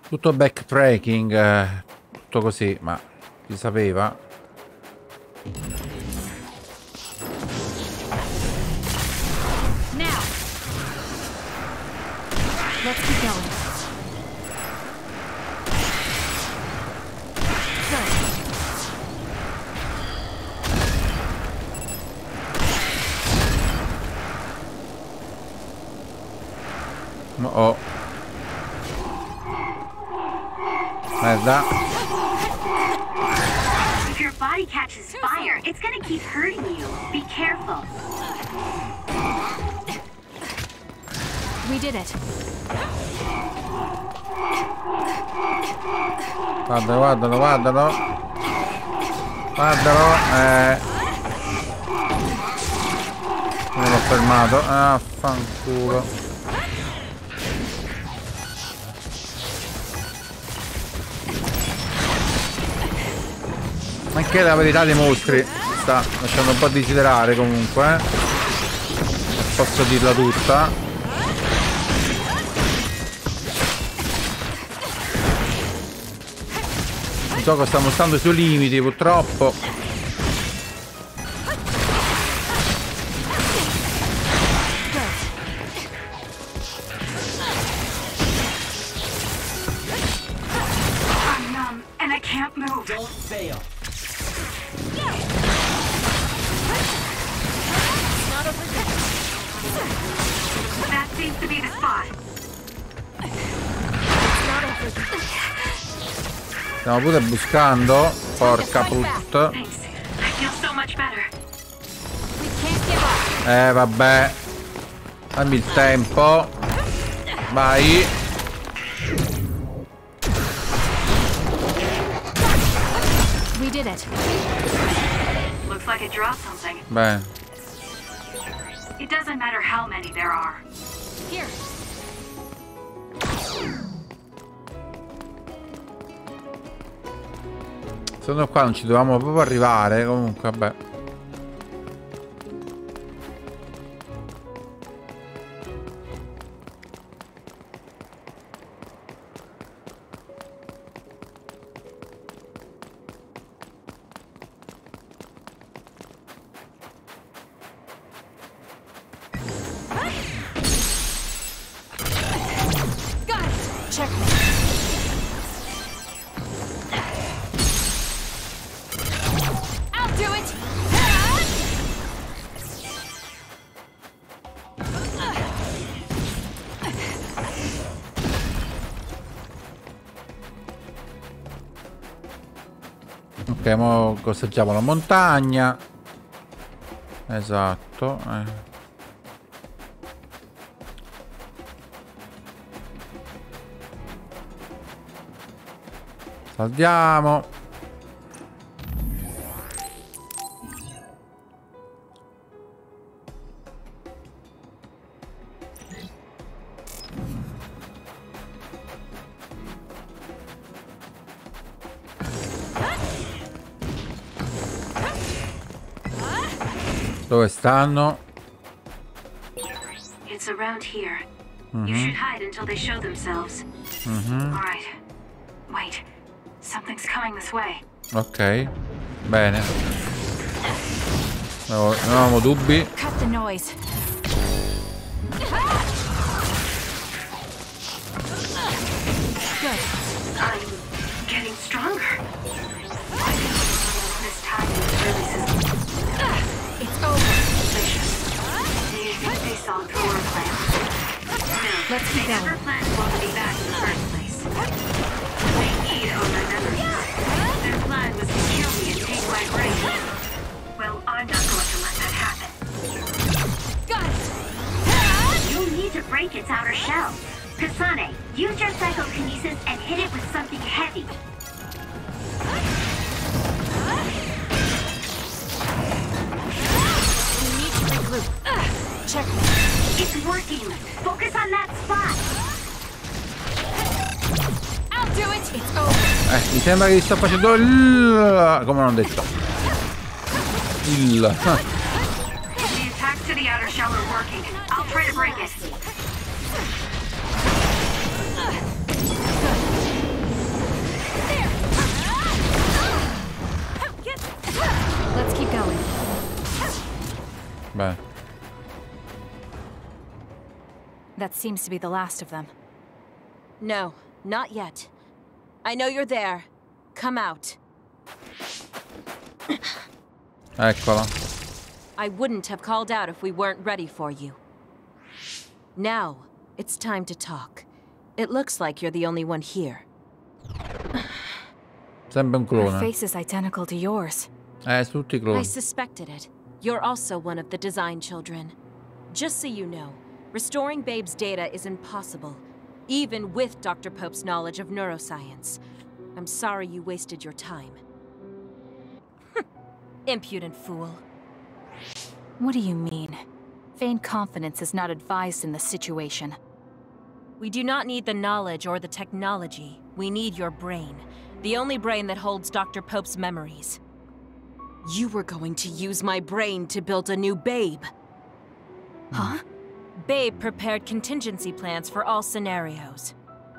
Tutto backtracking, tutto così, ma si sapeva. Now. Let's keep going. Oh. Merda. If your body catches fire, it's gonna keep hurting you. Be careful. We did it. Guardalo, guardalo, guardalo. Guardalo. fermato. Ah, fanculo. Anche la verità dei mostri sta lasciando un po' desiderare comunque. Posso dirla tutta. Il gioco sta mostrando i suoi limiti purtroppo. Don't fail. That seems to be the spot. Stiamo pure buscando. Porca put. Vabbè. Dammi il tempo. Vai. We did it. Looks like it dropped something. Bene. It doesn't matter how many there are. Here. Secondo qua non ci dovevamo proprio arrivare. Comunque, vabbè. Ok, mo costeggiamo la montagna. Esatto. Saldiamo. Dove stanno? It's around here. You should hide until they show themselves. All right. Wait. Something's coming this way. Ok. Bene. Non avevamo dubbi. Cut the noise. Good. I'm getting stronger. This time it really It's over. Do you think they saw through our plan? No. Let's keep they going. never planned what would be back in the first place. They need all my memories. Their plan was to kill me and take my brain. Well, I'm not going to let that happen. Got it. You need to break its outer shell. Kasane, use your psychokinesis and hit it with something heavy. Check. It's working. Focus on that spot. I'll do it. It's over. Mi sembra che sto facendo il... come non ho detto. Il... The attacks to the outer shell are working. I'll try to break it. Let's keep going. Beh. That seems to be the last of them. No, not yet. I know you're there. Come out. Eccola. I wouldn't have called out if we weren't ready for you. Now, it's time to talk. It looks like you're the only one here. Sembra un Her clone. face is identical to yours. Tutti cloni. I suspected it. You're also one of the design children. Just so you know, restoring Babe's data is impossible, even with Dr. Pope's knowledge of neuroscience. I'm sorry you wasted your time. Impudent fool. What do you mean? Feigned confidence is not advised in this situation. We do not need the knowledge or the technology. We need your brain. The only brain that holds Dr. Pope's memories. You were going to use my brain to build a new Babe. Huh? Babe prepared contingency plans for all scenarios.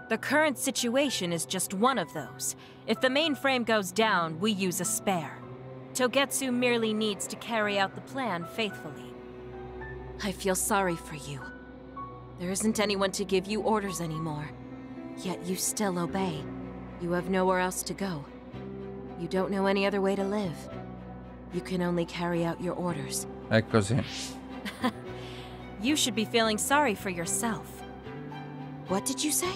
The current situation is just one of those. If the mainframe goes down, we use a spare. Togetsu merely needs to carry out the plan faithfully. I feel sorry for you. There isn't anyone to give you orders anymore. Yet you still obey. You have nowhere else to go. You don't know any other way to live. You can only carry out your orders. È così. You should be feeling sorry for yourself. What did you say?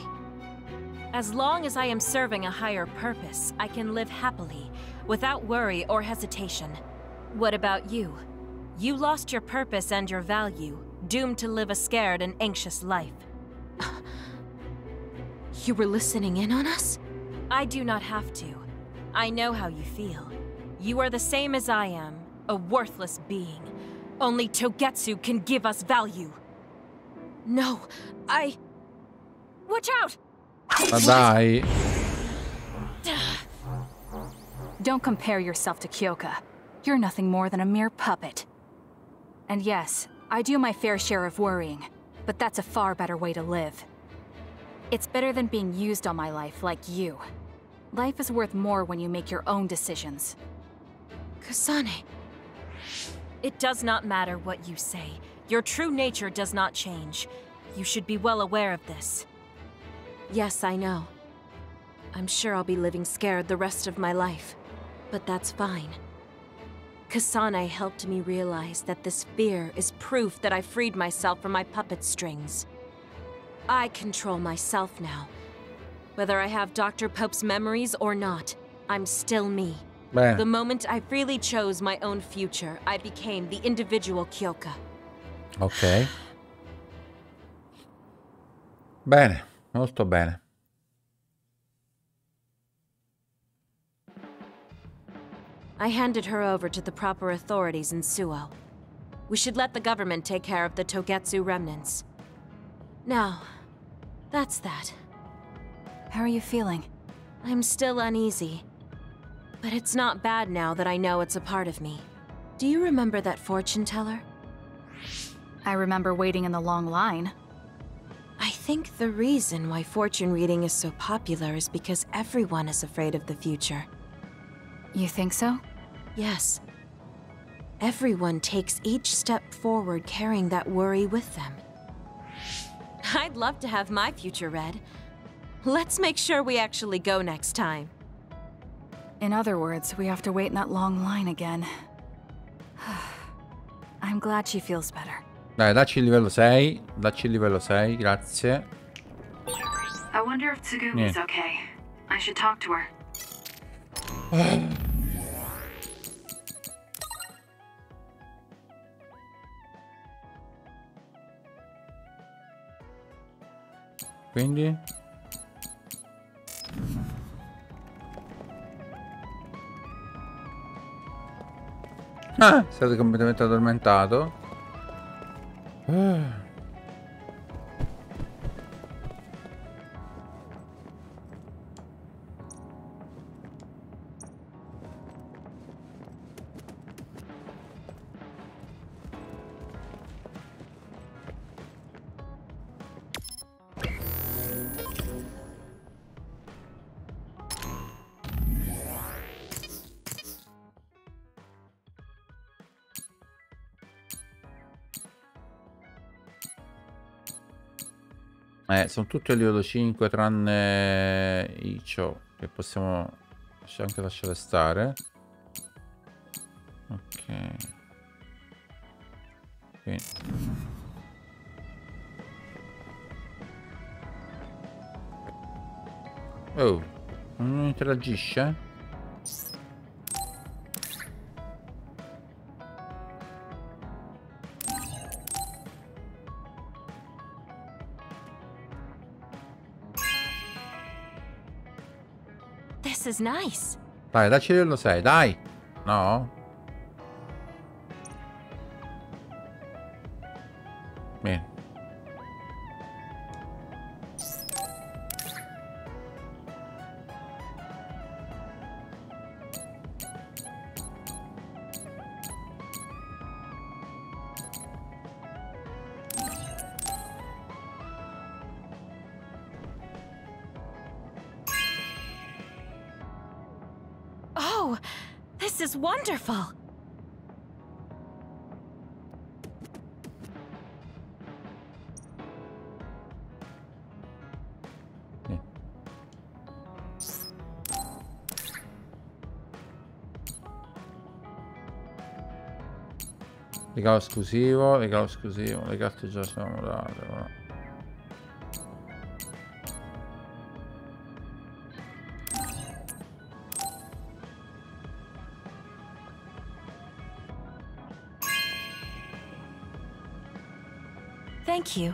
As long as I am serving a higher purpose, I can live happily, without worry or hesitation. What about you? You lost your purpose and your value, doomed to live a scared and anxious life. You were listening in on us? I do not have to. I know how you feel. You are the same as I am, a worthless being. Only Togetsu can give us value. No, Watch out! Ma dai. Don't compare yourself to Kyoka. You're nothing more than a mere puppet. And yes, I do my fair share of worrying, but that's a far better way to live. It's better than being used on my life like you. Life is worth more when you make your own decisions. Kasane. It does not matter what you say. Your true nature does not change. You should be well aware of this. Yes, I know. I'm sure I'll be living scared the rest of my life. But that's fine. Kasane helped me realize that this fear is proof that I freed myself from my puppet strings. I control myself now. Whether I have Dr. Pope's memories or not, I'm still me. Bene. The moment I freely chose my own future, I became the individual Kyoka. Ok. Bene, molto bene. I handed her over to the proper authorities in Suo. We should let the government take care of the Togetsu remnants. Now, that's that. How are you feeling? I'm still uneasy. But it's not bad now that I know it's a part of me. Do you remember that fortune teller? I remember waiting in the long line. I think the reason why fortune reading is so popular is because everyone is afraid of the future. You think so? Yes. Everyone takes each step forward carrying that worry with them. I'd love to have my future read. Let's make sure we actually go next time. In other words, we have to wait in that long line again. I'm glad she feels better. Dai, dacci il livello 6. Dacci il livello 6, grazie. I wonder if Tsugumi's okay. I should talk to her. Quindi? Ah, siete completamente addormentato. Sono tutti a livello 5 tranne Icho, che possiamo anche lasciare stare. Ok. Quindi. Oh, non interagisce? This is nice. Dai, dacci livello 6, dai. No? Bene. Oh, this is wonderful. Regalo esclusivo, le carte già sono date. Voilà. Thank you.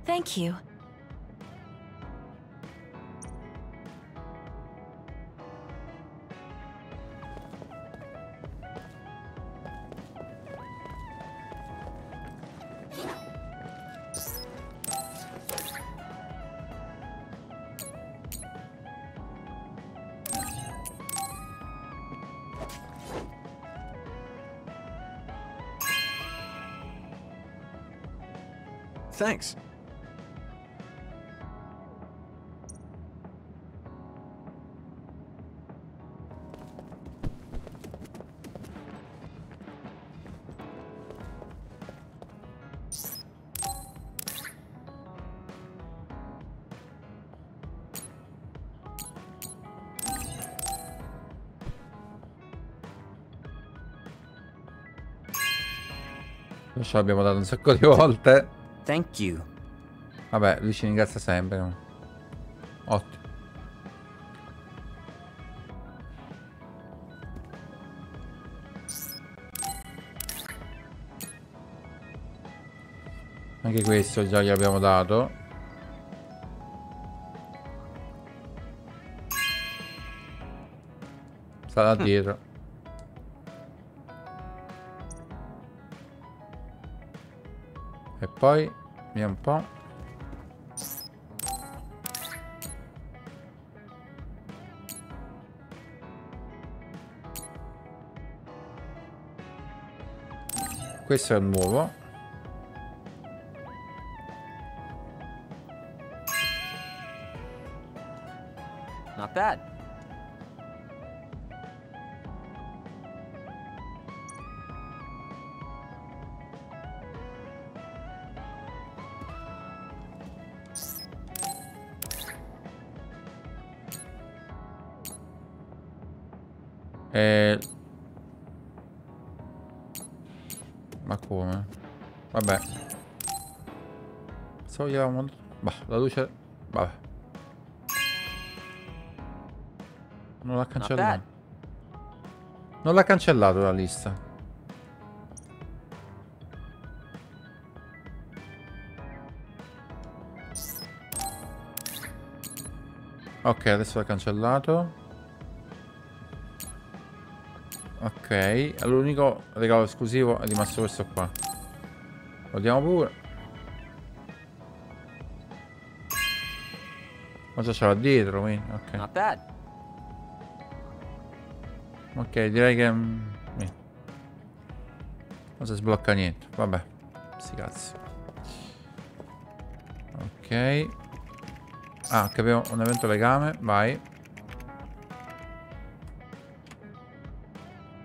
Thank you. Thanks. Ce l'abbiamo dato un sacco di volte. Thank you. Vabbè, lui ci ringrazia sempre. No? Ottimo. Anche questo già gli abbiamo dato. Sta là dietro. E poi vediamo un po'. Questo è il nuovo. Not bad. Ma come? Vabbè. Se vogliamo... Bah, la luce... Vabbè. Non l'ha cancellato. Non l'ha cancellato la lista. Ok, adesso l'ha cancellato. Ok, l'unico regalo esclusivo è rimasto questo qua. Lo diamo pure. Ma già ce l'ha dietro, quindi, ok. Not bad. Ok, direi che... non si sblocca niente, vabbè. Sti cazzi. Ok. Ah, che abbiamo un evento legame, vai.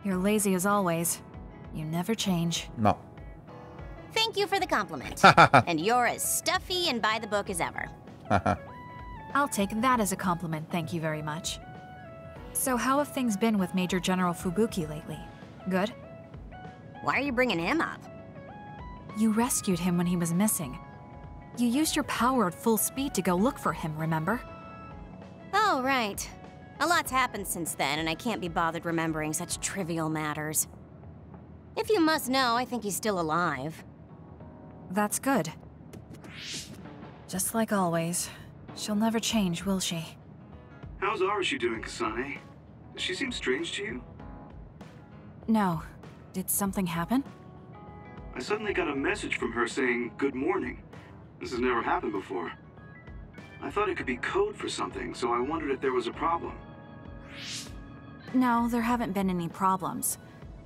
You're lazy as always. You never change. No. Thank you for the compliment. And you're as stuffy and by the book as ever. I'll take that as a compliment, thank you very much. So how have things been with Major General Fubuki lately? Good? Why are you bringing him up? You rescued him when he was missing. You used your power at full speed to go look for him, remember? Oh, right. A lot's happened since then, and I can't be bothered remembering such trivial matters. If you must know, I think he's still alive. That's good. Just like always. She'll never change, will she? How's Arashi doing, Kasane? Does she seem strange to you? No. Did something happen? I suddenly got a message from her saying, "Good morning." This has never happened before. I thought it could be code for something, so I wondered if there was a problem. No, there haven't been any problems.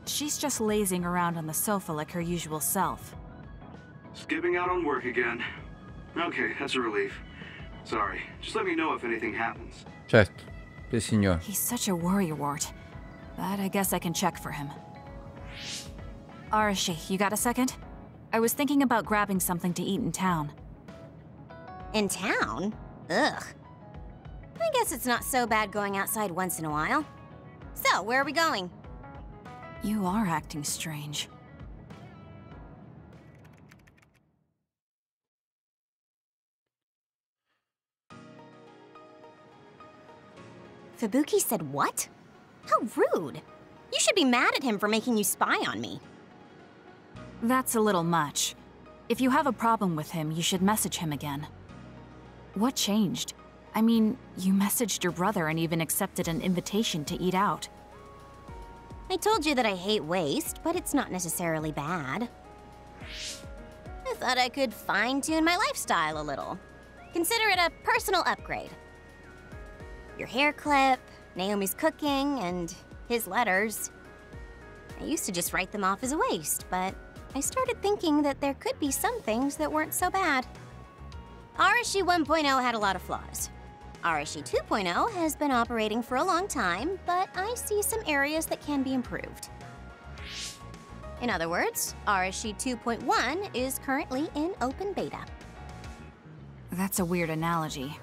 She's just lazing around on the sofa like her usual self. Skipping out on work again. Okay, that's a relief. Sorry, just let me know if anything happens. Certo, sì signor. He's such a worrywart. But I guess I can check for him. Arashi, you got a second? I was thinking about grabbing something to eat in town. In town? Ugh. I guess it's not so bad going outside once in a while. So, where are we going? You are acting strange. Fubuki said what? How rude. You should be mad at him for making you spy on me. That's a little much. If you have a problem with him, you should message him again. What changed? I mean, you messaged your brother and even accepted an invitation to eat out. I told you that I hate waste, but it's not necessarily bad. I thought I could fine-tune my lifestyle a little. Consider it a personal upgrade. Your hair clip, Naomi's cooking, and his letters. I used to just write them off as a waste, but I started thinking that there could be some things that weren't so bad. Arashi 1.0 had a lot of flaws. Arashi 2.0 has been operating for a long time, but I see some areas that can be improved. In other words, Arashi 2.1 is currently in open beta. That's a weird analogy.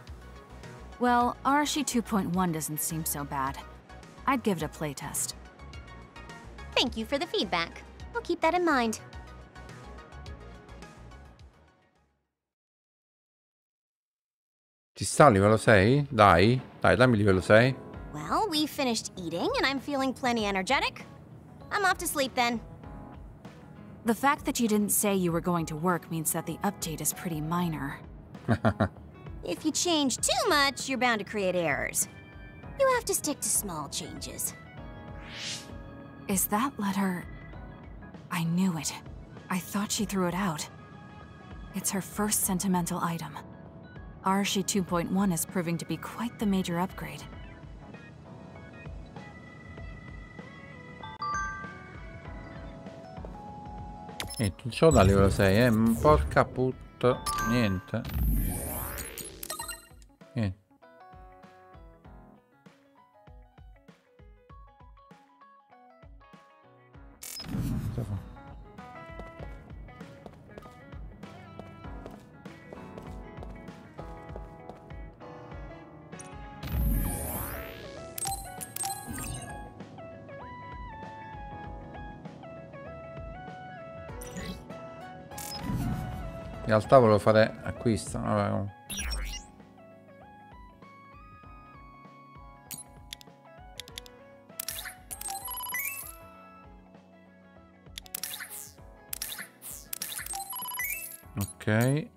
Well, Arashi 2.1 doesn't seem so bad. I'd give it a playtest. Thank you for the feedback. I'll keep that in mind. Ci sta livello 6? Dai, dammi livello 6. Well, we finished eating and I'm feeling plenty energetic. I'm off to sleep then. The fact that you didn't say you were going to work means that the update is pretty minor. If you change too much, you're bound to create errors. You have to stick to small changes. Is that letter... I knew it. I thought she threw it out. It's her first sentimental item. Arashi 2.1 is proving to be quite the major upgrade. Tutto ciò da livello 6, porca putta. Niente. Niente. Cosa fa? In realtà volevo fare acquisto. Vabbè. Ok.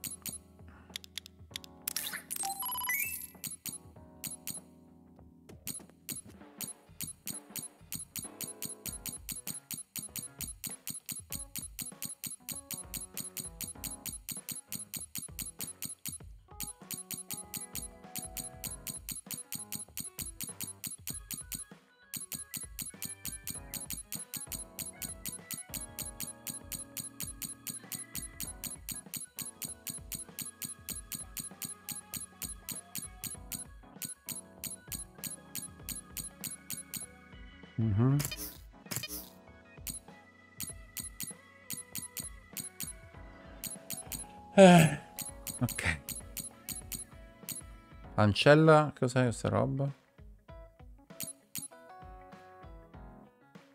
Ok. Ancella, cos'è questa roba?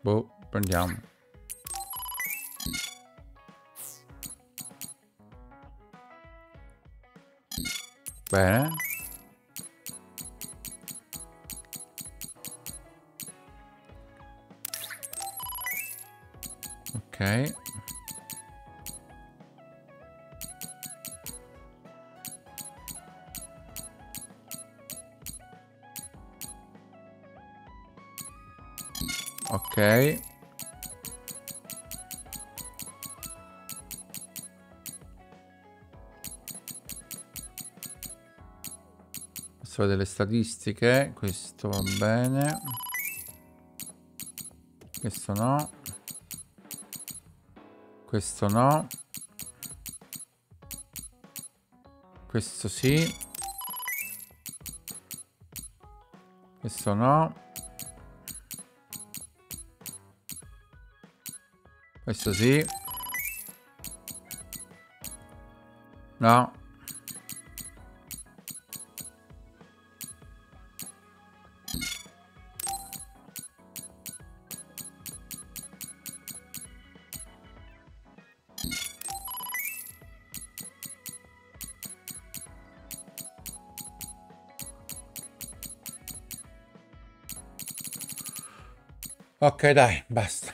Boh, prendiamo. Bene. Ok. Ok. Questo delle statistiche, questo va bene. Questo no. Questo no. Questo sì. Questo no. Questo sì. No. Ok, dai, basta.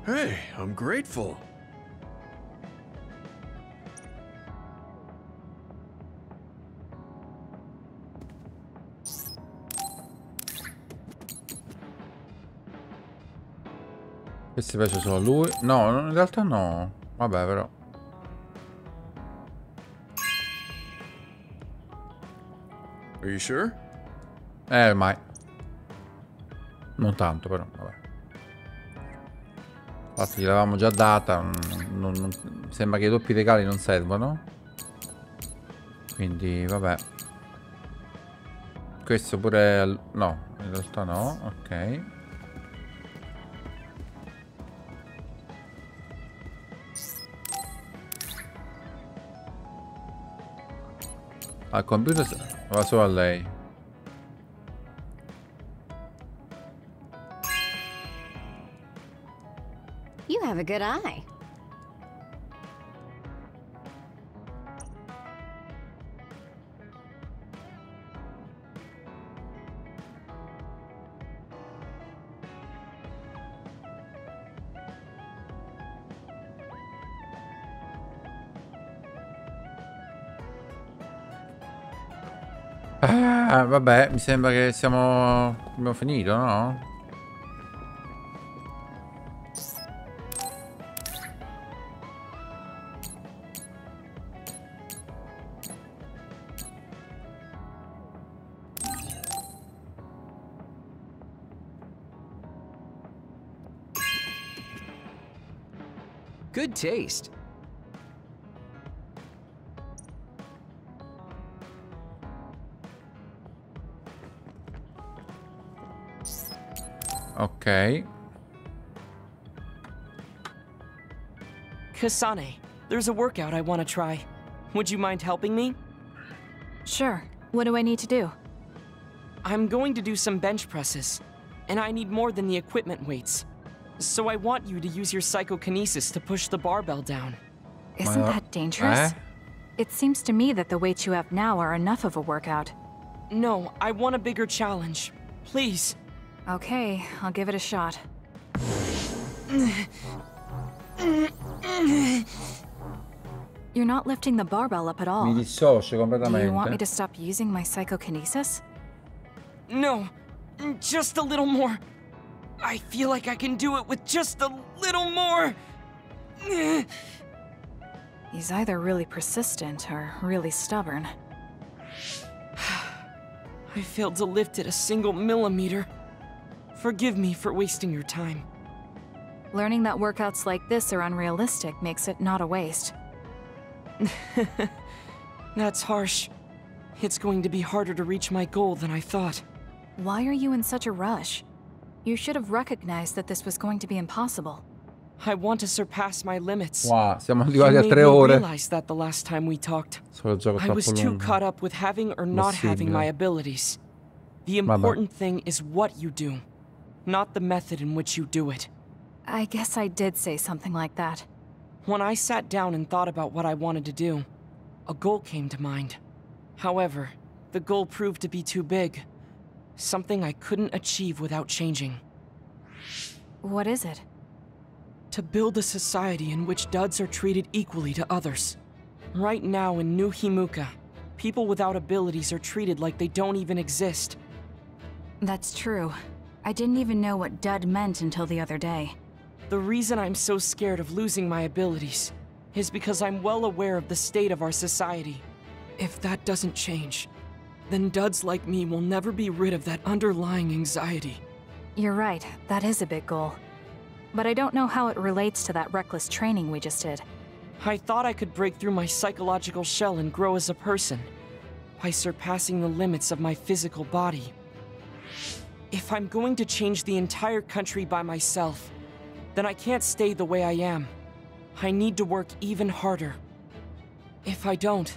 Hey, I'm grateful. Questo piace solo a lui. No, in realtà no. Vabbè, però. Are you sure? Ormai. Non tanto, però, vabbè. Infatti gliel'avevamo già data. Sembra che i doppi regali non servono. Quindi, vabbè. Questo pure... No, in realtà no. Ok. Al computer va solo a lei. You have a good eye. Ah, vabbè, mi sembra che abbiamo finito, no? Good taste. Ok. Kasane, there's a workout I want to try. Would you mind helping me? Sure. What do I need to do? I'm going to do some bench presses, and I need more than the equipment weights. So I want you to use your psychokinesis to push the barbell down. Isn't that dangerous? It seems to me that the weights you have now are enough of a workout. No, I want a bigger challenge. Please. Okay, I'll give it a shot. You're not lifting the barbell up at all. Mi dissocio Do you want me completamente. to stop using my psychokinesis? No, just a little more. I feel like I can do it with just a little more. He's either really persistent or really stubborn. I failed to lift it a single millimeter. Forgive me for wasting your time. Learning that workouts like this are unrealistic makes it not a waste. That's harsh. It's going to be harder to reach my goal than I thought. Why are you in such a rush? You should have recognized that this was going to be impossible. I want to surpass my limits. Wow, siamo You arrivati a made 3 me ore. realize that the last time we talked. Solo il gioco I was troppo too lungo. caught up with having or not having my abilities. The important thing is what you do, not the method in which you do it. I guess I did say something like that. When I sat down and thought about what I wanted to do, a goal came to mind. However, the goal proved to be too big. Something I couldn't achieve without changing. What is it? To build a society in which duds are treated equally to others. Right now in New Himuka, people without abilities are treated like they don't even exist. That's true. I didn't even know what dud meant until the other day. The reason I'm so scared of losing my abilities is because I'm well aware of the state of our society. If that doesn't change, then duds like me will never be rid of that underlying anxiety. You're right, that is a big goal. But I don't know how it relates to that reckless training we just did. I thought I could break through my psychological shell and grow as a person by surpassing the limits of my physical body. If I'm going to change the entire country by myself, then I can't stay the way I am. I need to work even harder. If I don't,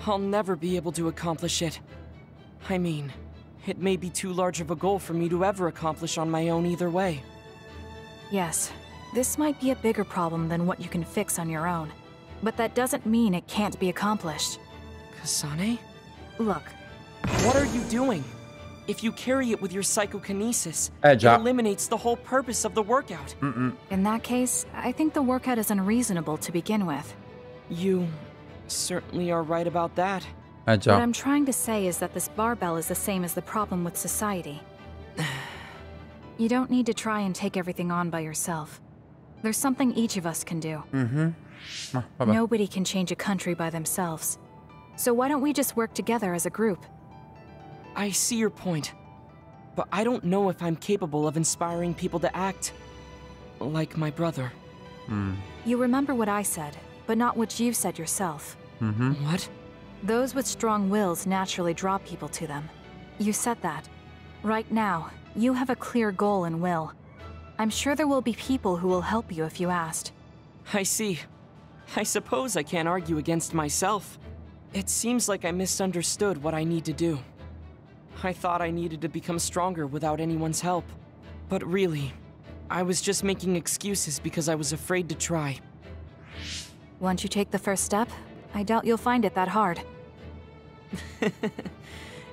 I'll never be able to accomplish it. I mean, it may be too large of a goal for me to ever accomplish on my own either way. Yes, this might be a bigger problem than what you can fix on your own. But that doesn't mean it can't be accomplished. Kasane? Look. What are you doing? If you carry it with your psychokinesis, it eliminates the whole purpose of the workout. In that case, I think the workout is unreasonable to begin with. You certainly are right about that. What I'm trying to say is that this barbell is the same as the problem with society. You don't need to try and take everything on by yourself. There's something each of us can do. Nobody can change a country by themselves. So why don't we just work together as a group? I see your point, but I don't know if I'm capable of inspiring people to act like my brother. You remember what I said, but not what you said yourself. What? Those with strong wills naturally draw people to them. You said that. Right now, you have a clear goal and will. I'm sure there will be people who will help you if you asked. I see. I suppose I can't argue against myself. It seems like I misunderstood what I need to do. I thought I needed to become stronger without anyone's help. But really, I was just making excuses because I was afraid to try. Once you take the first step, I doubt you'll find it that hard.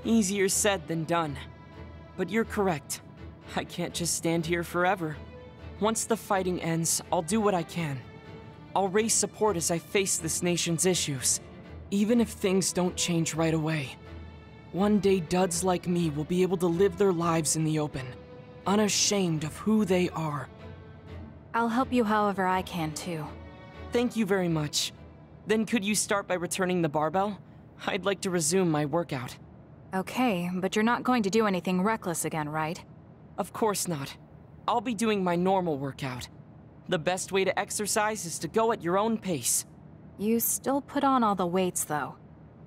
Easier said than done. But you're correct. I can't just stand here forever. Once the fighting ends, I'll do what I can. I'll raise support as I face this nation's issues, even if things don't change right away. One day, duds like me will be able to live their lives in the open, unashamed of who they are. I'll help you however I can, too. Thank you very much. Then could you start by returning the barbell? I'd like to resume my workout. Okay, but you're not going to do anything reckless again, right? Of course not. I'll be doing my normal workout. The best way to exercise is to go at your own pace. You still put on all the weights, though.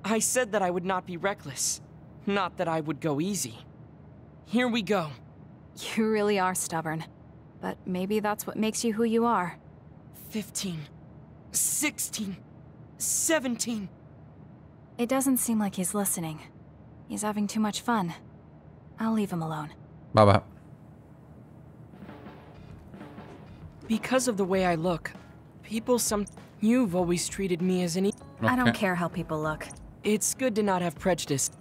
I said that I would not be reckless. Not that I would go easy. Here we go. You really are stubborn. But maybe that's what makes you who you are. 15. 16. 17. It doesn't seem like he's listening. He's having too much fun. I'll leave him alone. Bye-bye. Because of the way I look, people You've always treated me as an I don't care how people look. It's good to not have prejudice.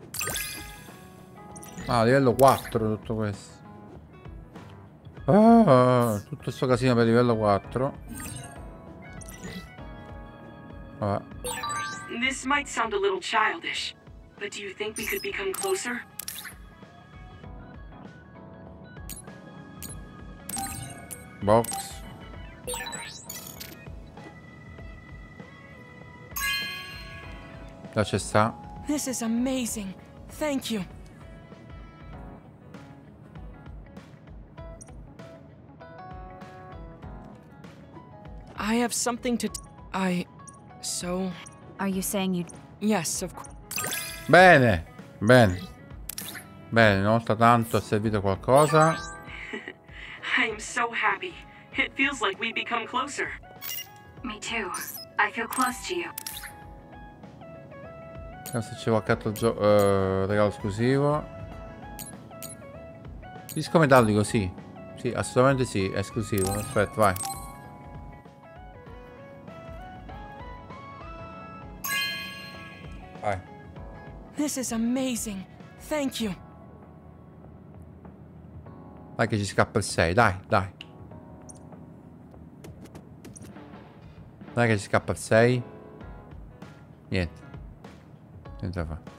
Ah, livello 4 tutto questo. Ah, tutto sto casino per livello 4. Vabbè. This might sound a little childish, but do you think we could become closer? Box. Là c'è sta. This is amazing. Thank you. I have something to so... Are you saying you... Yes, of course. Bene, bene. Bene, una volta tanto è servito qualcosa. I'm so happy. It feels like we become closer. Me too. I feel close to you. Se c'è qualche altro regalo esclusivo. Disco metallico, sì. Sì, assolutamente sì, è esclusivo. Aspetta, vai. Vai. This is amazing. Thank you. Dai che ci scappa il 6, dai, dai. Dai che ci scappa il 6. Niente. Niente da fare.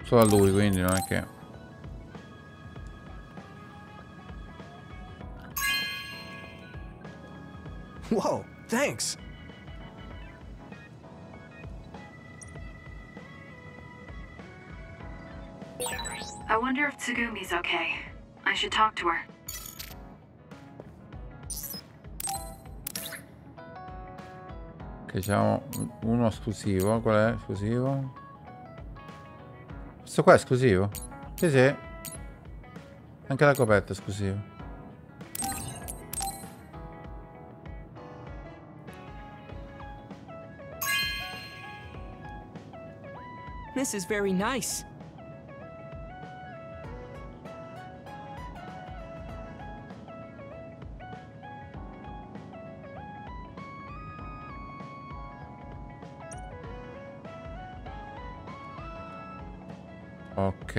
Solo a lui, quindi non è che... Whoa, thanks. I wonder if Tsugumi's okay. I should talk to her. Ok, c'è uno esclusivo. Qual è esclusivo? Questo qua è esclusivo? Sì, sì. Anche la coperta è esclusiva. This is very nice. Ok.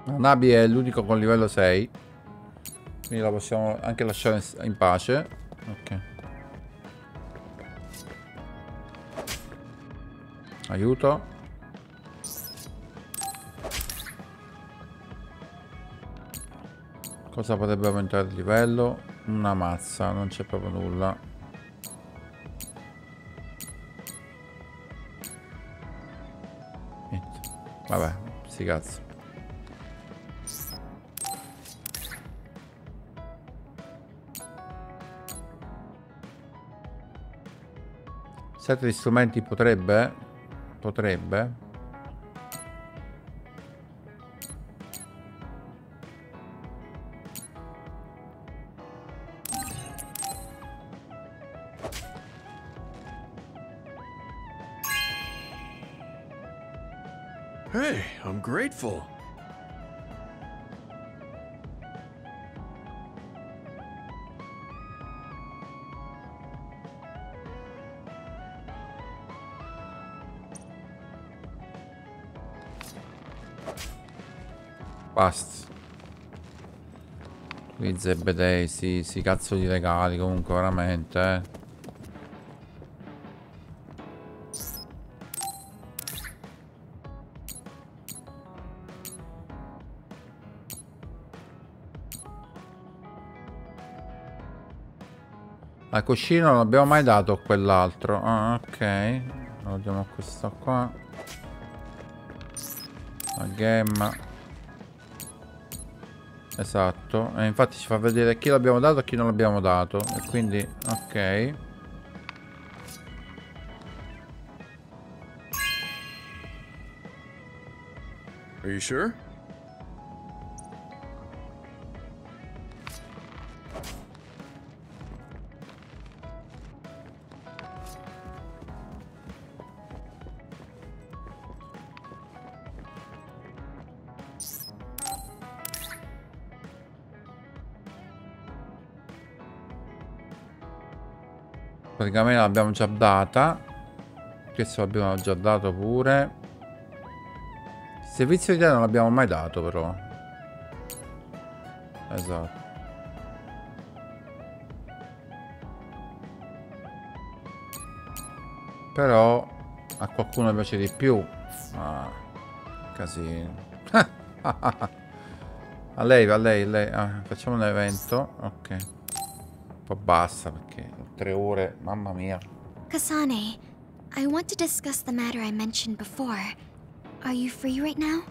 La Nabi è l'unico con livello 6. Quindi la possiamo anche lasciare in pace. Ok. Aiuto. Cosa potrebbe aumentare il livello? Una mazza, non c'è proprio nulla. Niente. Vabbè, sti cazzi. Set di strumenti potrebbe? Potrebbe. Hey, I'm grateful. Basta. Qui Zebedei, sì, cazzo di regali comunque, veramente, La cuscina non l'abbiamo mai dato a quell'altro. Ah, ok. Lo diamo a questo qua. La gemma. Esatto. E infatti ci fa vedere a chi l'abbiamo dato e a chi non l'abbiamo dato. E quindi, ok. Are you sure? Praticamente l'abbiamo già data. Questo l'abbiamo già dato pure. Servizio di te non l'abbiamo mai dato però. Esatto. Però a qualcuno piace di più. Ah, casino. A lei, a lei. Ah, facciamo un evento. Ok. Un po' basta perché 3 ore, mamma mia. Kasane, I want to discuss the matter I mentioned before. Are you free right now?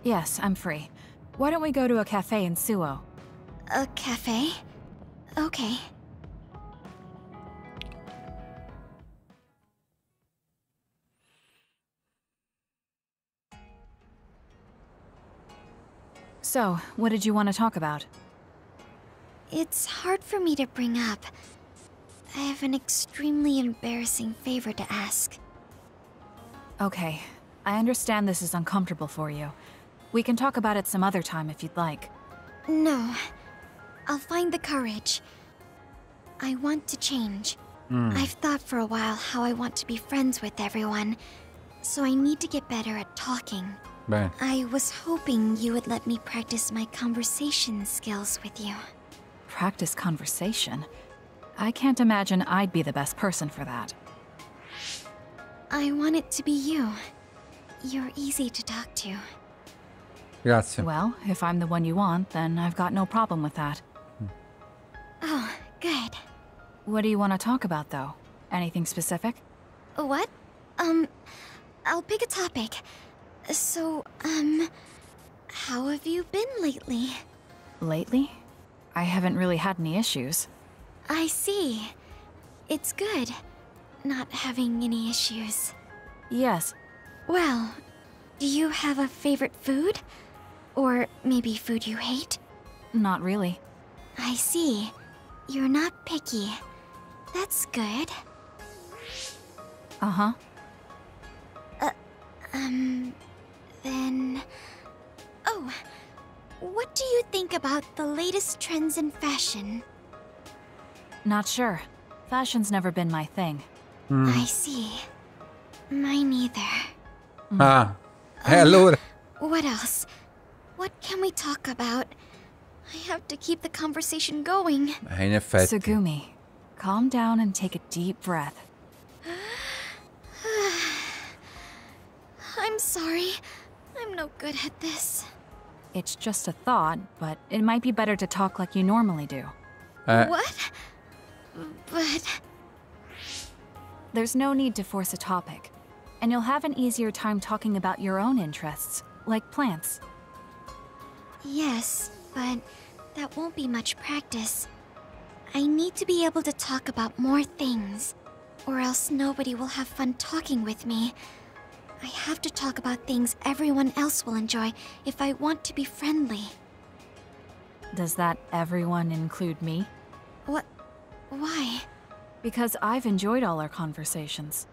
Yes, I'm free. Why don't we go to a cafe in Suo? A cafe? Okay. So, what did you want to talk about? It's hard for me to bring up. I have an extremely embarrassing favor to ask. Okay, I understand this is uncomfortable for you. We can talk about it some other time if you'd like. No. I'll find the courage. I want to change. I've thought for a while how I want to be friends with everyone, so I need to get better at talking. Beh. I was hoping you would let me practice my conversation skills with you. Practice conversation? I can't imagine I'd be the best person for that. I want it to be you. You're easy to talk to. Grazie. Well, if I'm the one you want, then I've got no problem with that. Oh, good. What do you want to talk about, though? Anything specific? What? I'll pick a topic. So, how have you been lately? Lately? I haven't really had any issues. I see. It's good, not having any issues. Yes. Well, do you have a favorite food? Or maybe food you hate? Not really. I see. You're not picky. That's good. Uh-huh. Then... Oh, what do you think about the latest trends in fashion? Not sure. Fashion's never been my thing. I see. Mine either. Ah, allora. What else? What can we talk about? I have to keep the conversation going. In effetti. Tsugumi, calm down and take a deep breath. I'm sorry. I'm no good at this. It's just a thought, but it might be better to talk like you normally do. What? But... There's no need to force a topic, and you'll have an easier time talking about your own interests, like plants. Yes, but that won't be much practice. I need to be able to talk about more things, or else nobody will have fun talking with me. I have to talk about things everyone else will enjoy if I want to be friendly. Does that everyone include me? What? Why? Because I've enjoyed all our conversations.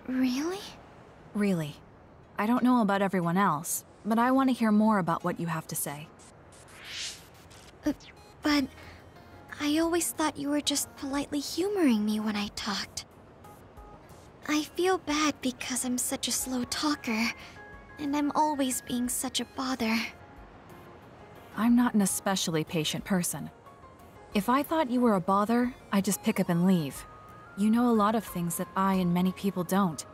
Really? Really. I don't know about everyone else, but I want to hear more about what you have to say. But I always thought you were just politely humoring me when I talked. I feel bad because I'm such a slow talker, and I'm always being such a bother. I'm not an especially patient person. If I thought you were a bother, I'd just pick up and leave. You know a lot of things that I and many people don't.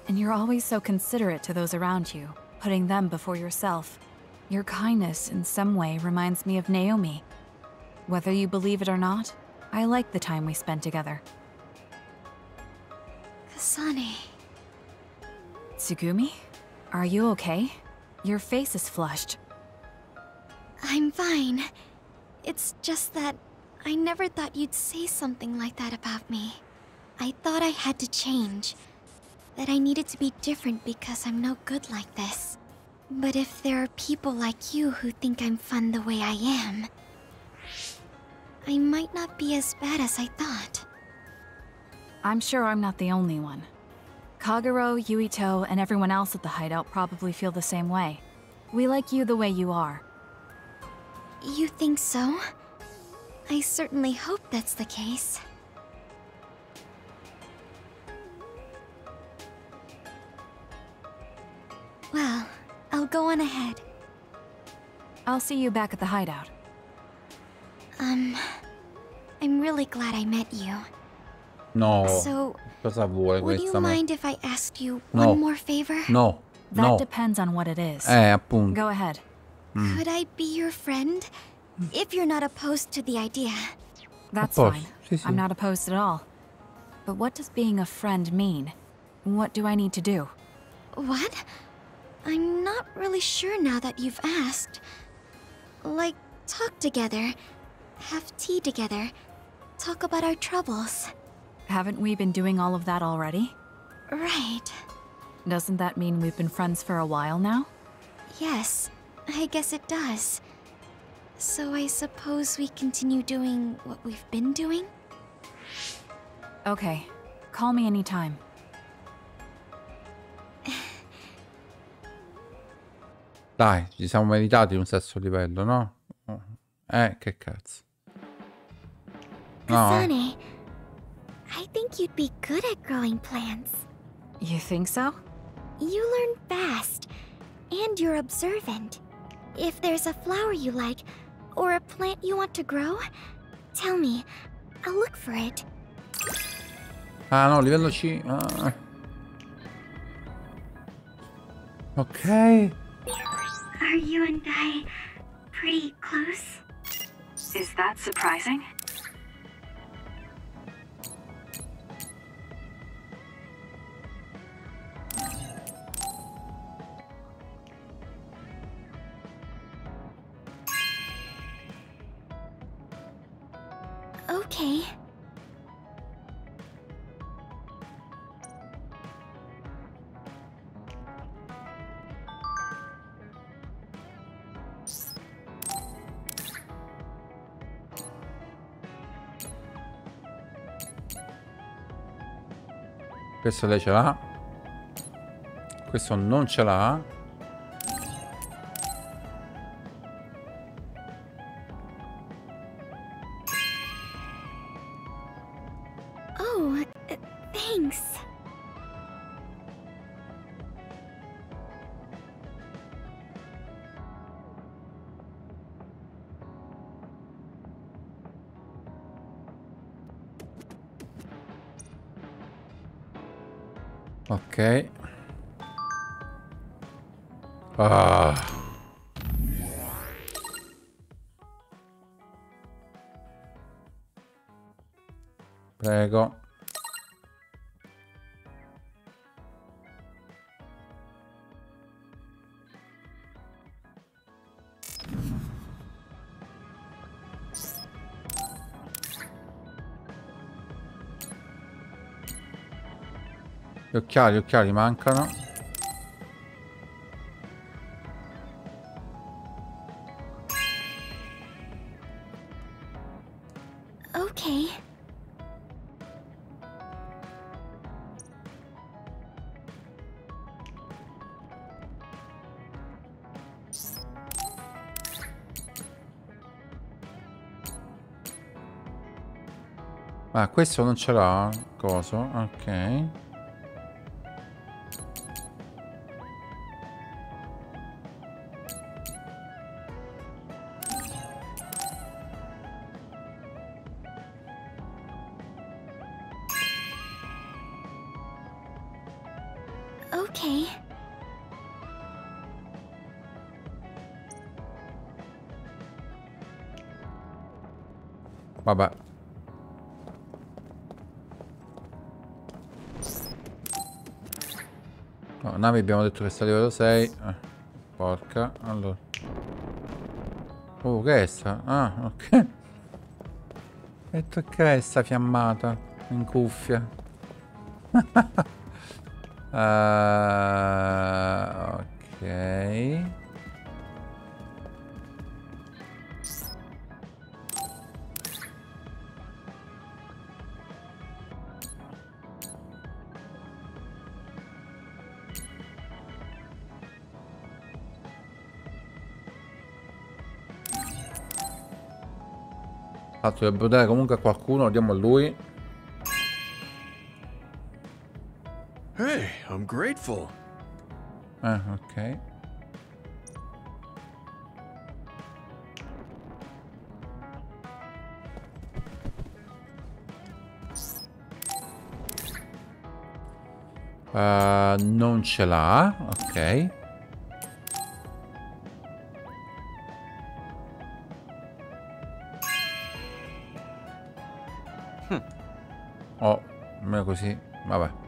And you're always so considerate to those around you, putting them before yourself. Your kindness, in some way, reminds me of Naomi. Whether you believe it or not, I like the time we spent together. Kasane... Tsugumi? Are you okay? Your face is flushed. I'm fine. It's just that I never thought you'd say something like that about me. I thought I had to change. That I needed to be different because I'm no good like this. But if there are people like you who think I'm fun the way I am, I might not be as bad as I thought. I'm sure I'm not the only one. Kagero, Yuito, and everyone else at the hideout probably feel the same way. We like you the way you are. You think so? I certainly hope that's the case. Well, I'll go on ahead. I'll see you back at the hideout. I'm really glad I met you. No. So, Cosa vuole would you questa? mind if I asked you No. one more favor? No. That No. depends on what it is. Appunto. Go ahead. Could I be your friend? If you're not opposed to the idea. That's Of course. fine. Sì, sì. I'm not opposed at all. But what does being a friend mean? What do I need to do? What? I'm not really sure now that you've asked. Like, talk together, have tea together, talk about our troubles. Haven't we been doing all of that already? Right. Doesn't that mean we've been friends for a while now? Yes, I guess it does. So I suppose we continue doing what we've been doing? Okay. Call me anytime. Dai, ci siamo meritati un sesto livello, no? Che cazzo. No. Kasane, I think you'd be good at growing plants. You think so? You learn fast, and you're observant. If there's a flower you like, or a plant you want to grow, tell me. I'll look for it. Ah no, livello C. Ah. Ok. Are you and I pretty close? Is that surprising? Okay. Questo lei ce l'ha. Questo non ce l'ha. Oh, thanks. Ok. Ah. Prego. Gli occhiali mancano. Okay. Ah, questo non ce l'ha. Coso? Ok. Okay. Vabbè. No, navi abbiamo detto che sta a livello 6. Porca. Allora. Oh, che è sta? Ah, ok. E che è sta fiammata in cuffia? Ok. Tanto dobbiamo dare comunque a qualcuno, lo diamo a lui. Hey, I'm grateful. Ok. Non ce l'ha. Ok. Oh, almeno così. Vabbè.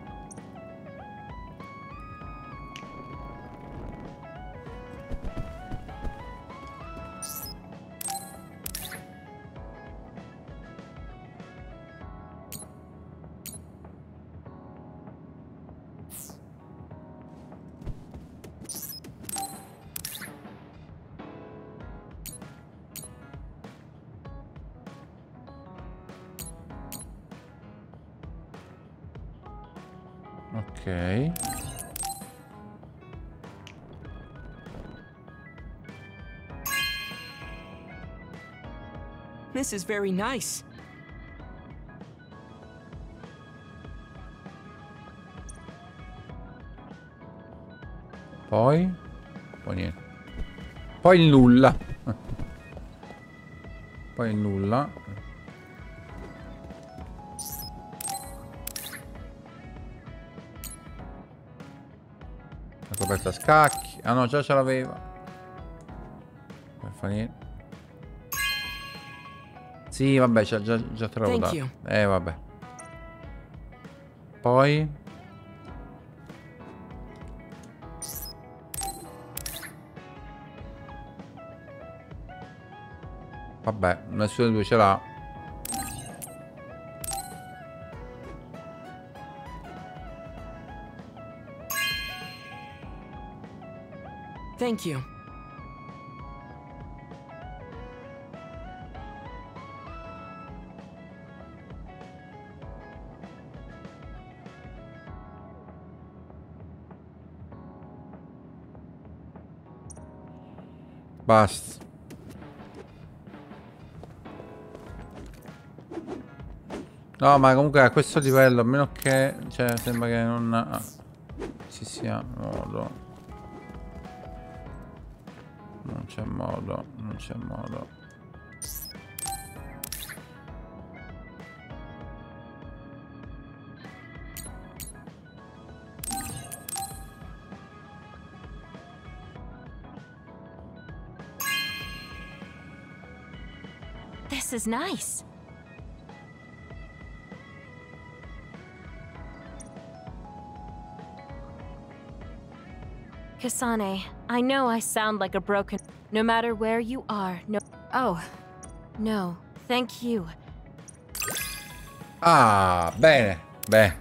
Ok. This is very nice. Poi niente. Poi il nulla. Poi il nulla. La coperta a scacchi. Ah no, già ce l'aveva. Per fare niente. Sì, vabbè, già te l'avevo dato. Vabbè. Poi vabbè, nessuno dei due ce l'ha. Thank you. Basta. No, ma comunque a questo livello, a meno che... Cioè, sembra che non ci sia modo. Non c'è modo, non c'è modo. This is nice. Kasane, I know I sound like a broken... No matter where you are, no... Oh, no, thank you. Ah, bene, beh.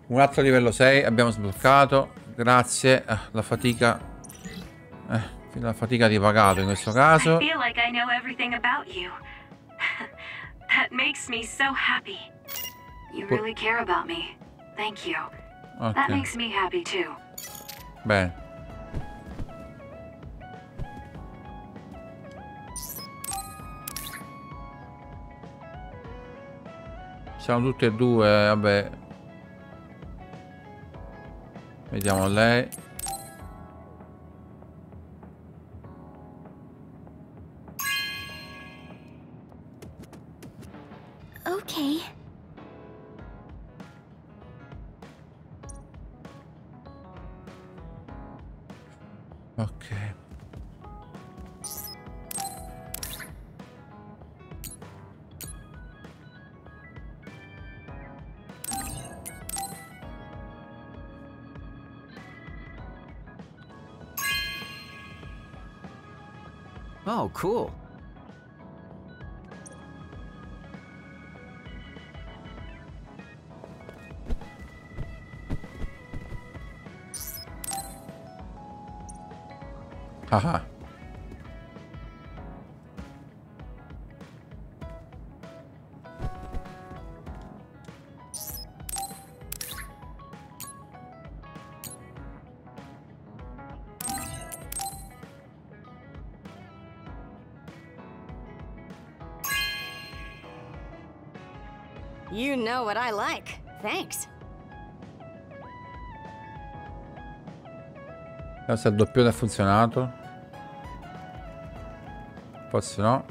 Un altro livello 6, abbiamo sbloccato. Grazie, la fatica... la fatica di pagato in questo caso. I feel like I know everything about you. That makes me so happy. You really care about me. Thank you. Okay. That makes me happy too. Bene. Siamo tutti e due, vabbè. Vediamo lei. Okay. Ok. Oh, cool. Haha. You know what I like. Thanks. Vediamo se il doppione ha funzionato. Forse no.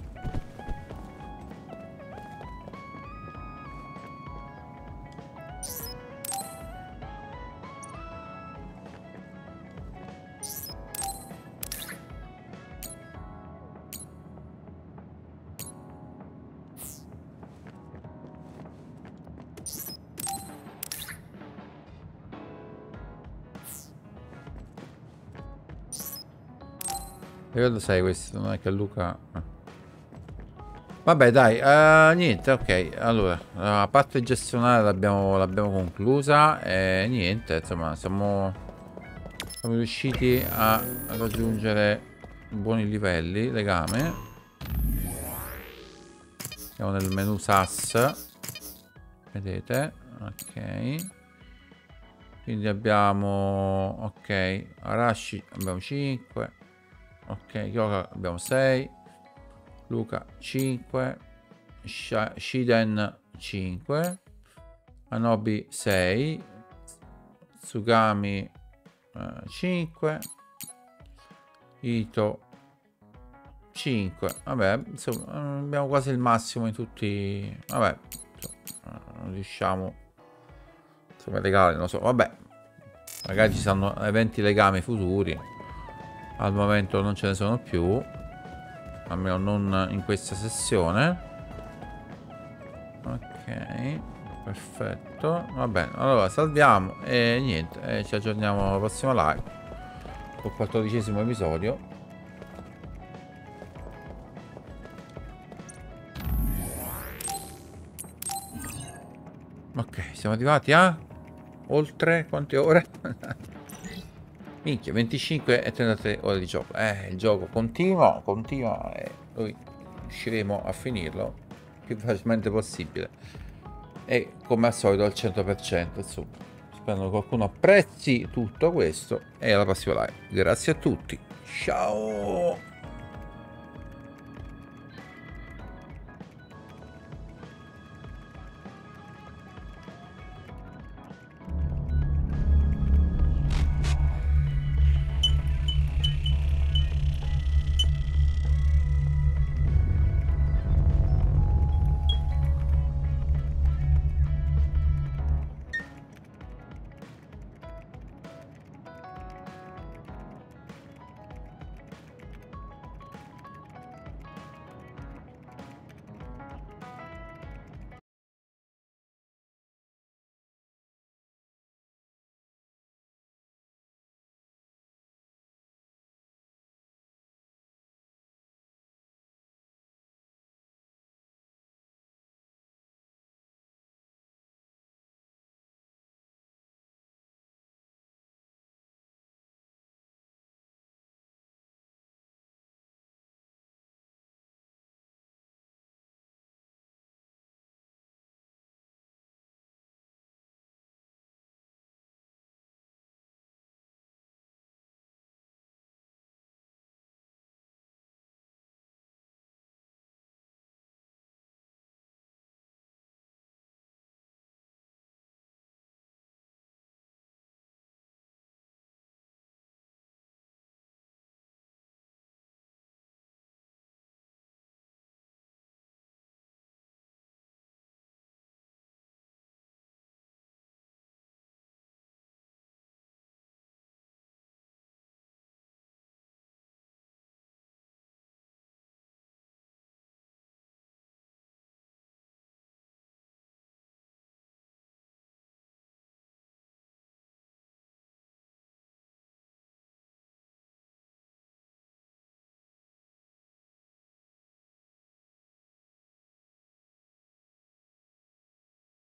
Livello 6 questo, non è che Luca... Vabbè dai, niente, ok. Allora, la parte gestionale l'abbiamo conclusa e niente, insomma, siamo riusciti a raggiungere buoni livelli. Legame. Siamo nel menu SAS. Vedete? Ok. Quindi abbiamo... Ok, Arashi abbiamo 5. Ok, Yoga abbiamo 6. Luca 5, Shiden 5, Anobi 6, Tsugami 5, Ito 5. Vabbè, insomma, abbiamo quasi il massimo in tutti. Vabbè, insomma, non riusciamo. Insomma, legale, non lo so. Vabbè, magari ci saranno eventi legami futuri. Al momento non ce ne sono più. Almeno non in questa sessione. Ok, perfetto. Va bene, allora salviamo e niente, ci aggiorniamo alla prossima live col 14° episodio. Ok, siamo arrivati a oltre quante ore? Minchia, 25 e 33 ore di gioco. Il gioco continua e noi riusciremo a finirlo il più facilmente possibile. E come al solito al 100%, insomma. Spero che qualcuno apprezzi tutto questo e alla prossima live. Grazie a tutti. Ciao!